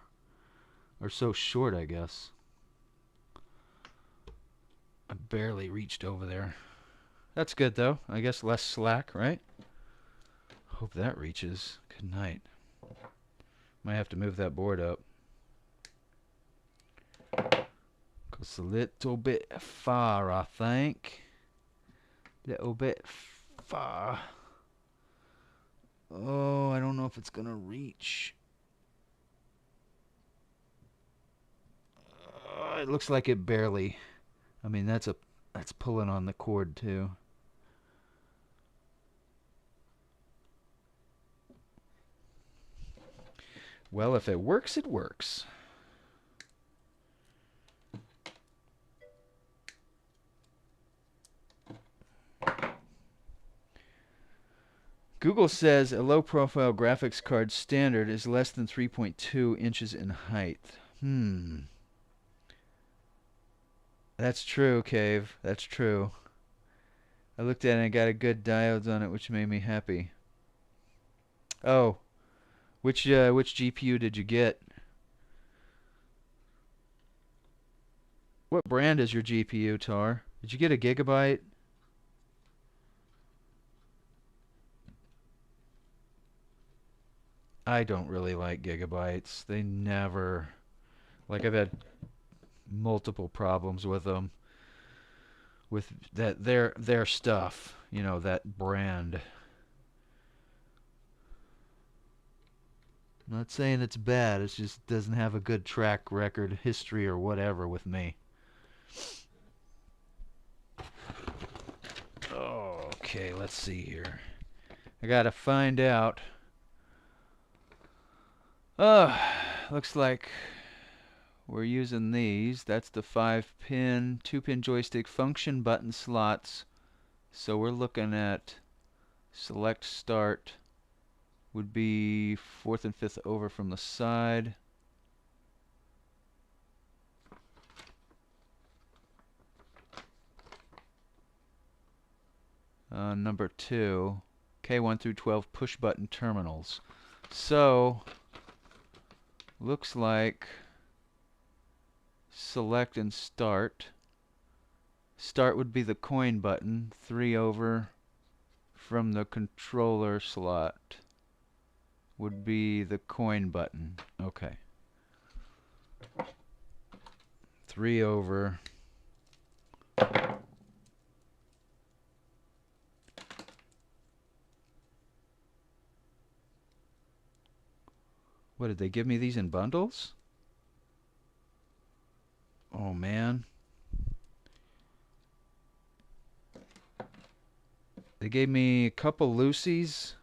S1: Or so short, I guess. I barely reached over there. That's good, though. I guess less slack, right? Hope that reaches. Good night. Might have to move that board up. Goes a little bit far, I think. Little bit far. Oh, I don't know if it's gonna reach. It looks like it barely. I mean, that's pulling on the cord too. Well, if it works, it works. Google says a low-profile graphics card standard is less than 3.2 inches in height. That's true, Cave. That's true. I looked at it and got a good diodes on it, which made me happy. Oh, which GPU did you get? What brand is your GPU, Tar? Did you get a Gigabyte? I don't really like Gigabytes. They never... Like, I've had multiple problems with them. With that their stuff. You know, that brand. I'm not saying it's bad. It just doesn't have a good track record, history, or whatever with me. Okay, let's see here. I gotta find out. Looks like we're using these. That's the 5-pin, 2-pin joystick function button slots. So we're looking at select start would be 4th and 5th over from the side. Number 2, K1 through 12 push button terminals. So looks like select and start. Start would be the coin button, 3 over from the controller slot would be the coin button. Okay. 3 over. What, did they give me these in bundles? Oh, man. They gave me a couple Lucy's.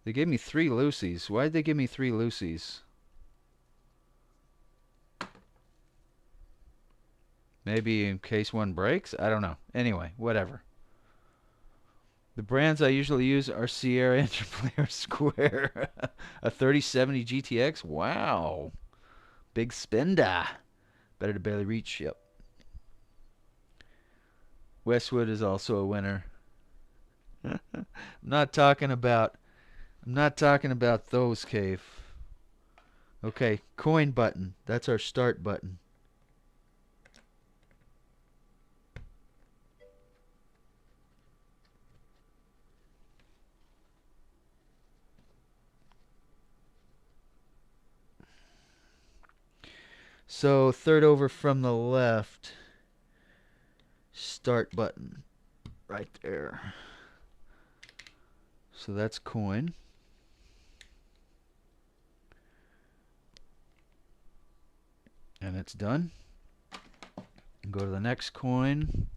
S1: They gave me 3 Lucy's. Why did they give me 3 Lucy's? Maybe in case one breaks? I don't know. Anyway, whatever. The brands I usually use are Sierra Interplayer Square. A 3070 GTX? Wow. Big spender. Better to barely reach. Yep. Westwood is also a winner. I'm not talking about those, Cave. Okay, coin button. That's our start button. So 3rd over from the left. Start button. Right there. So that's coin. And it's done. Go to the next coin.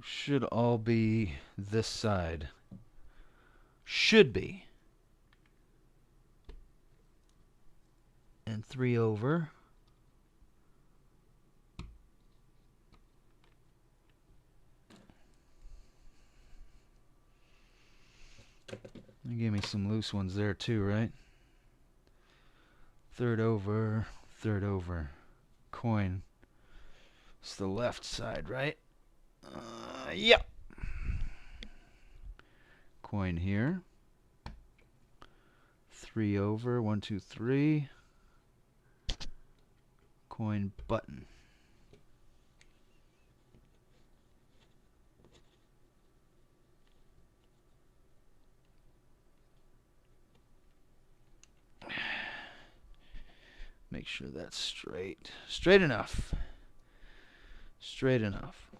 S1: Should all be this side. Should be. And 3 over. They gave me some loose ones there too, right? 3rd over, 3rd over. Coin. It's the left side, right? Yep. Coin here. 3 over. 1, 2, 3. Coin button. Make sure that's straight. Straight enough. Straight enough.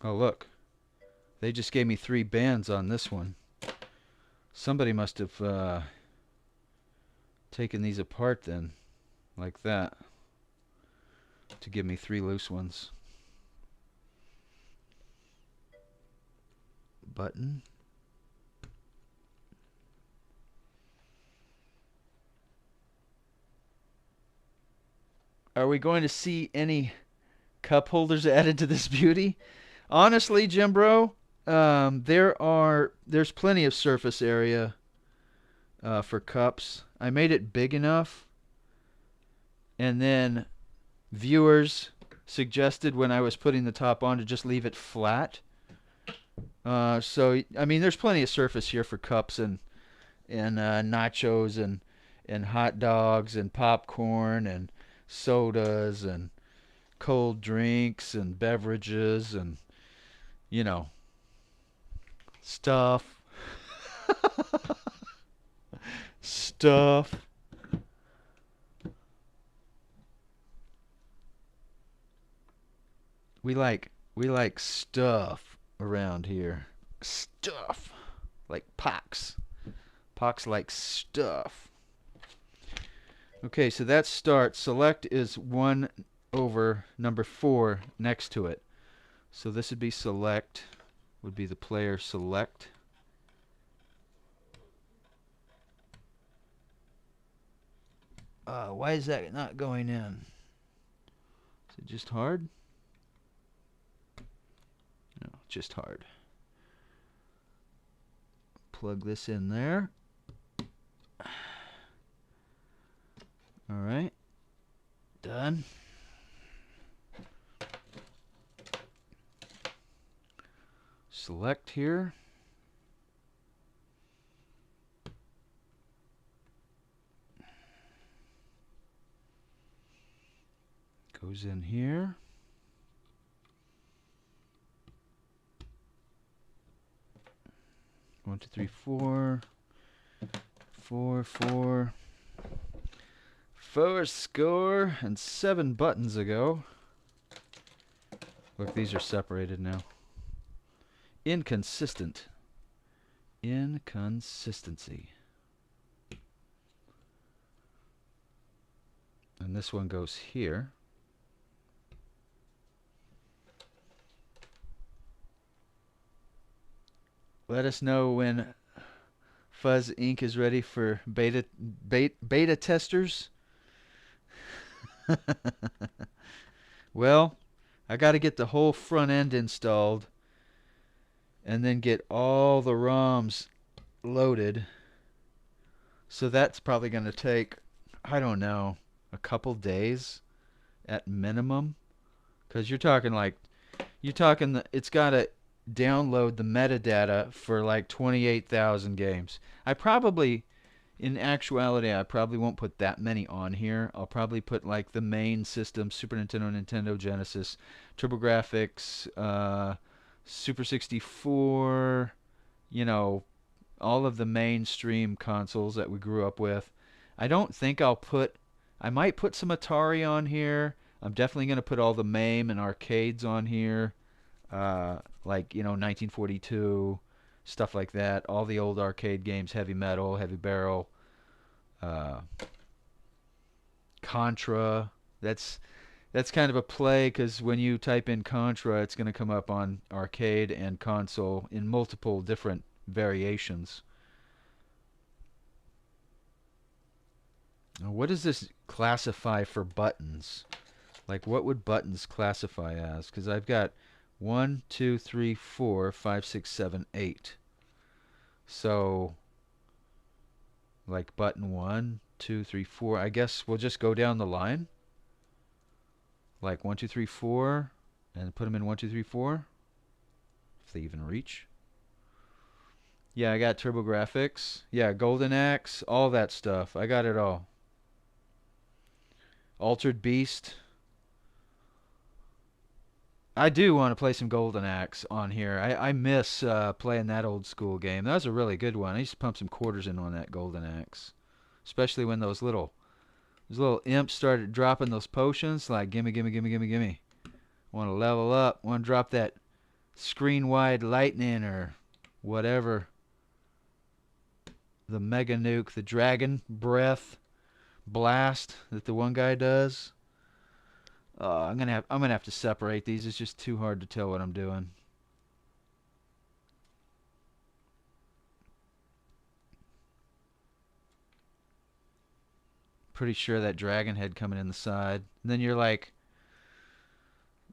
S1: Oh, look. They just gave me 3 bands on this one. Somebody must have taken these apart then, like that, to give me 3 loose ones. Button. Are we going to see any cup holders added to this beauty? Honestly, Jim Bro, there's plenty of surface area for cups. I made it big enough, and then viewers suggested when I was putting the top on to just leave it flat. So I mean, there's plenty of surface here for cups and nachos and hot dogs and popcorn and sodas and cold drinks and beverages and, you know, stuff. Stuff. We like stuff around here. Stuff. Like Pox. Pox like stuff. Okay, so that's start. Select is 1 over number 4 next to it. So this would be select, would be the player select. Why is that not going in? Is it just hard? No, just hard. Plug this in there. All right. Done. Select here. Goes in here. One, two, three, 4. 4, 4. 4 score and 7 buttons ago. Look, these are separated now. Inconsistent. Inconsistency. And this one goes here. Let us know when Fuzz Inc. is ready for beta testers. Well, I got to get the whole front end installed and then get all the ROMs loaded. So that's probably going to take, I don't know, a couple days at minimum. Because you're talking it's got to download the metadata for like 28,000 games. In actuality, I probably won't put that many on here. I'll probably put like the main system, Super Nintendo, Nintendo Genesis, TurboGrafx, Super 64, you know, all of the mainstream consoles that we grew up with. I don't think I might put some Atari on here. I'm definitely going to put all the MAME and arcades on here. Like, 1942, stuff like that. All the old arcade games, Heavy Metal, Heavy Barrel, Contra. That's kind of a play because when you type in Contra, it's going to come up on arcade and console in multiple different variations. Now, what does this classify for buttons? Like, what would buttons classify as? Because I've got 1, 2, 3, 4, 5, 6, 7, 8. So, like button 1, 2, 3, 4. I guess we'll just go down the line. Like 1, 2, 3, 4, and put them in 1, 2, 3, 4. If they even reach. Yeah, I got TurboGrafx. Yeah, Golden Axe, all that stuff. I got it all. Altered Beast. I do want to play some Golden Axe on here. I miss playing that old school game. That was a really good one. I used to pump some quarters in on that Golden Axe, especially when those little imps started dropping those potions. Like, gimme, gimme, gimme, gimme, gimme. Want to level up. Want to drop that screen wide lightning or whatever. The mega nuke, the dragon breath blast that the one guy does. I'm gonna have to separate these. It's just too hard to tell what I'm doing. Pretty sure that dragon head coming in the side. And then you're like,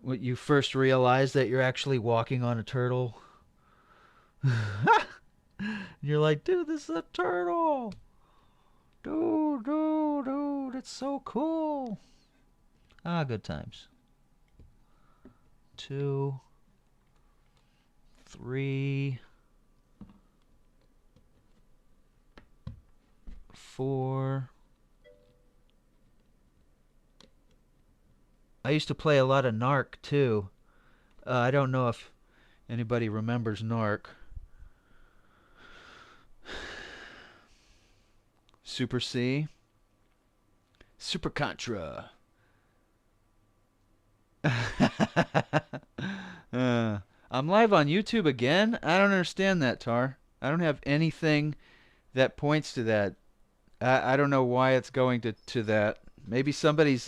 S1: what you first realize that you're actually walking on a turtle. You're like, dude, this is a turtle. Dude, dude, dude, it's so cool. Ah, good times. 2, 3, 4. I used to play a lot of Narc too. I don't know if anybody remembers Narc. Super C. Super Contra. I'm live on YouTube again? I don't understand that, Tar. I don't have anything that points to that. I don't know why it's going to that. Maybe somebody's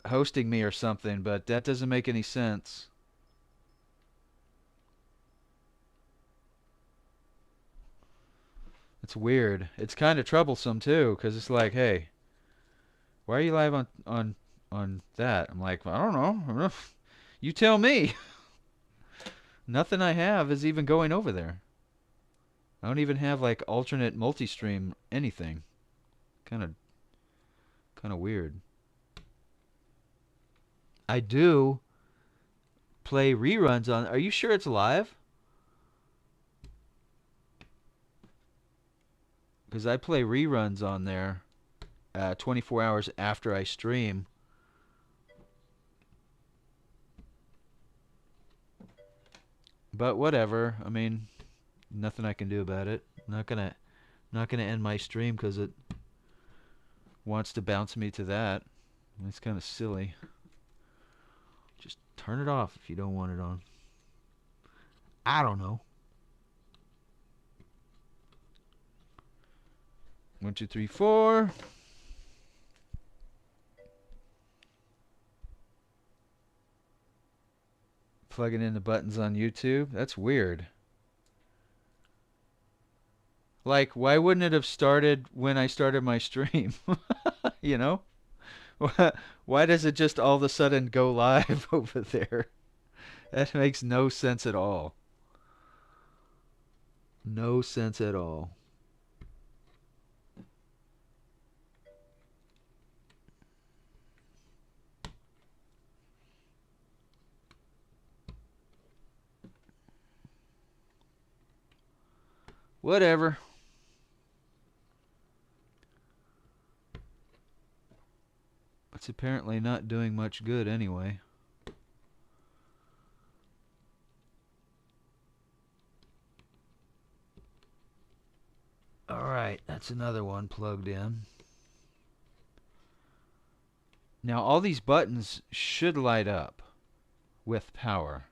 S1: hosting me or something, but that doesn't make any sense. It's weird. It's kind of troublesome too, because it's like, hey, why are you live on that? I'm like, I don't know. You tell me. Nothing I have is even going over there. I don't even have like alternate multi-stream anything. Kind of weird. I do play reruns on. Are you sure it's live? Because I play reruns on there 24 hours after I stream. But whatever. I mean, nothing I can do about it. Not gonna end my stream because it wants to bounce me to that. It's kind of silly. Just turn it off if you don't want it on. I don't know. 1, 2, 3, 4. Plugging in the buttons on YouTube. That's weird. Like, why wouldn't it have started when I started my stream? You know? Why does it just all of a sudden go live over there? That makes no sense at all. No sense at all. Whatever. It's apparently not doing much good anyway. Alright, that's another one plugged in. Now all these buttons should light up with power.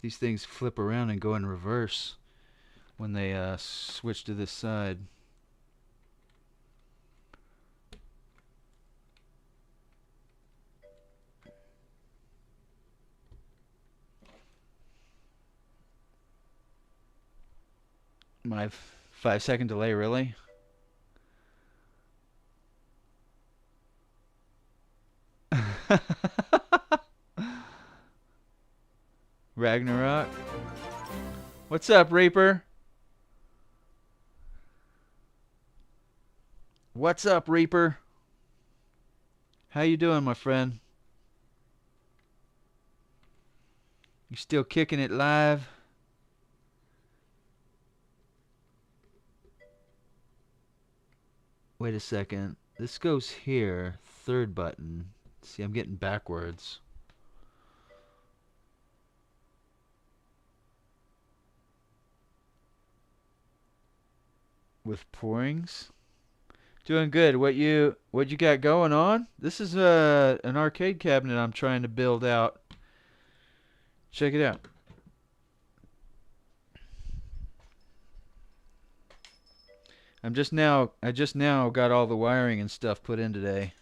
S1: These things flip around and go in reverse when they switch to this side. My 5-second delay, really? Ragnarok. What's up, Reaper? What's up, Reaper? How you doing, my friend? You still kicking it live? Wait a second. This goes here. Third button. See, I'm getting backwards. With pourings? Doing good. What you got going on? This is an arcade cabinet I'm trying to build out. Check it out. I just now got all the wiring and stuff put in today.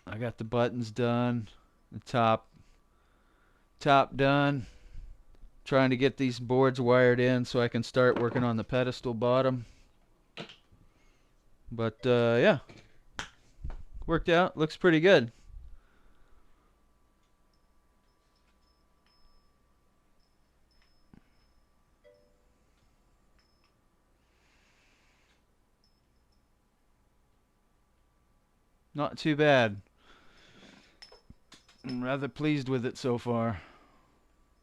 S1: I got the buttons done, the top done. Trying to get these boards wired in so I can start working on the pedestal bottom. But yeah, worked out. Looks pretty good. Not too bad. I'm rather pleased with it so far.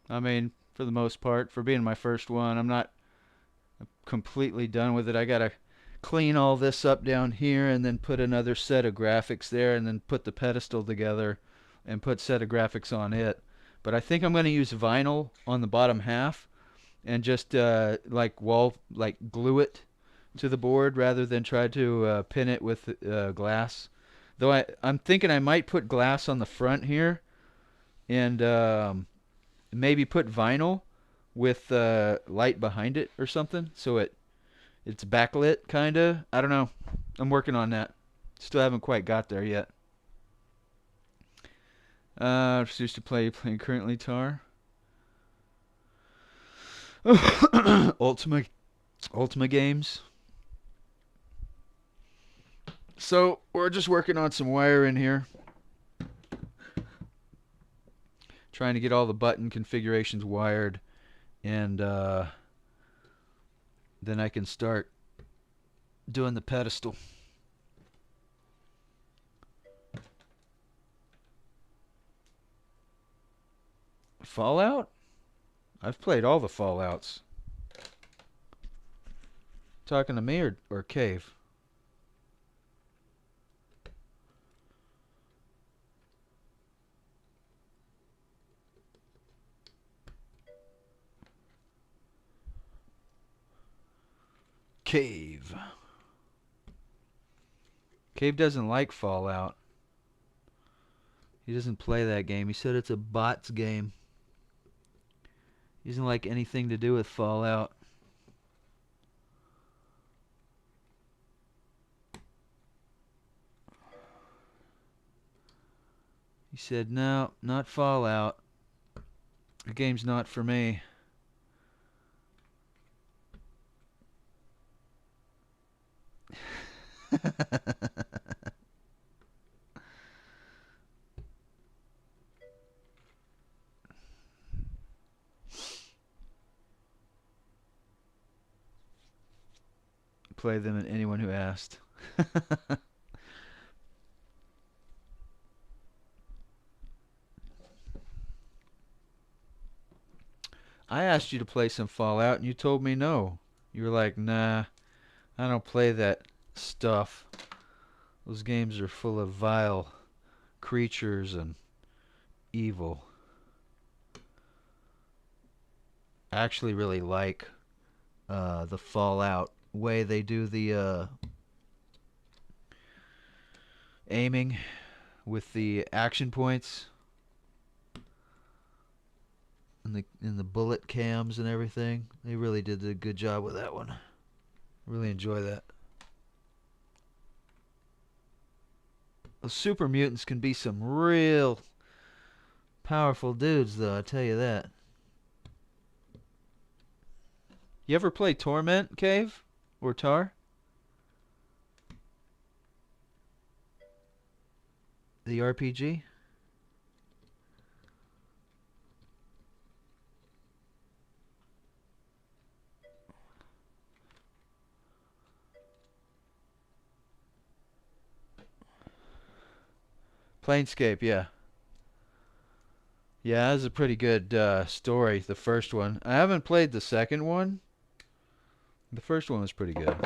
S1: I mean, for the most part, for being my first one, I'm not completely done with it. I gotta clean all this up down here and then put another set of graphics there and then put the pedestal together and put set of graphics on it. But I think I'm going to use vinyl on the bottom half and just like glue it to the board rather than try to pin it with glass. Though I'm thinking I might put glass on the front here and maybe put vinyl with light behind it or something so it's backlit kinda. I don't know. I'm working on that. Still haven't quite got there yet. Just used to playing currently guitar. Ultima games. So we're just working on some wire in here. Trying to get all the button configurations wired and then I can start doing the pedestal. Fallout? I've played all the Fallouts. Talking to me or Cave? Cave. Cave doesn't like Fallout. He doesn't play that game. He said it's a bots game. He doesn't like anything to do with Fallout. He said, no, not Fallout. The game's not for me. Play them and anyone who asked. I asked you to play some Fallout and you told me no. You were like, nah, I don't play that stuff. Those games are full of vile creatures and evil. I actually really like the Fallout way they do the aiming with the action points. in the bullet cams and everything. They really did a good job with that one. Really enjoy that. Those super mutants can be some real powerful dudes, though, I tell you that. You ever play Torment, Cave? Or Tar? The RPG? Planescape, yeah. Yeah, that was a pretty good story, the first one. I haven't played the second one. The first one was pretty good.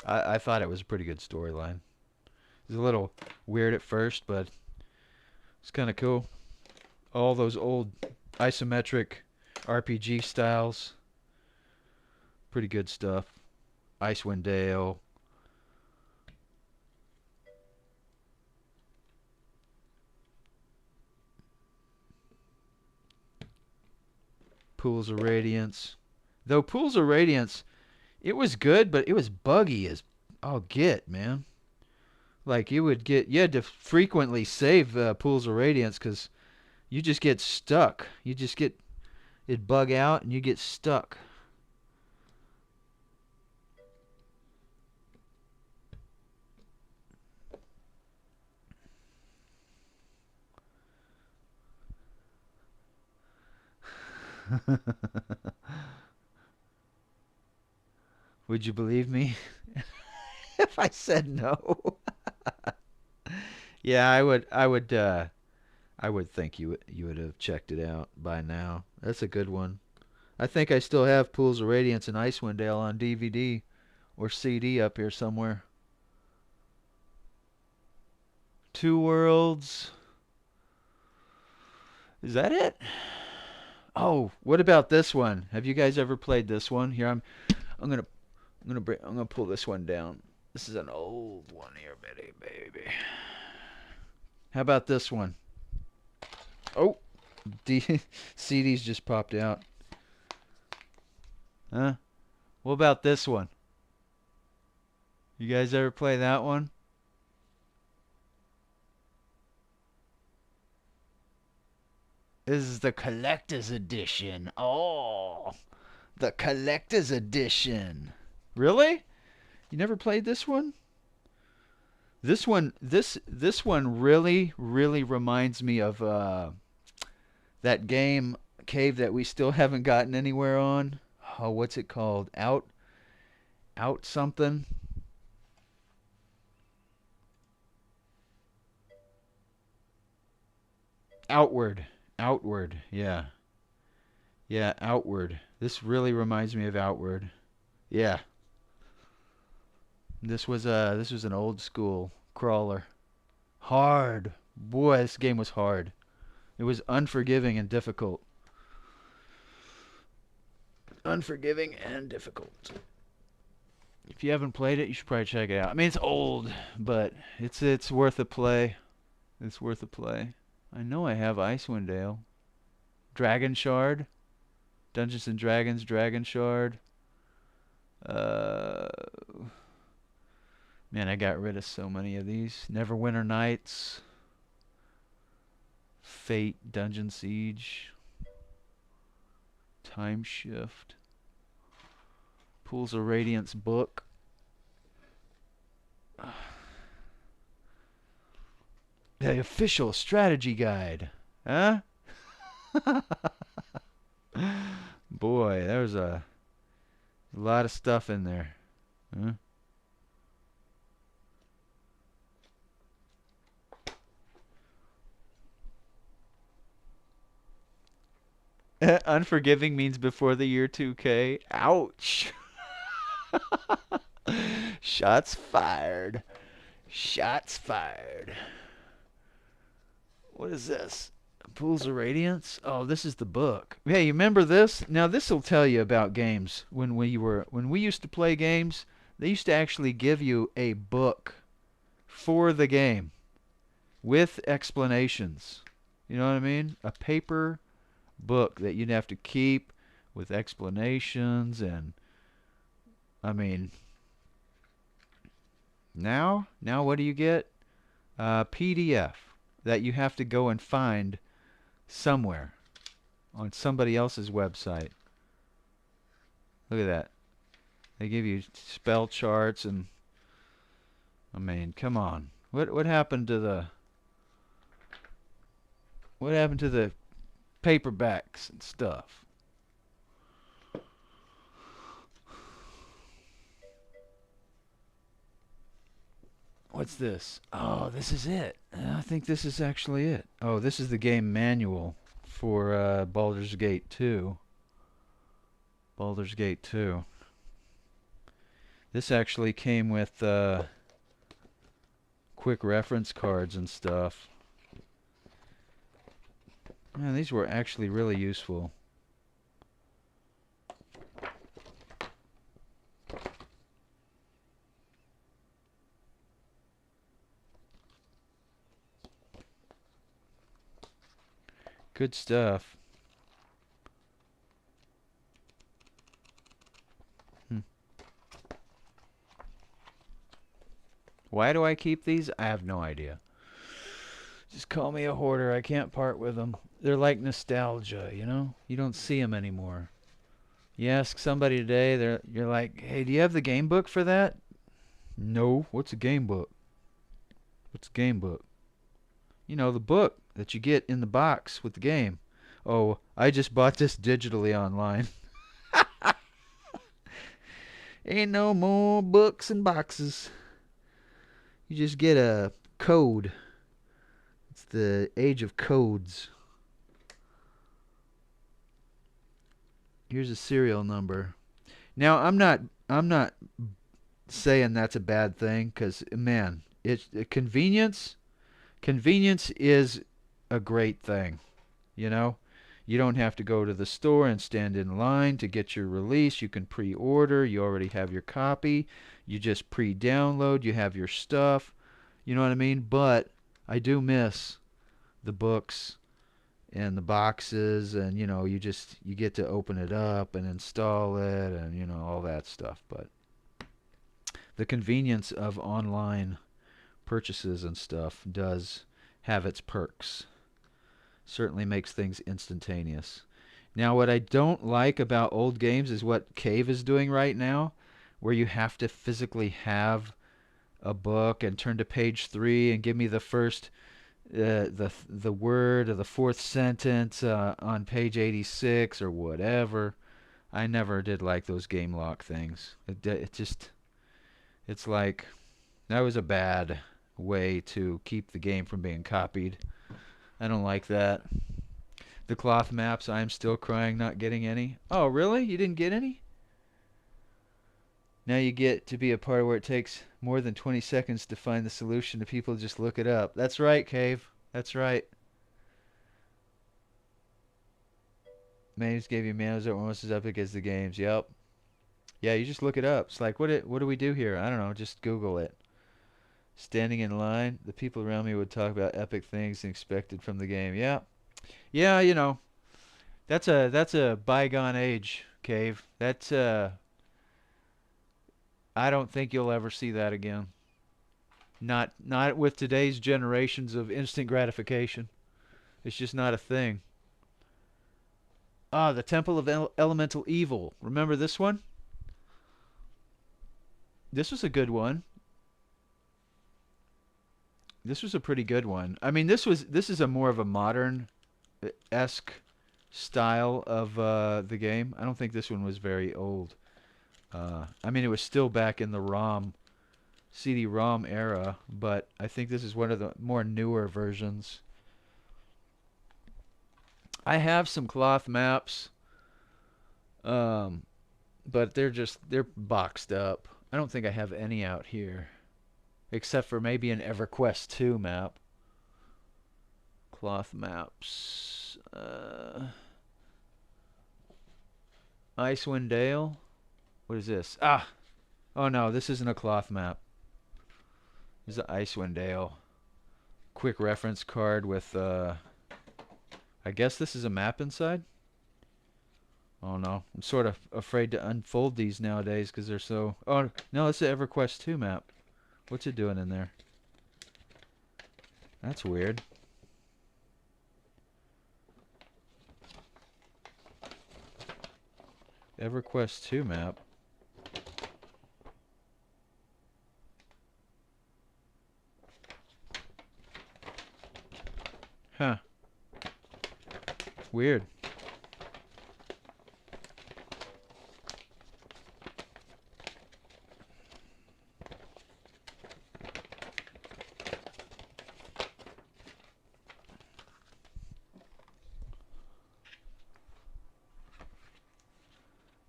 S1: I thought it was a pretty good storyline. It was a little weird at first, but it's kind of cool. All those old isometric RPG styles. Pretty good stuff. Icewind Dale. Pools of Radiance. Though Pools of Radiance, it was good, but it was buggy as all get, man. Like you had to frequently save Pools of Radiance because you just get stuck. It'd bug out and you get stuck. Would you believe me if I said no? Yeah, I would think you would have checked it out by now. That's a good one. I think I still have Pools of Radiance and Icewind Dale on DVD or CD up here somewhere. Two Worlds. Is that it? Oh, what about this one? Have you guys ever played this one? Here I'm gonna I'm gonna pull this one down. This is an old one here, baby. How about this one? Oh, CDs just popped out. Huh? What about this one? You guys ever play that one? This is the collector's edition. Oh, the collector's edition. Really? You never played this one? This one really reminds me of that game Cave that we still haven't gotten anywhere on. Oh, what's it called? Out something. Outward. Yeah. Yeah, Outward. This really reminds me of Outward. Yeah. This was an old school crawler. Hard. Boy, this game was hard. It was unforgiving and difficult. Unforgiving and difficult. If you haven't played it, you should probably check it out. I mean, it's old, but it's worth a play. It's worth a play. I know I have Icewind Dale. Dragon Shard. Dungeons and Dragons Dragon Shard. Uh, Man, I got rid of so many of these. Neverwinter Nights. Fate, Dungeon Siege. Time Shift. Pools of Radiance book. The official strategy guide. Huh? Boy, there was a lot of stuff in there. Huh? Unforgiving means before the year 2K. Ouch. Shots fired. Shots fired. What is this? Pools of Radiance? Oh, this is the book. Hey, you remember this? Now this will tell you about games. When we used to play games, they used to actually give you a book for the game with explanations. You know what I mean? A paper book that you'd have to keep with explanations and I mean now what do you get? PDF that you have to go and find somewhere on somebody else's website. Look at that. They give you spell charts and I mean, come on. What happened to the paperbacks and stuff? What's this? Oh, this is it. I think this is actually it. Oh, this is the game manual for Baldur's Gate 2. Baldur's Gate 2. This actually came with quick reference cards and stuff. Man, these were actually really useful. Good stuff. Why do I keep these? I have no idea. Just call me a hoarder. I can't part with them. They're like nostalgia, you know? You don't see them anymore. You ask somebody today, you're like, hey, do you have the game book for that? No. What's a game book? What's a game book? You know, the book that you get in the box with the game. Oh, I just bought this digitally online. Ain't no more books and boxes. You just get a code. It's the age of codes. Here's a serial number. Now, I'm not saying that's a bad thing cuz man, it's convenience is a great thing, you know? You don't have to go to the store and stand in line to get your release. You can pre-order. You already have your copy. You just pre-download. You have your stuff. You know what I mean? But I do miss the books and the boxes and you get to open it up and install it and all that stuff. But the convenience of online purchases and stuff does have its perks. Certainly makes things instantaneous. Now, what I don't like about old games is what Cave is doing right now, where you have to physically have a book and turn to page 3 and give me the first the word or the fourth sentence on page 86 or whatever. I never did like those game lock things. It's like that was a bad way to keep the game from being copied. I don't like that. The cloth maps, I'm still crying not getting any. Oh, really? You didn't get any? Now you get to be a part where it takes more than 20 seconds to find the solution to people just look it up. That's right, Cave. That's right. Maves gave you manuals that were almost as epic as the games. Yep. Yeah, you just look it up. It's like, what do we do here? I don't know. Just Google it. Standing in line, the people around me would talk about epic things expected from the game. Yeah. Yeah, that's a bygone age, Cave. That's I don't think you'll ever see that again. Not with today's generations of instant gratification. It's just not a thing. Ah, the Temple of Elemental Evil. Remember this one? This was a good one. This was a pretty good one. I mean, this is a more of a modern esque style of the game. I don't think this one was very old. I mean, it was still back in the CD-ROM era, but I think this is one of the more newer versions. I have some cloth maps, but they're boxed up. I don't think I have any out here, except for maybe an EverQuest 2 map. Cloth maps. Icewind Dale. What is this? Ah! Oh no, this isn't a cloth map. This is Icewind Dale. Quick reference card with I guess this is a map inside? Oh no, I'm sort of afraid to unfold these nowadays because they're so... Oh, no, it's the EverQuest 2 map. What's it doing in there? That's weird. EverQuest 2 map. Huh. Weird.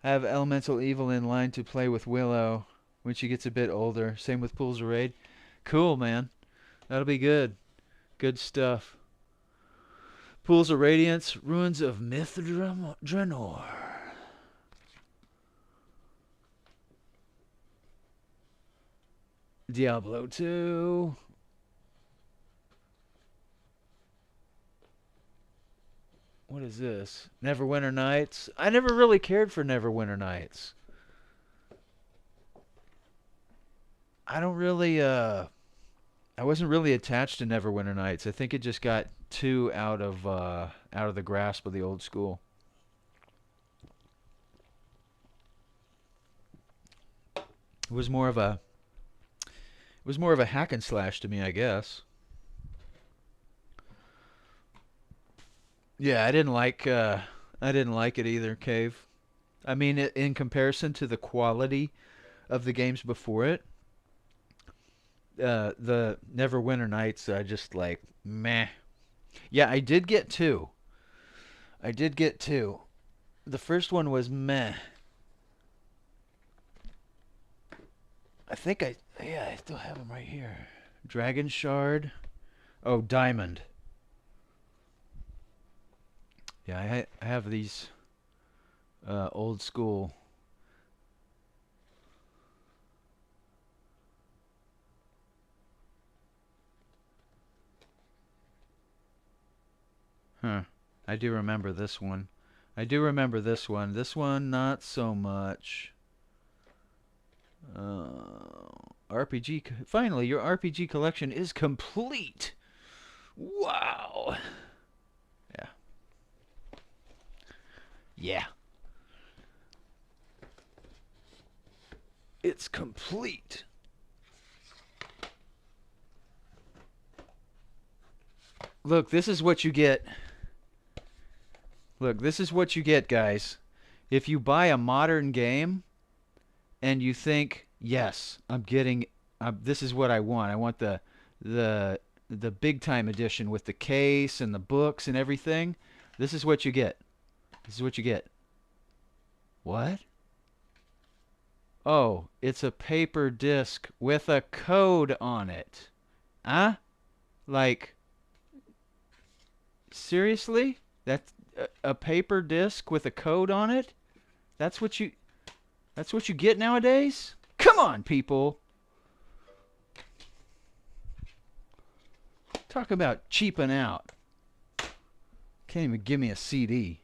S1: I have Elemental Evil in line to play with Willow when she gets a bit older. Same with Pools of Raid. Cool, man. That'll be good. Good stuff. Pools of Radiance, Ruins of Draenor. Diablo 2. What is this? Neverwinter Nights. I never really cared for Neverwinter Nights. I don't really I wasn't really attached to Neverwinter Nights. I think it just got too out of the grasp of the old school. It was more of a hack and slash to me, I guess. Yeah, I didn't like it either, Cave. I mean, in comparison to the quality of the games before it, the Neverwinter Nights, just like meh. Yeah, I did get two. I did get two. The first one was meh. I still have them right here. Dragon Shard. Oh, Diamond. Yeah, I have these old school. Huh. I do remember this one. I do remember this one. This one, not so much. RPG. Finally, your RPG collection is complete. Wow. Yeah. Yeah. It's complete. Look, this is what you get. Look, this is what you get, guys. If you buy a modern game and you think, yes, I'm getting, this is what I want. I want the the big time edition with the case and the books and everything. This is what you get. This is what you get. What? Oh, it's a paper disc with a code on it. Huh? Like, seriously? That's a paper disc with a code on it? That's what you get nowadays? Come on, people. Talk about cheaping out. Can't even give me a CD.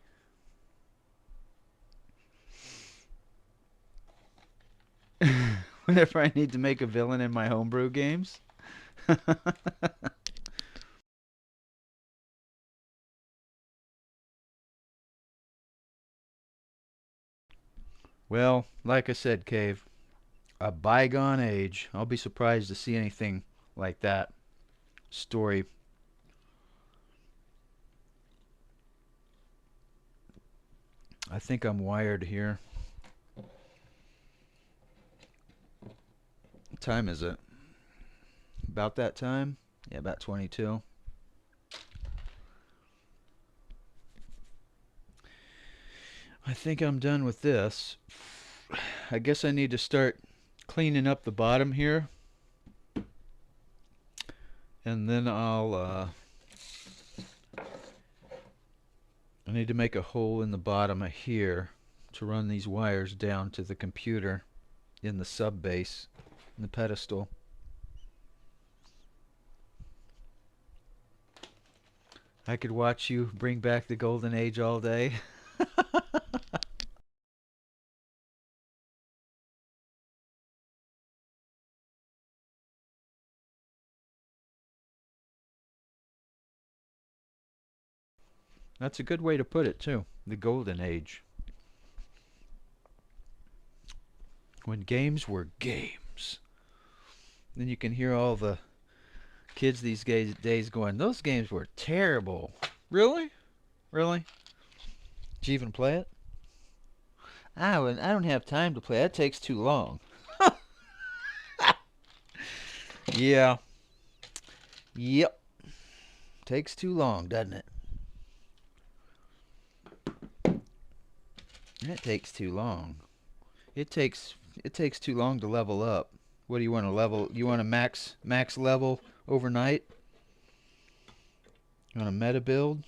S1: Whenever I need to make a villain in my homebrew games. Well, like I said, Cave, a bygone age. I'll be surprised to see anything like that story. I think I'm wired here. What time is it? About that time? Yeah, about 22. I think I'm done with this. I guess I need to start cleaning up the bottom here. And then I need to make a hole in the bottom of here to run these wires down to the computer in the sub base, in the pedestal. I could watch you bring back the golden age all day. That's a good way to put it, too. The golden age. When games were games. Then you can hear all the kids these days going, those games were terrible. Really? Really? Did you even play it? I don't have time to play. That takes too long. Yeah. Yep. Takes too long, doesn't it? That takes too long. It takes too long to level up. What do you want to level? You want to max level overnight? You want a meta build?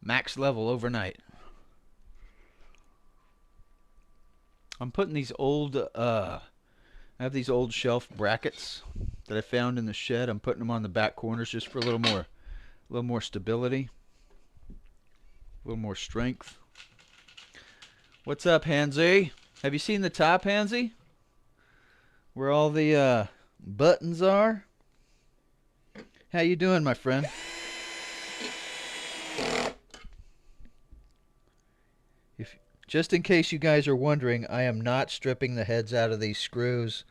S1: Max level overnight. I'm putting these old I have these old shelf brackets that I found in the shed. I'm putting them on the back corners just for a little more stability, a little more strength. What's up, Hansy? Have you seen the top, Hansy? Where all the buttons are? How you doing, my friend? If just in case you guys are wondering, I am not stripping the heads out of these screws.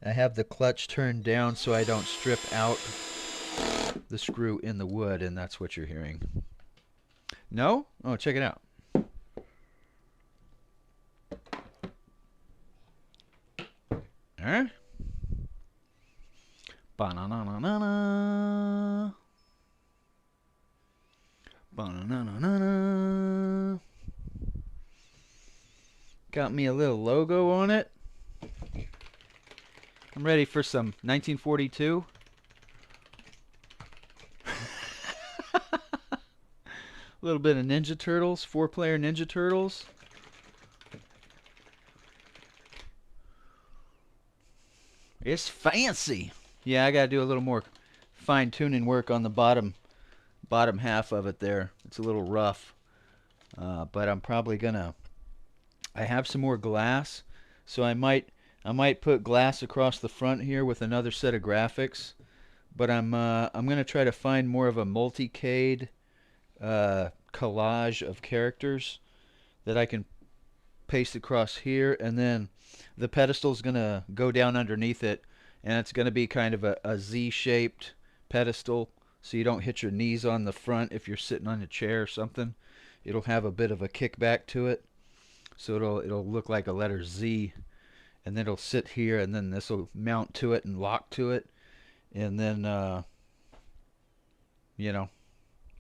S1: I have the clutch turned down so I don't strip out the screw in the wood, and that's what you're hearing. No? Oh, check it out. Huh? Ba-na-na-na-na-na. Ba-na-na-na-na-na. Got me a little logo on it. I'm ready for some 1942. A little bit of Ninja Turtles, 4-player Ninja Turtles. It's fancy. Yeah, I gotta do a little more fine-tuning work on the bottom half of it there. It's a little rough, but I'm probably gonna. I have some more glass, so I might put glass across the front here with another set of graphics. But I'm gonna try to find more of a multicade collage of characters that I can paste across here, and then the pedestal's gonna go down underneath it, and it's gonna be kind of a Z-shaped pedestal, so you don't hit your knees on the front if you're sitting on a chair or something. It'll have a bit of a kickback to it, so it'll look like a letter Z, and then it'll sit here, and then this will mount to it and lock to it, and then you know,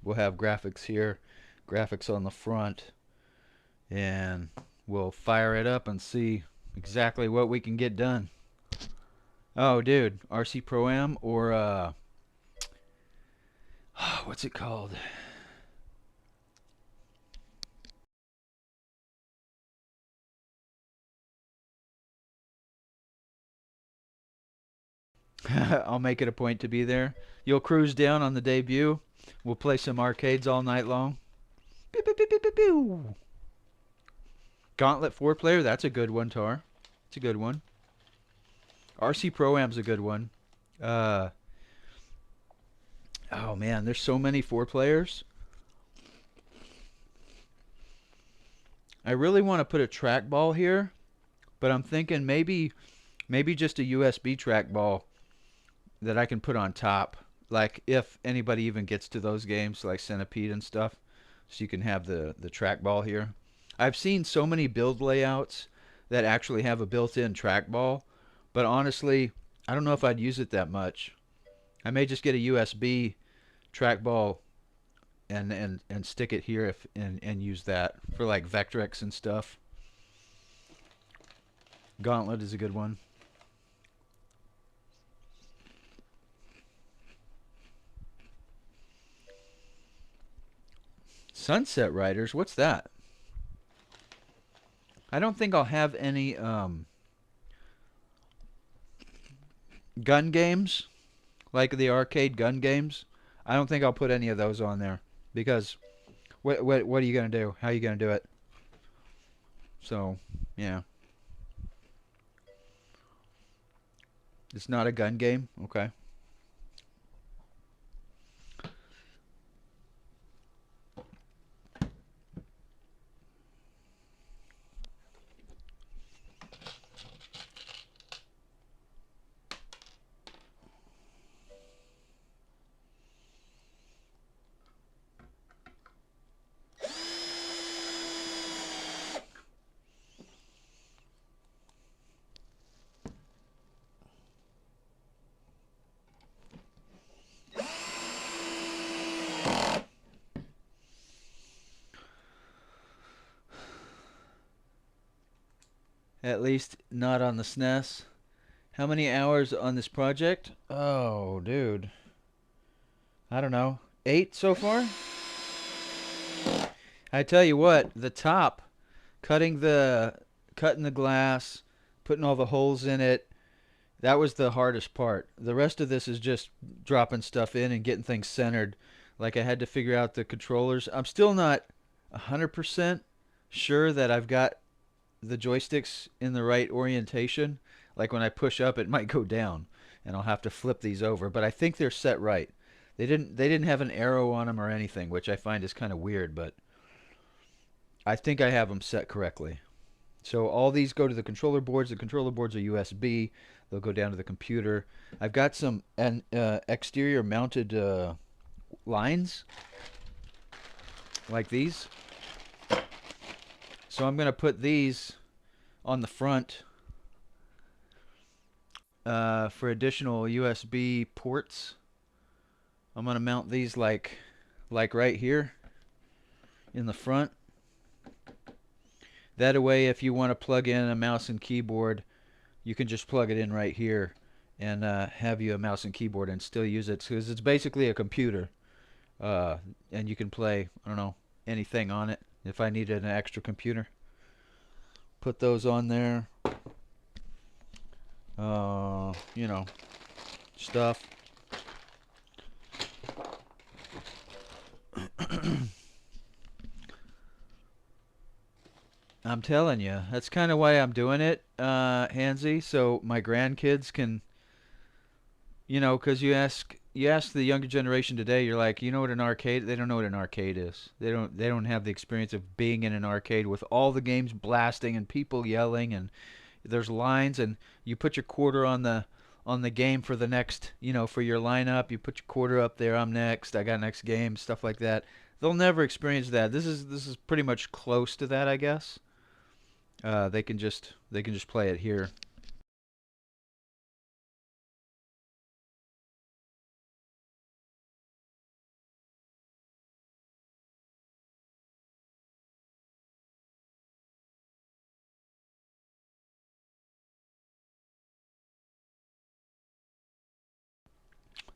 S1: we'll have graphics here, graphics on the front, and we'll fire it up and see exactly what we can get done. Oh, dude, RC Pro-Am or what's it called? I'll make it a point to be there. You'll cruise down on the debut. We'll play some arcades all night long. Pew, pew, pew, pew, pew, pew. Gauntlet 4-player, that's a good one, Tar. It's a good one. RC Pro-Am's a good one. Oh man, there's so many 4-players. I really want to put a trackball here, but I'm thinking maybe just a USB trackball that I can put on top. Like if anybody even gets to those games like Centipede and stuff, so you can have the trackball here. I've seen so many build layouts that actually have a built-in trackball, but honestly, I don't know if I'd use it that much. I may just get a USB trackball and stick it here and use that for like Vectrex and stuff. Gauntlet is a good one. Sunset Riders, what's that? I don't think I'll have any gun games, like the arcade gun games, I don't think I'll put any of those on there because what are you gonna do? How are you gonna do it? So yeah, it's not a gun game. Okay. At least not on the SNES. How many hours on this project? Oh, dude. I don't know. 8 so far? I tell you what, the top, cutting the cutting the glass, putting all the holes in it, that was the hardest part. The rest of this is just dropping stuff in and getting things centered. Like I had to figure out the controllers. I'm still not 100% sure that I've got the joysticks in the right orientation. Like when I push up, it might go down, and I'll have to flip these over. But I think they're set right. They didn't have an arrow on them or anything, which I find is kind of weird. But I think I have them set correctly. So all these go to the controller boards. The controller boards are USB. They'll go down to the computer. I've got some exterior mounted lines like these. So I'm going to put these on the front for additional USB ports. I'm going to mount these like right here in the front. That way, if you want to plug in a mouse and keyboard, you can just plug it in right here and have you a mouse and keyboard and still use it because it's basically a computer. And you can play, I don't know, anything on it. If I needed an extra computer, put those on there. You know, stuff. I'm telling you, that's kind of why I'm doing it, Hansy, so my grandkids can, because you ask the younger generation today, you're like, you know what an arcade? They don't know what an arcade is. They don't have the experience of being in an arcade with all the games blasting and people yelling and there's lines and you put your quarter on the game for the next, for your lineup. You put your quarter up there. I'm next. I got next game. Stuff like that. They'll never experience that. This is pretty much close to that, I guess. They can just play it here.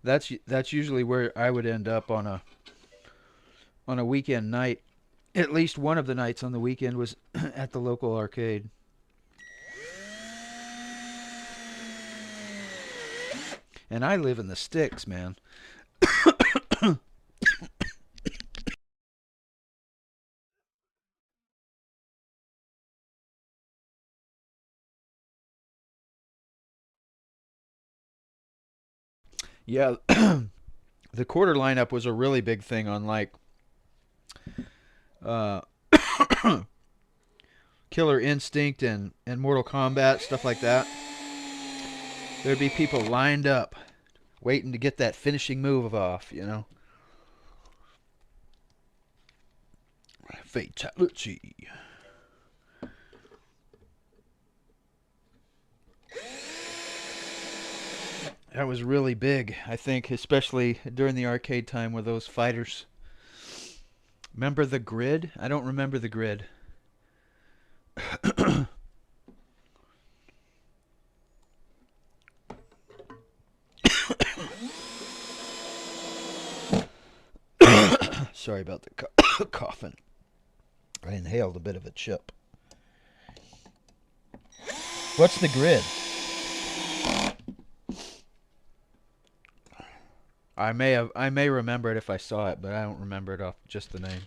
S1: That's usually where I would end up on a weekend night. At least one of the nights on the weekend was at the local arcade. And I live in the sticks, man. Yeah, the quarter lineup was a really big thing on like uh, Killer Instinct and Mortal Kombat, stuff like that. There'd be people lined up waiting to get that finishing move off. Fatality. That was really big, I think, especially during the arcade time with those fighters. Remember the grid? I don't remember the grid. Sorry about the coughing. I inhaled a bit of a chip. What's the grid? I may remember it if I saw it, but I don't remember it off just the name.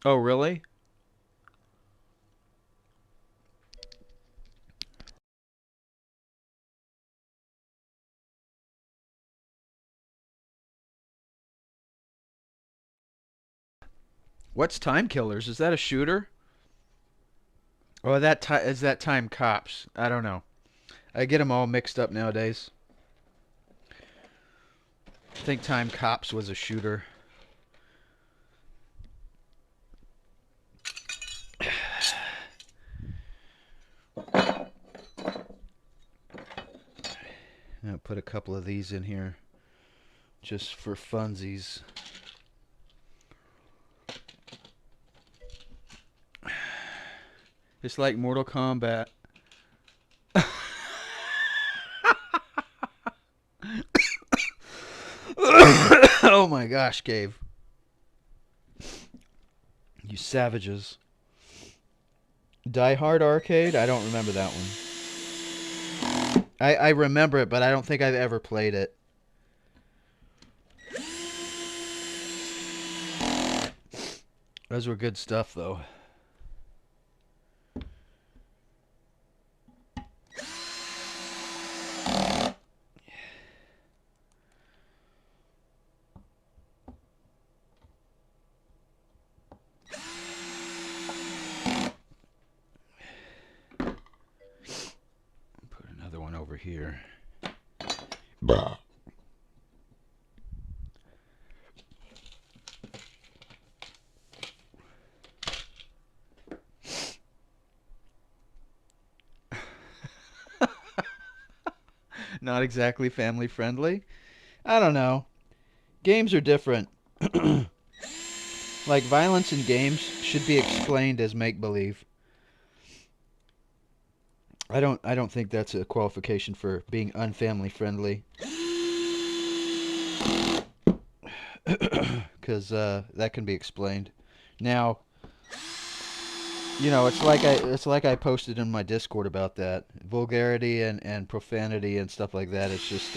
S1: Oh, really? What's Time Killers? Is that a shooter? Or is that Time Cops? I don't know. I get them all mixed up nowadays. I think Time Cops was a shooter. I'll put a couple of these in here just for funsies. It's like Mortal Kombat. Oh my gosh, Gabe. You savages. Die Hard Arcade? I don't remember that one. I remember it, but I don't think I've ever played it. Those were good stuff, though. Put another one over here. Bah. Not exactly family friendly. I don't know. Games are different. Like, violence in games should be explained as make-believe. I don't think that's a qualification for being unfamily friendly. Because that can be explained. Now, you know, it's like I posted in my Discord about that. Vulgarity and profanity and stuff like that. It's just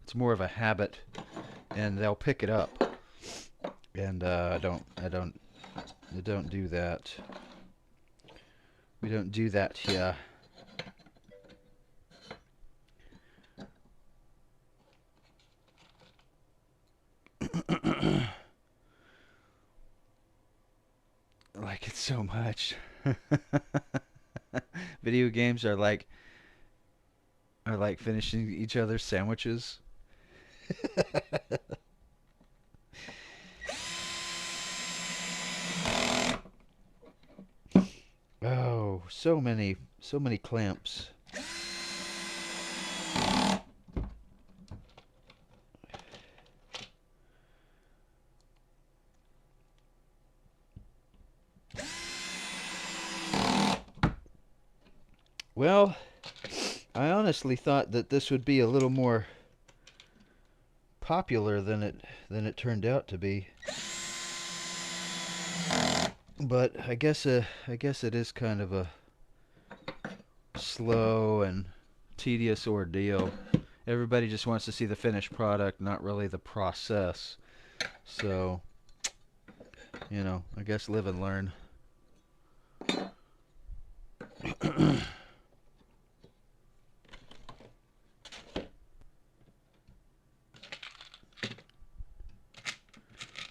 S1: it's more of a habit, and they'll pick it up. And I don't do that. We don't do that here. Like it so much. Video games are like finishing each other's sandwiches. Oh, so many clamps. Well, I honestly thought that this would be a little more popular than it turned out to be. But I guess it is kind of a slow and tedious ordeal. Everybody just wants to see the finished product, not really the process. So, you know, I guess live and learn.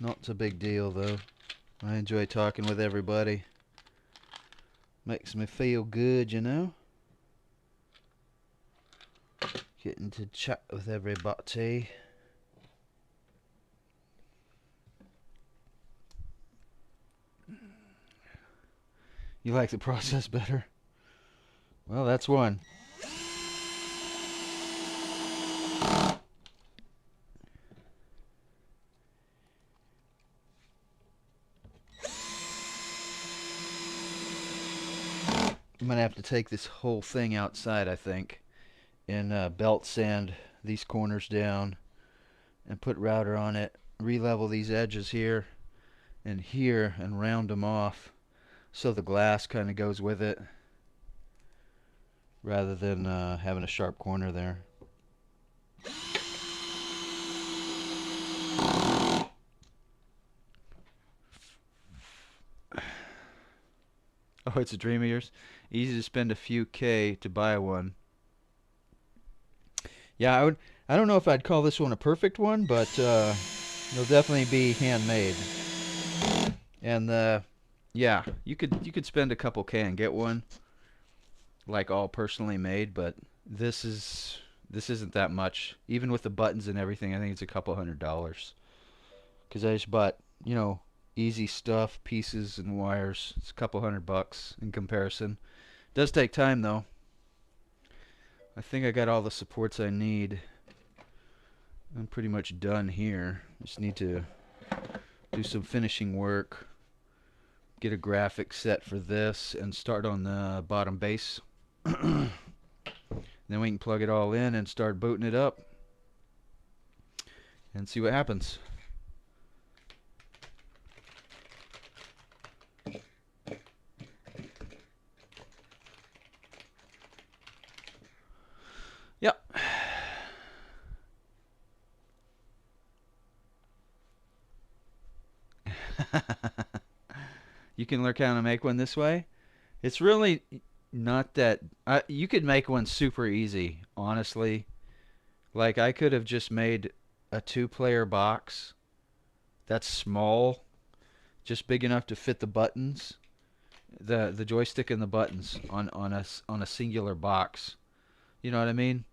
S1: Not a big deal, though. I enjoy talking with everybody. Makes me feel good, you know? Getting to chat with everybody. You like the process better? Well, that's one. I'm gonna have to take this whole thing outside, I think, and belt sand these corners down and put router on it, re-level these edges here and round them off so the glass kind of goes with it rather than having a sharp corner there. Oh, it's a dream of yours? Easy to spend a few K to buy one. Yeah, I don't know if I'd call this one a perfect one, but it'll definitely be handmade. And yeah, you could spend a couple K and get one, like all personally made, but this isn't that much. Even with the buttons and everything, I think it's a couple $100. Because I just bought, easy stuff, pieces and wires. It's a couple $100 in comparison. It does take time though. I think I got all the supports I need. I'm pretty much done here. Just need to do some finishing work, get a graphic set for this, and start on the bottom base. Then we can plug it all in and start booting it up and see what happens. Yep. You can learn how to make one this way. It's really not that. You could make one super easy, honestly. Like I could have just made a 2-player box that's small, just big enough to fit the buttons, the joystick and the buttons on a singular box. You know what I mean?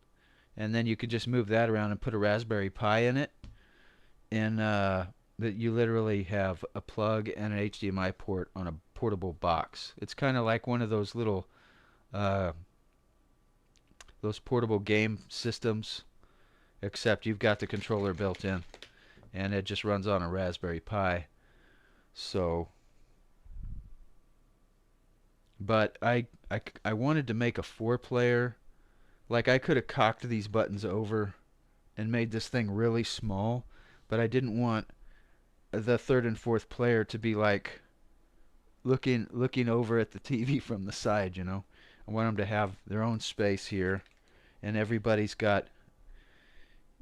S1: And then you could just move that around and put a Raspberry Pi in it, and that you literally have a plug and an HDMI port on a portable box. It's kind of like one of those little those portable game systems, except you've got the controller built in and it just runs on a Raspberry Pi. So but I wanted to make a 4-player. Like I could have cocked these buttons over and made this thing really small, but I didn't want the 3rd and 4th player to be like looking over at the TV from the side, I want them to have their own space here, and everybody's got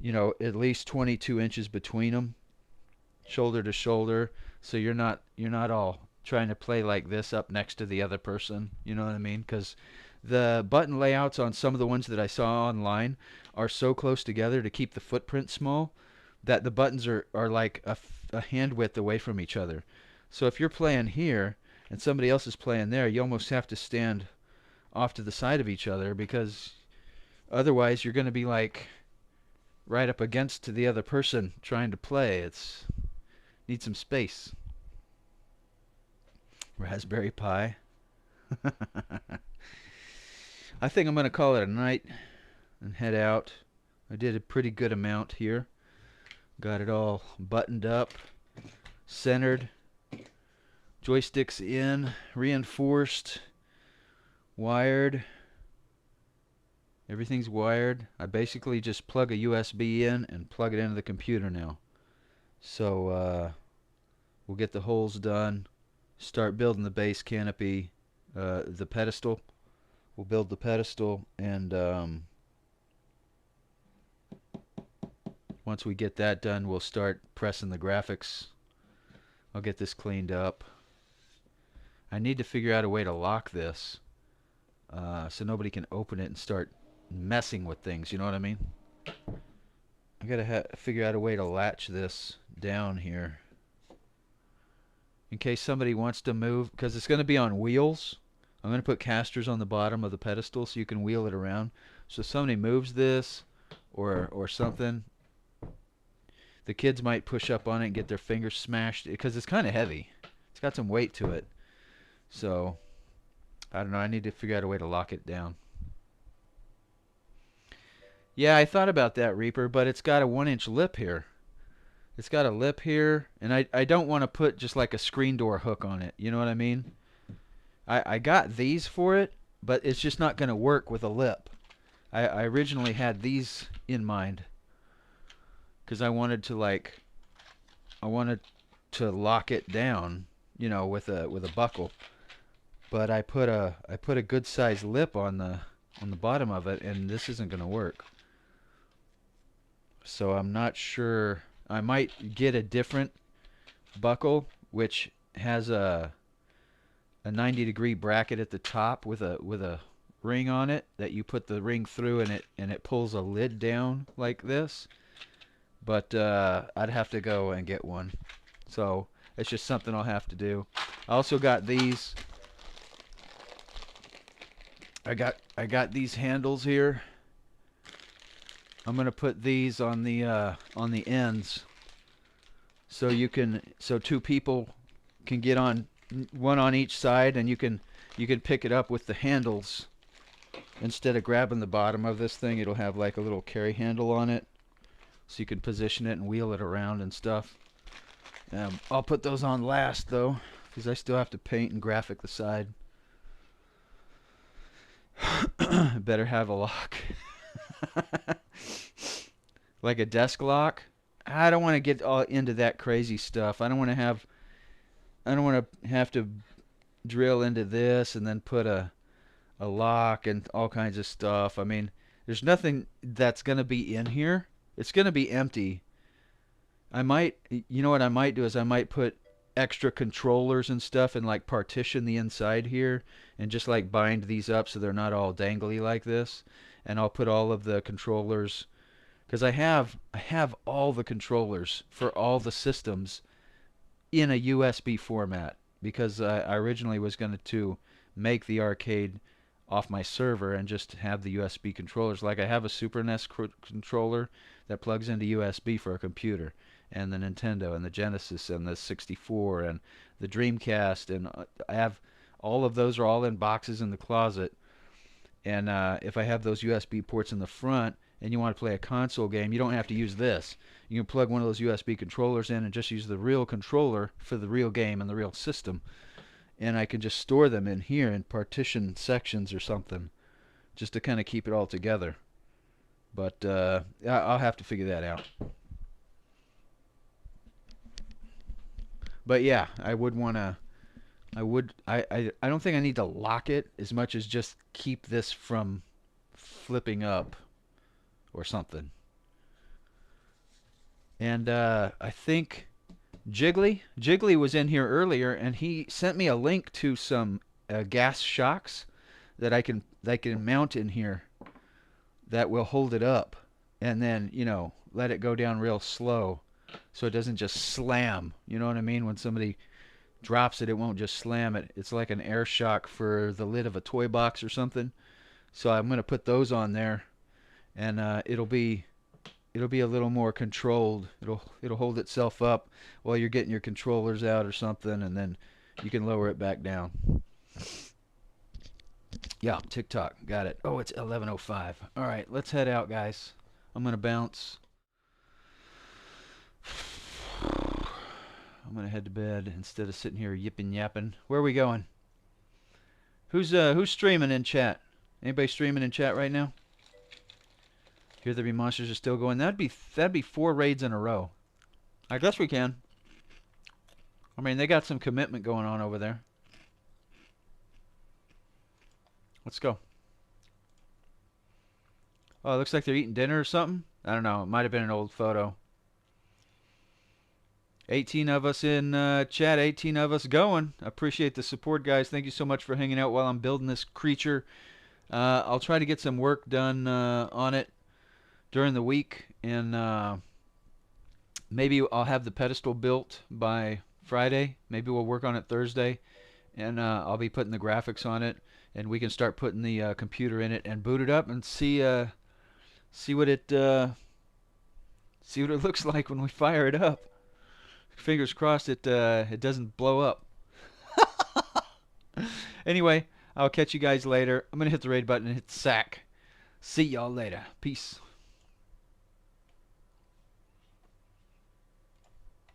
S1: at least 22 inches between them, shoulder to shoulder, so you're not all trying to play like this up next to the other person, you know what I mean? Because the button layouts on some of the ones that I saw online are so close together to keep the footprint small that the buttons are like a hand width away from each other. So if you're playing here and somebody else is playing there, you almost have to stand off to the side of each other, because otherwise you're going to be like right up against to the other person trying to play. It's need some space. Raspberry Pi. I think I'm going to call it a night and head out. I did a pretty good amount here. Got it all buttoned up, centered, joysticks in, reinforced, wired. Everything's wired. I basically just plug a USB in and plug it into the computer now. So we'll get the holes done, start building the base canopy, the pedestal. We'll build the pedestal, and once we get that done, we'll start pressing the graphics. I'll get this cleaned up. I need to figure out a way to lock this so nobody can open it and start messing with things, you know what I mean? I gotta figure out a way to latch this down here in case somebody wants to move, because it's going to be on wheels. I'm going to put casters on the bottom of the pedestal so you can wheel it around. So if somebody moves this or something, the kids might push up on it and get their fingers smashed, because it's kind of heavy. It's got some weight to it. So I don't know, I need to figure out a way to lock it down. Yeah, I thought about that, Reaper, but it's got a 1-inch lip here. It's got a lip here, and I don't want to put just like a screen door hook on it. You know what I mean? I got these for it, but it's just not going to work with a lip. I originally had these in mind because I wanted to lock it down, you know, with a buckle. But I put a good sized lip on the bottom of it, and this isn't going to work. So I'm not sure. I might get a different buckle which has a 90-degree bracket at the top with a ring on it that you put the ring through, and it pulls a lid down like this. But I'd have to go and get one. So it's just something I'll have to do. I also got these. I got these handles here. I'm gonna put these on the ends so so two people can get on, one on each side, and you can pick it up with the handles instead of grabbing the bottom of this thing. It'll have like a little carry handle on it, so you can position it and wheel it around and stuff. I'll put those on last though, because I still have to paint and graphic the side. Better have a lock. Like a desk lock. I don't want to get all into that crazy stuff. I don't want to have to drill into this and then put a lock and all kinds of stuff. I mean, there's nothing that's going to be in here. It's going to be empty. You know what I might do is I might put extra controllers and stuff and like partition the inside here and just like bind these up so they're not all dangly like this. And I'll put all of the controllers, because I have all the controllers for all the systems in a USB format, because I originally was going to make the arcade off my server and just have the USB controllers. Like I have a Super NES controller that plugs into USB for a computer, and the Nintendo and the Genesis and the 64 and the Dreamcast, and I have all of those are all in boxes in the closet. And if I have those USB ports in the front and you want to play a console game, you don't have to use this. You can plug one of those USB controllers in and just use the real controller for the real game and the real system. And I can just store them in here in partition sections or something, just to kind of keep it all together. But I'll have to figure that out. But yeah, I would want to. I don't think I need to lock it as much as just keep this from flipping up or something. And I think Jiggly was in here earlier, and he sent me a link to some gas shocks that I can mount in here that will hold it up, and then let it go down real slow, so it doesn't just slam. You know what I mean? When somebody drops it, it won't just slam it. It's like an air shock for the lid of a toy box or something. So I'm gonna put those on there, and it'll be a little more controlled. It'll hold itself up while you're getting your controllers out or something, and then you can lower it back down. Yeah, TikTok, got it. Oh, it's 11:05. All right, let's head out, guys. I'm gonna bounce. I'm gonna head to bed instead of sitting here yipping yapping. Where are we going? Who's streaming in chat? Anybody streaming in chat right now? Here There Be Monsters are still going. That'd be 4 raids in a row. I guess we can. I mean, they got some commitment going on over there. Let's go. Oh, it looks like they're eating dinner or something. I don't know. It might have been an old photo. 18 of us in chat, 18 of us going. Appreciate the support, guys. Thank you so much for hanging out while I'm building this creature. I'll try to get some work done on it during the week, and maybe I'll have the pedestal built by Friday. Maybe we'll work on it Thursday, and I'll be putting the graphics on it, and we can start putting the computer in it and boot it up and see what it looks like when we fire it up. Fingers crossed it doesn't blow up. Anyway, I'll catch you guys later. I'm gonna hit the raid button and hit sack. See y'all later. Peace.